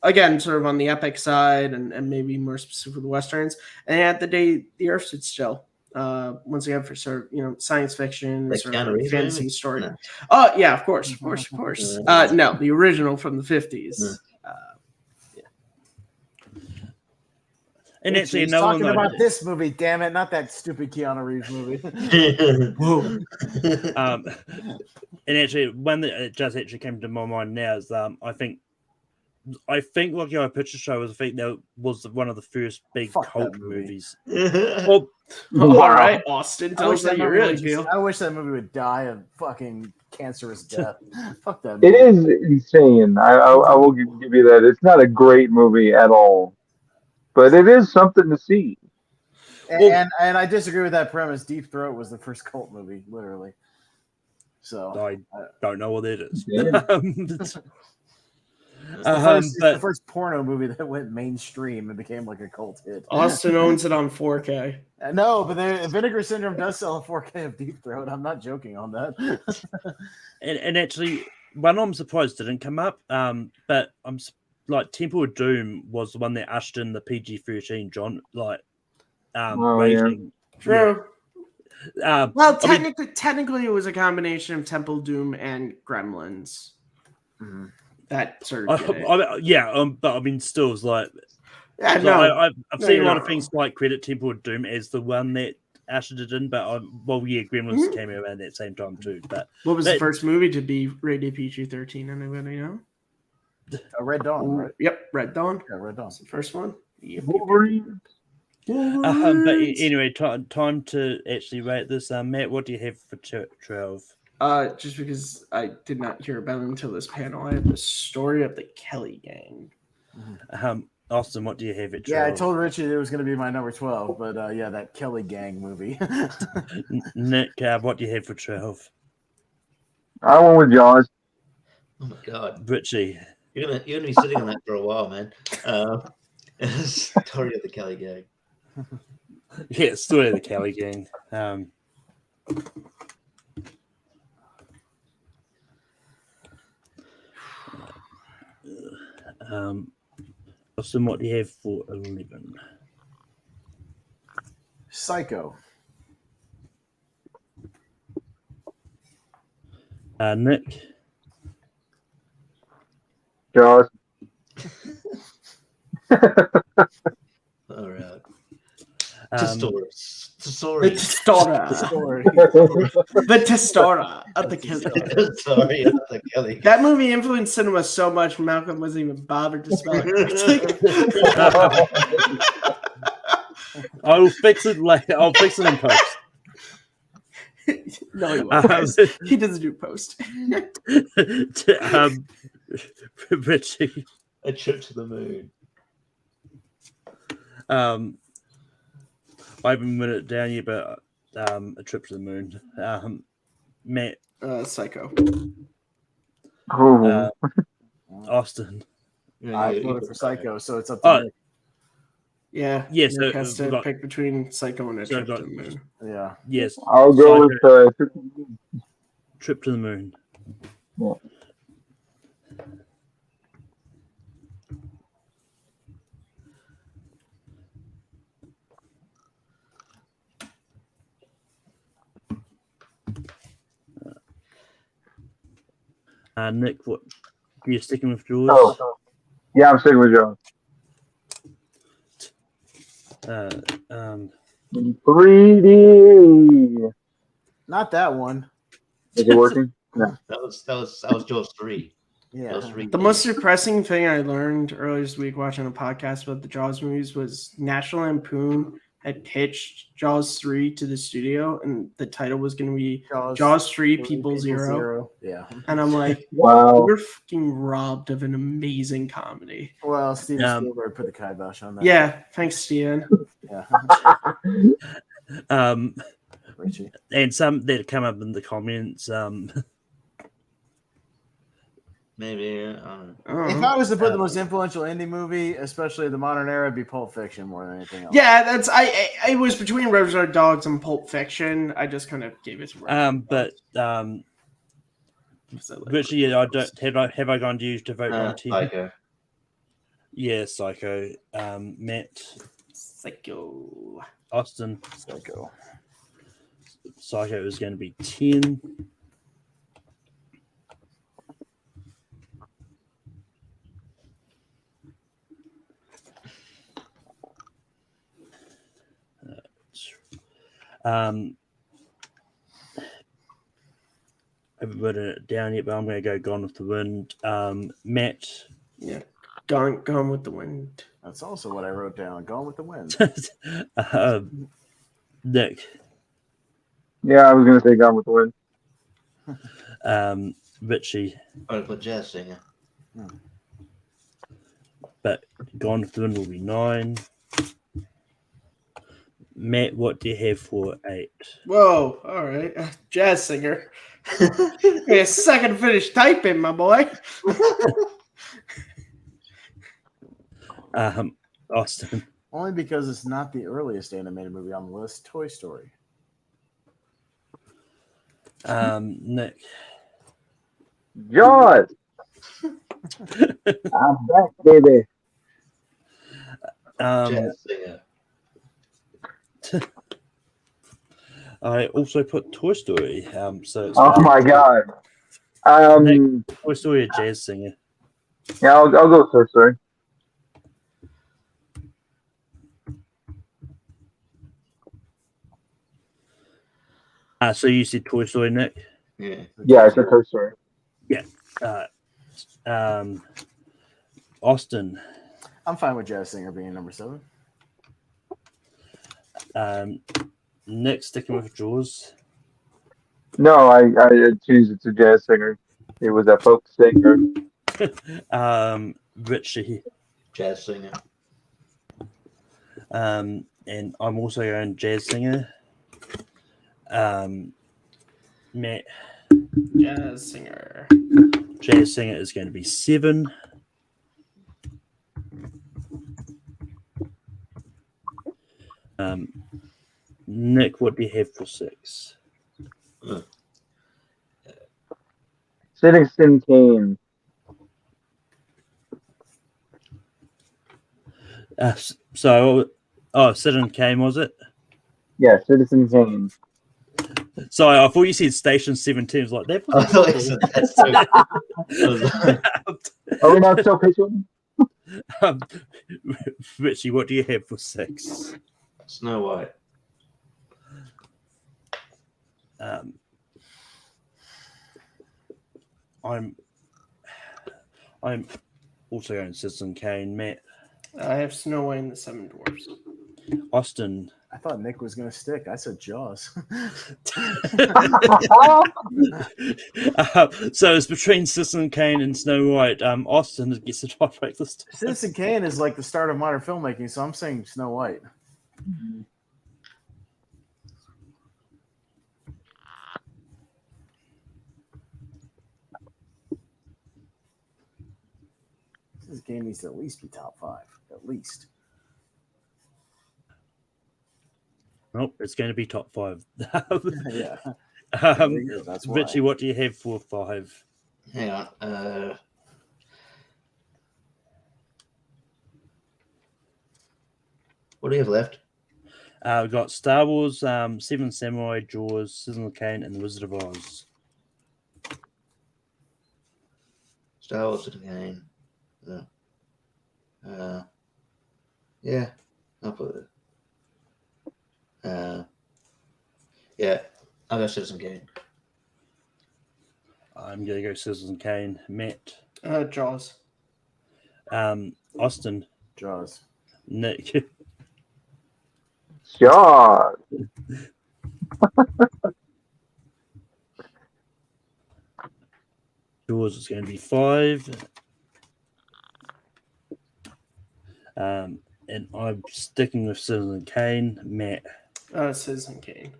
again, sort of on the epic side and maybe more specific for the Westerns. And at the Day the Earth Stood Still, once again for sort of, science fiction, Like sort of like fantasy story. No. Oh, yeah, of course. No, the original from the 50s. And He's actually, another talking one about this movie, damn it, not that stupid Keanu Reeves movie. And actually, one that just actually came to my mind now is I think Lucky Eye Picture Show that was one of the first big Fuck cult that movie. movies. Well, All right, Austin, tell us how you really feel. I wish that movie would die a fucking cancerous death. Fuck that It movie. is insane. I will give you that. It's not a great movie at all, but it is something to see. And I disagree with that premise. Deep Throat was the first cult movie, literally. So I don't know what it is. It's the first porno movie that went mainstream and became like a cult hit. Austin owns it on 4K. No, but Vinegar Syndrome does sell a 4K of Deep Throat. I'm not joking on that. and actually, one I'm surprised didn't come up. But I'm like Temple of Doom was the one that ushered in the PG-13 rating. True. Yeah. Well, technically, it was a combination of Temple Doom and Gremlins. Mm-hmm. That sort of but I mean, still, it's like, I've seen a lot of things like credit Temple of Doom as the one that ushered it in, but Gremlins came out around that same time too. But what was the first movie to be rated PG-13? Anybody know? Red Dawn, right? Yep, Red Dawn. Yeah, Red Dawn. That's the first one. Yep. Wolverine. But anyway, time to actually rate this. Matt, what do you have for 12? Just because I did not hear about it until this panel, I have the story of the Kelly Gang. Austin, what do you have at 12? Yeah, I told Richie it was going to be my number 12, but that Kelly Gang movie. Nick, what do you have for 12? I went with Jaws. Oh my god, Richie, you're gonna be sitting on that for a while, man. Story of the Kelly Gang. Yeah, story of the Kelly Gang. Austin, what do you have for 11? Psycho. Nick? Jaws. All right. The Story. The Testora of the Kelly Gang. Story of the Kelly Gang. That movie influenced cinema so much, Malcolm wasn't even bothered to spell it. I'll fix it later. I'll fix it in post. No, he won't. He doesn't do post. Richie. A trip to the moon. I haven't written it down yet, but a trip to the moon. Matt. Psycho. Austin. I voted for Psycho, so it's up to Nick. Yeah. Yes. Nick has to pick between Psycho and a trip to the moon. Yeah. Yes. I'll go with Trip to the Moon. Yeah. Nick, what? Are you sticking with yours? Oh. Yeah, I'm sticking with Jaws. 3D. Not that one. Is it working? No. That was Jaws 3. Yeah. Jaws 3. The most depressing thing I learned earlier this week watching a podcast about the Jaws movies was National Lampoon had pitched Jaws 3 to the studio, and the title was going to be Jaws 3 People Zero. Yeah. And I'm like, Wow. we're fucking robbed of an amazing comedy. Well, Steven Spielberg put the kibosh on that. Yeah, thanks, Steven. Yeah. Richie. And some that come up in the comments. Maybe. If I was to put the most influential indie movie, especially the modern era, it'd be Pulp Fiction more than anything else. Yeah, that's I was between Reservoir Dogs and Pulp Fiction. I just kind of gave it to Richie, have I gone to you to vote on team? Psycho. Yeah, Psycho. Matt. Psycho. Austin. Psycho. Psycho is going to be 10. I haven't written it down yet, but I'm going to go Gone with the Wind. Matt. Yeah, Gone with the Wind. That's also what I wrote down. Gone with the Wind. Nick. Yeah, I was gonna say Gone with the Wind. Richie. I'd put Jazz Singer. But Gone with the Wind will be 9. Matt, what do you have for 8? Whoa, all right. Jazz Singer. Give me a second to finish typing, my boy. Austin. Only because it's not the earliest animated movie on the list. Toy Story. Nick. Jaws. I'm back, baby. Jazz Singer. I also put Toy Story. So it's Oh my god. Nick, Toy Story or Jazz Singer? Yeah, I'll go with Toy Story. So you said Toy Story, Nick? Yeah. Yeah, I said Toy Story. Yeah. Austin. I'm fine with Jazz Singer being number 7. Nick, sticking with Jaws. No, I choose it's a jazz singer. It was a folk singer. Richie. Jazz Singer. And I'm also going Jazz Singer. Matt. Jazz Singer. Jazz Singer is going to be 7. Nick, what do you have for 6? Citizen Kane. Citizen Kane, was it? Yeah, Citizen Kane. Sorry, I thought you said Station 17. I was like, that I thought you said that too. Are we not still pitching? Richie, what do you have for 6? Snow White. I'm also going Citizen Kane. Matt. I have Snow White and the Seven Dwarfs. Austin. I thought Nick was going to stick. I said Jaws. So it's between Citizen Kane and Snow White. Austin gets the tiebreak this time. Citizen Kane is like the start of modern filmmaking, so I'm saying Snow White. This game needs to at least be top 5. At least. Nope, it's going to be top 5. Yeah. That's why. Richie, what do you have for 5? Hang on. What do you have left? We've got Star Wars, Seven Samurai, Jaws, Citizen Kane, and The Wizard of Oz. Star Wars, Citizen Kane. Yeah, I'll put it. Yeah, I'll go Citizen Kane. I'm going to go Citizen Kane. Matt. Jaws. Austin. Jaws. Nick. Jaws. Jaws is going to be 5. And I'm sticking with Citizen Kane. Matt. Citizen Kane.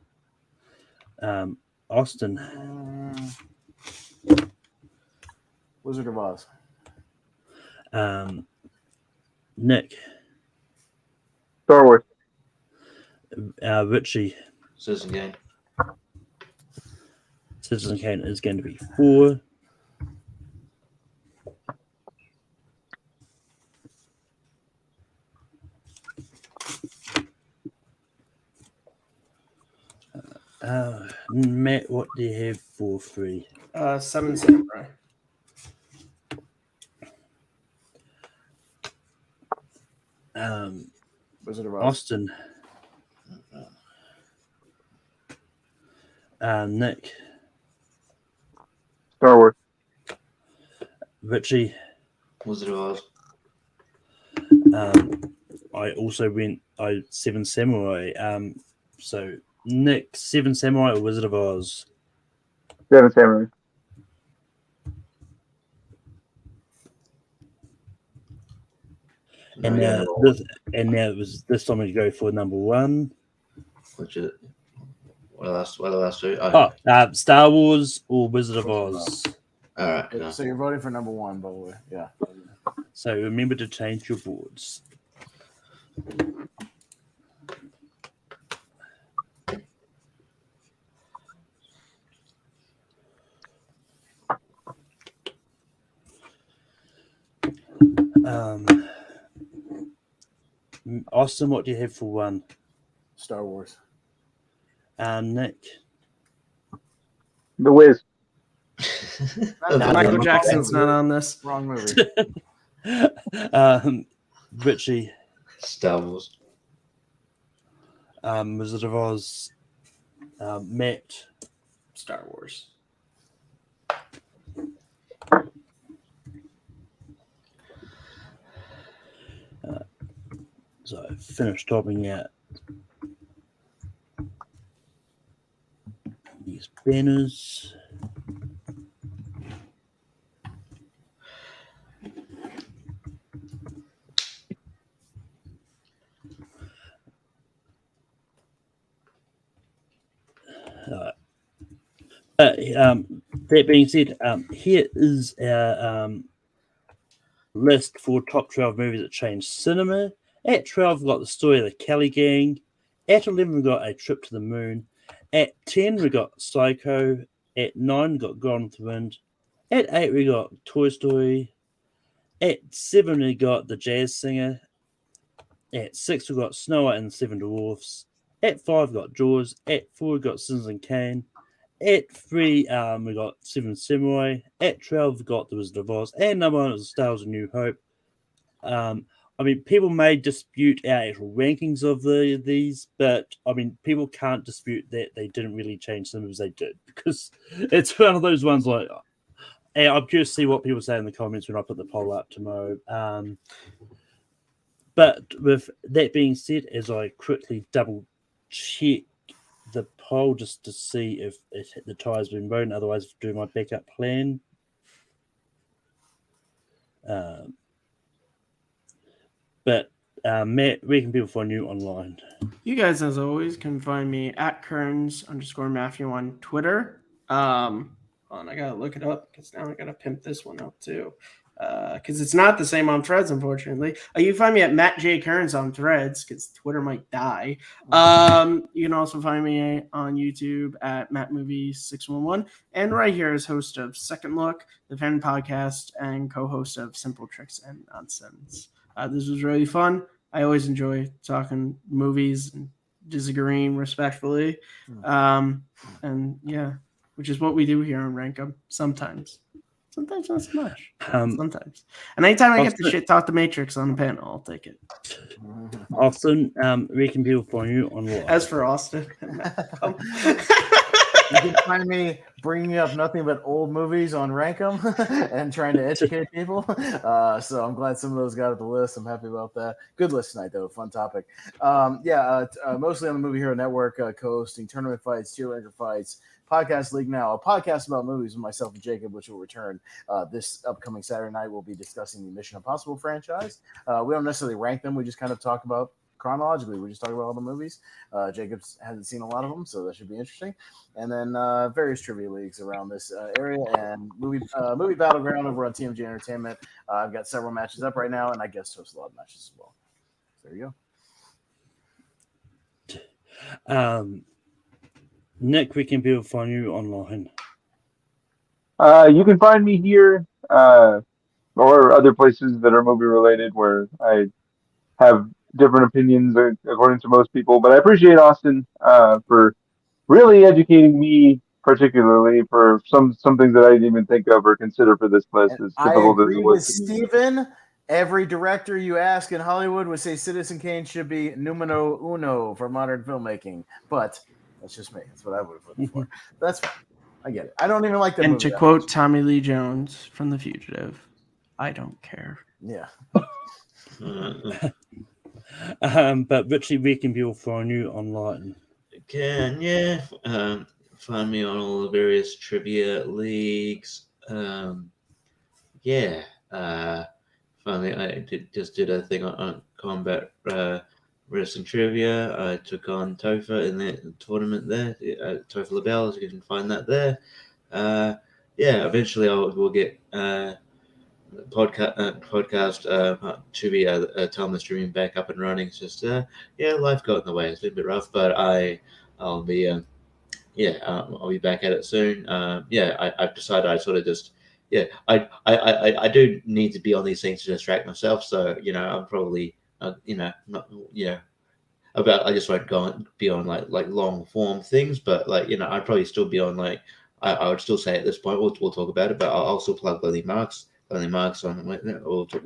Austin. Wizard of Oz. Nick. Star Wars. Richie. Citizen Kane. Citizen Kane is going to be 4. Matt, what do you have for 3? Seven Samurai. Wizard of Oz. Austin. Nick, Star Wars. Richie. Wizard of Oz. I also went Seven Samurai. So Nick, Seven Samurai or Wizard of Oz? Seven Samurai. And now it was this time we go for number one. Which is what are the last two? Star Wars or Wizard of Oz. All right. No. So you're voting for number one, by the way. Yeah. So remember to change your boards. Austin, what do you have for one? Star Wars. Nick. The Wiz. Michael Jackson's not on this. Wrong movie. Richie. Star Wars. Wizard of Oz. Matt. Star Wars. So I finished topping out these banners. That being said, here is our list for top 12 movies that changed cinema. At 12, we got The Story of the Kelly Gang. At 11, we got A Trip to the Moon. At 10, we got Psycho. At 9, we got Gone with the Wind. At 8, we got Toy Story. At 7, we got The Jazz Singer. At 6, we got Snow White and the Seven Dwarfs. At 5, we got Jaws. At 4, we got Citizen Kane. At 3, we got Seven Samurai. At 12, we got The Wizard of Oz. And number 1 was Star Wars: A New Hope. I mean, people may dispute our actual rankings of these, but I mean, people can't dispute that they didn't really change some as they did, because it's one of those ones like, and I'm curious to see what people say in the comments when I put the poll up tomorrow. But with that being said, as I quickly double check the poll just to see if the tie has been voted, otherwise do my backup plan. But Matt, where can people find you online? You guys, as always, can find me at Kearns_Matthew on Twitter. I gotta look it up because now I gotta pimp this one up too. Because it's not the same on Threads, unfortunately. You can find me at Matt J. Kearns on Threads because Twitter might die. You can also find me on YouTube at MattMovies611 and right here as host of Second Look, the fan podcast, and co-host of Simple Tricks and Nonsense. This was really fun. I always enjoy talking movies and disagreeing respectfully. And yeah, which is what we do here on Rank 'Em sometimes. Sometimes not so much. Sometimes. And anytime I get to shit talk the Matrix on the panel, I'll take it. Austin, where can people find you online? As for Austin, you can find me bringing up nothing but old movies on Rank 'Em and trying to educate people. So I'm glad some of those got at the list. I'm happy about that. Good list tonight, though. Fun topic. Mostly on the Movie Hero Network, co-hosting tournament fights, tier ranker fights, Podcast League Now, a podcast about movies with myself and Jacob, which will return this upcoming Saturday night. We'll be discussing the Mission Impossible franchise. We don't necessarily rank them. We just kind of talk about chronologically. We just talk about all the movies. Jacob hasn't seen a lot of them, so that should be interesting. And then various trivia leagues around this area and movie battleground over on TMG Entertainment. I've got several matches up right now, and I guest host a lot of matches as well. So there you go. Nick, where can people find you online? You can find me here or other places that are movie related where I have different opinions according to most people. But I appreciate Austin for really educating me, particularly for some things that I didn't even think of or consider for this list. As difficult as it was. Steven. Every director you ask in Hollywood would say Citizen Kane should be numero uno for modern filmmaking, but That's just me. That's what I would have voted for. That's fine. I get it. I don't even like the And movie to that quote much. Tommy Lee Jones from The Fugitive, I don't care. Yeah. But Richie, where can people find you online? Find me on all the various trivia leagues. Finally, I just did a thing on combat wrestling trivia. I took on Topher in the tournament there. Topher LaBelle, so you can find that there. Eventually we'll get podcast to be telling the streaming back up and running. It's just life got in the way. It's been a bit rough, but I'll be I'll be back at it soon. I've decided I sort of just I do need to be on these things to distract myself. So I'm probably not I just won't be on like long form things, but I'd probably still be on I would still say at this point we'll talk about it, but I'll still plug Lonely Marks on. We'll talk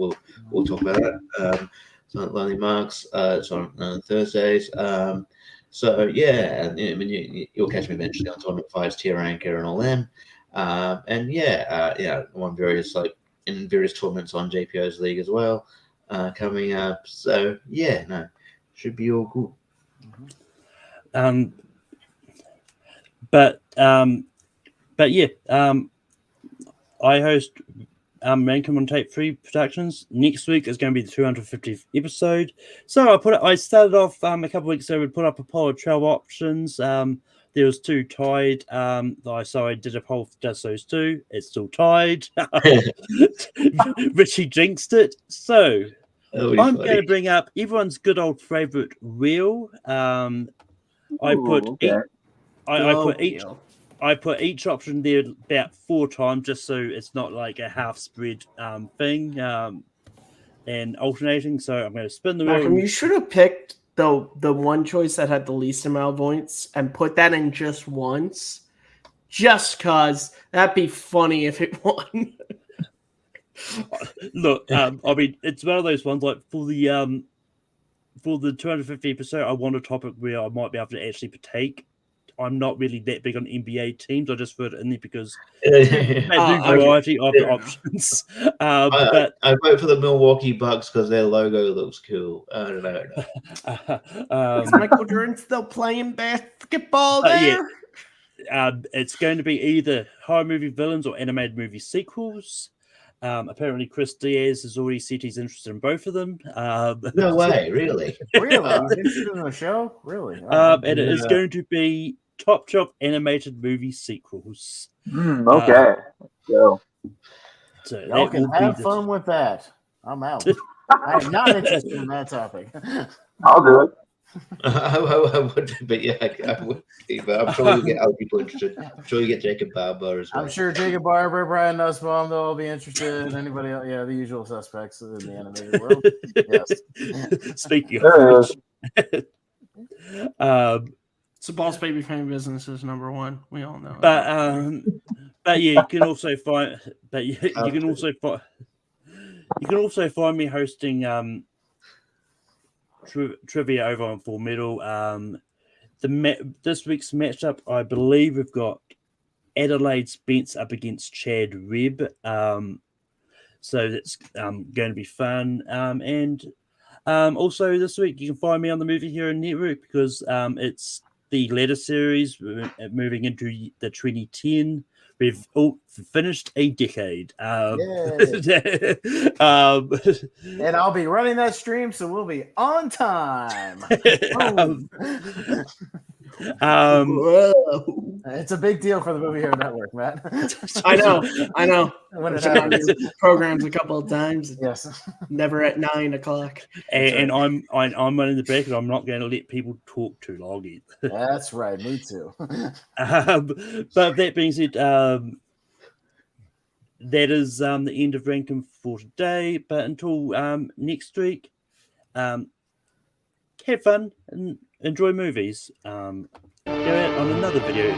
about that. So Lonely Marks, it's on Thursdays. You'll catch me eventually on Tournament Fights, Tier Ranker, and all them. On various in various tournaments on JPO's league as well, coming up. So should be all good. I host Rankin on Tape 3 Productions. Next week is going to be the 250th episode. So I started off a couple of weeks ago. We put up a poll of 12 options. There was 2 tied. So I did a poll for just those 2. It's still tied. Richie jinxed it. So I'm going to bring up everyone's good old favorite reel. I put each option there about 4 times, just so it's not like a half spread thing and alternating. So I'm going to spin the wheel. Malcolm, you should have picked the one choice that had the least amount of points and put that in just once, just cause that'd be funny if it won. Look, I mean, it's one of those ones like for the 250 episode, I want a topic where I might be able to actually partake. I'm not really that big on NBA teams. I just put it in there because variety of options. But I vote for the Milwaukee Bucks because their logo looks cool. I don't know. Is Michael Jordan still playing basketball there? It's going to be either horror movie villains or animated movie sequels. Apparently, Chris Diaz has already said he's interested in both of them. No way, really? Really? He's interested in the show? Really? And it is going to be top 12 animated movie sequels. Okay. Let's go. So y'all can have fun with that. I'm out. I am not interested in that topic. I'll do it. I would, but I would. But I'm sure we'll get other people interested. I'm sure you get Jacob Barber as well. I'm sure Jacob Barber, Brian Nussbaum, they'll all be interested. Anybody else? Yeah, the usual suspects in the animated world. Yes. Speaking of So Boss Baby Fan Business is number 1. We all know. But you can also find. But you can also find. You can also find me hosting trivia over on Full Metal. This week's matchup, I believe we've got Adelaide Spence up against Chad Rebb. So that's going to be fun. And also this week you can find me on the Movie Hero Network because it's the letter series moving into the 2010. We've all finished a decade. And I'll be running that stream, so we'll be on time. It's a big deal for the Movie Hero Network, Matt. I know. When it Been on happens. your programs a couple of times. Yes. Never at 9 o'clock. And I'm running the back, and I'm not going to let people talk too long either. That's right. Me too. But that being said, that is the end of Rankin for today. But until next week, have fun and enjoy movies. Go out on another video.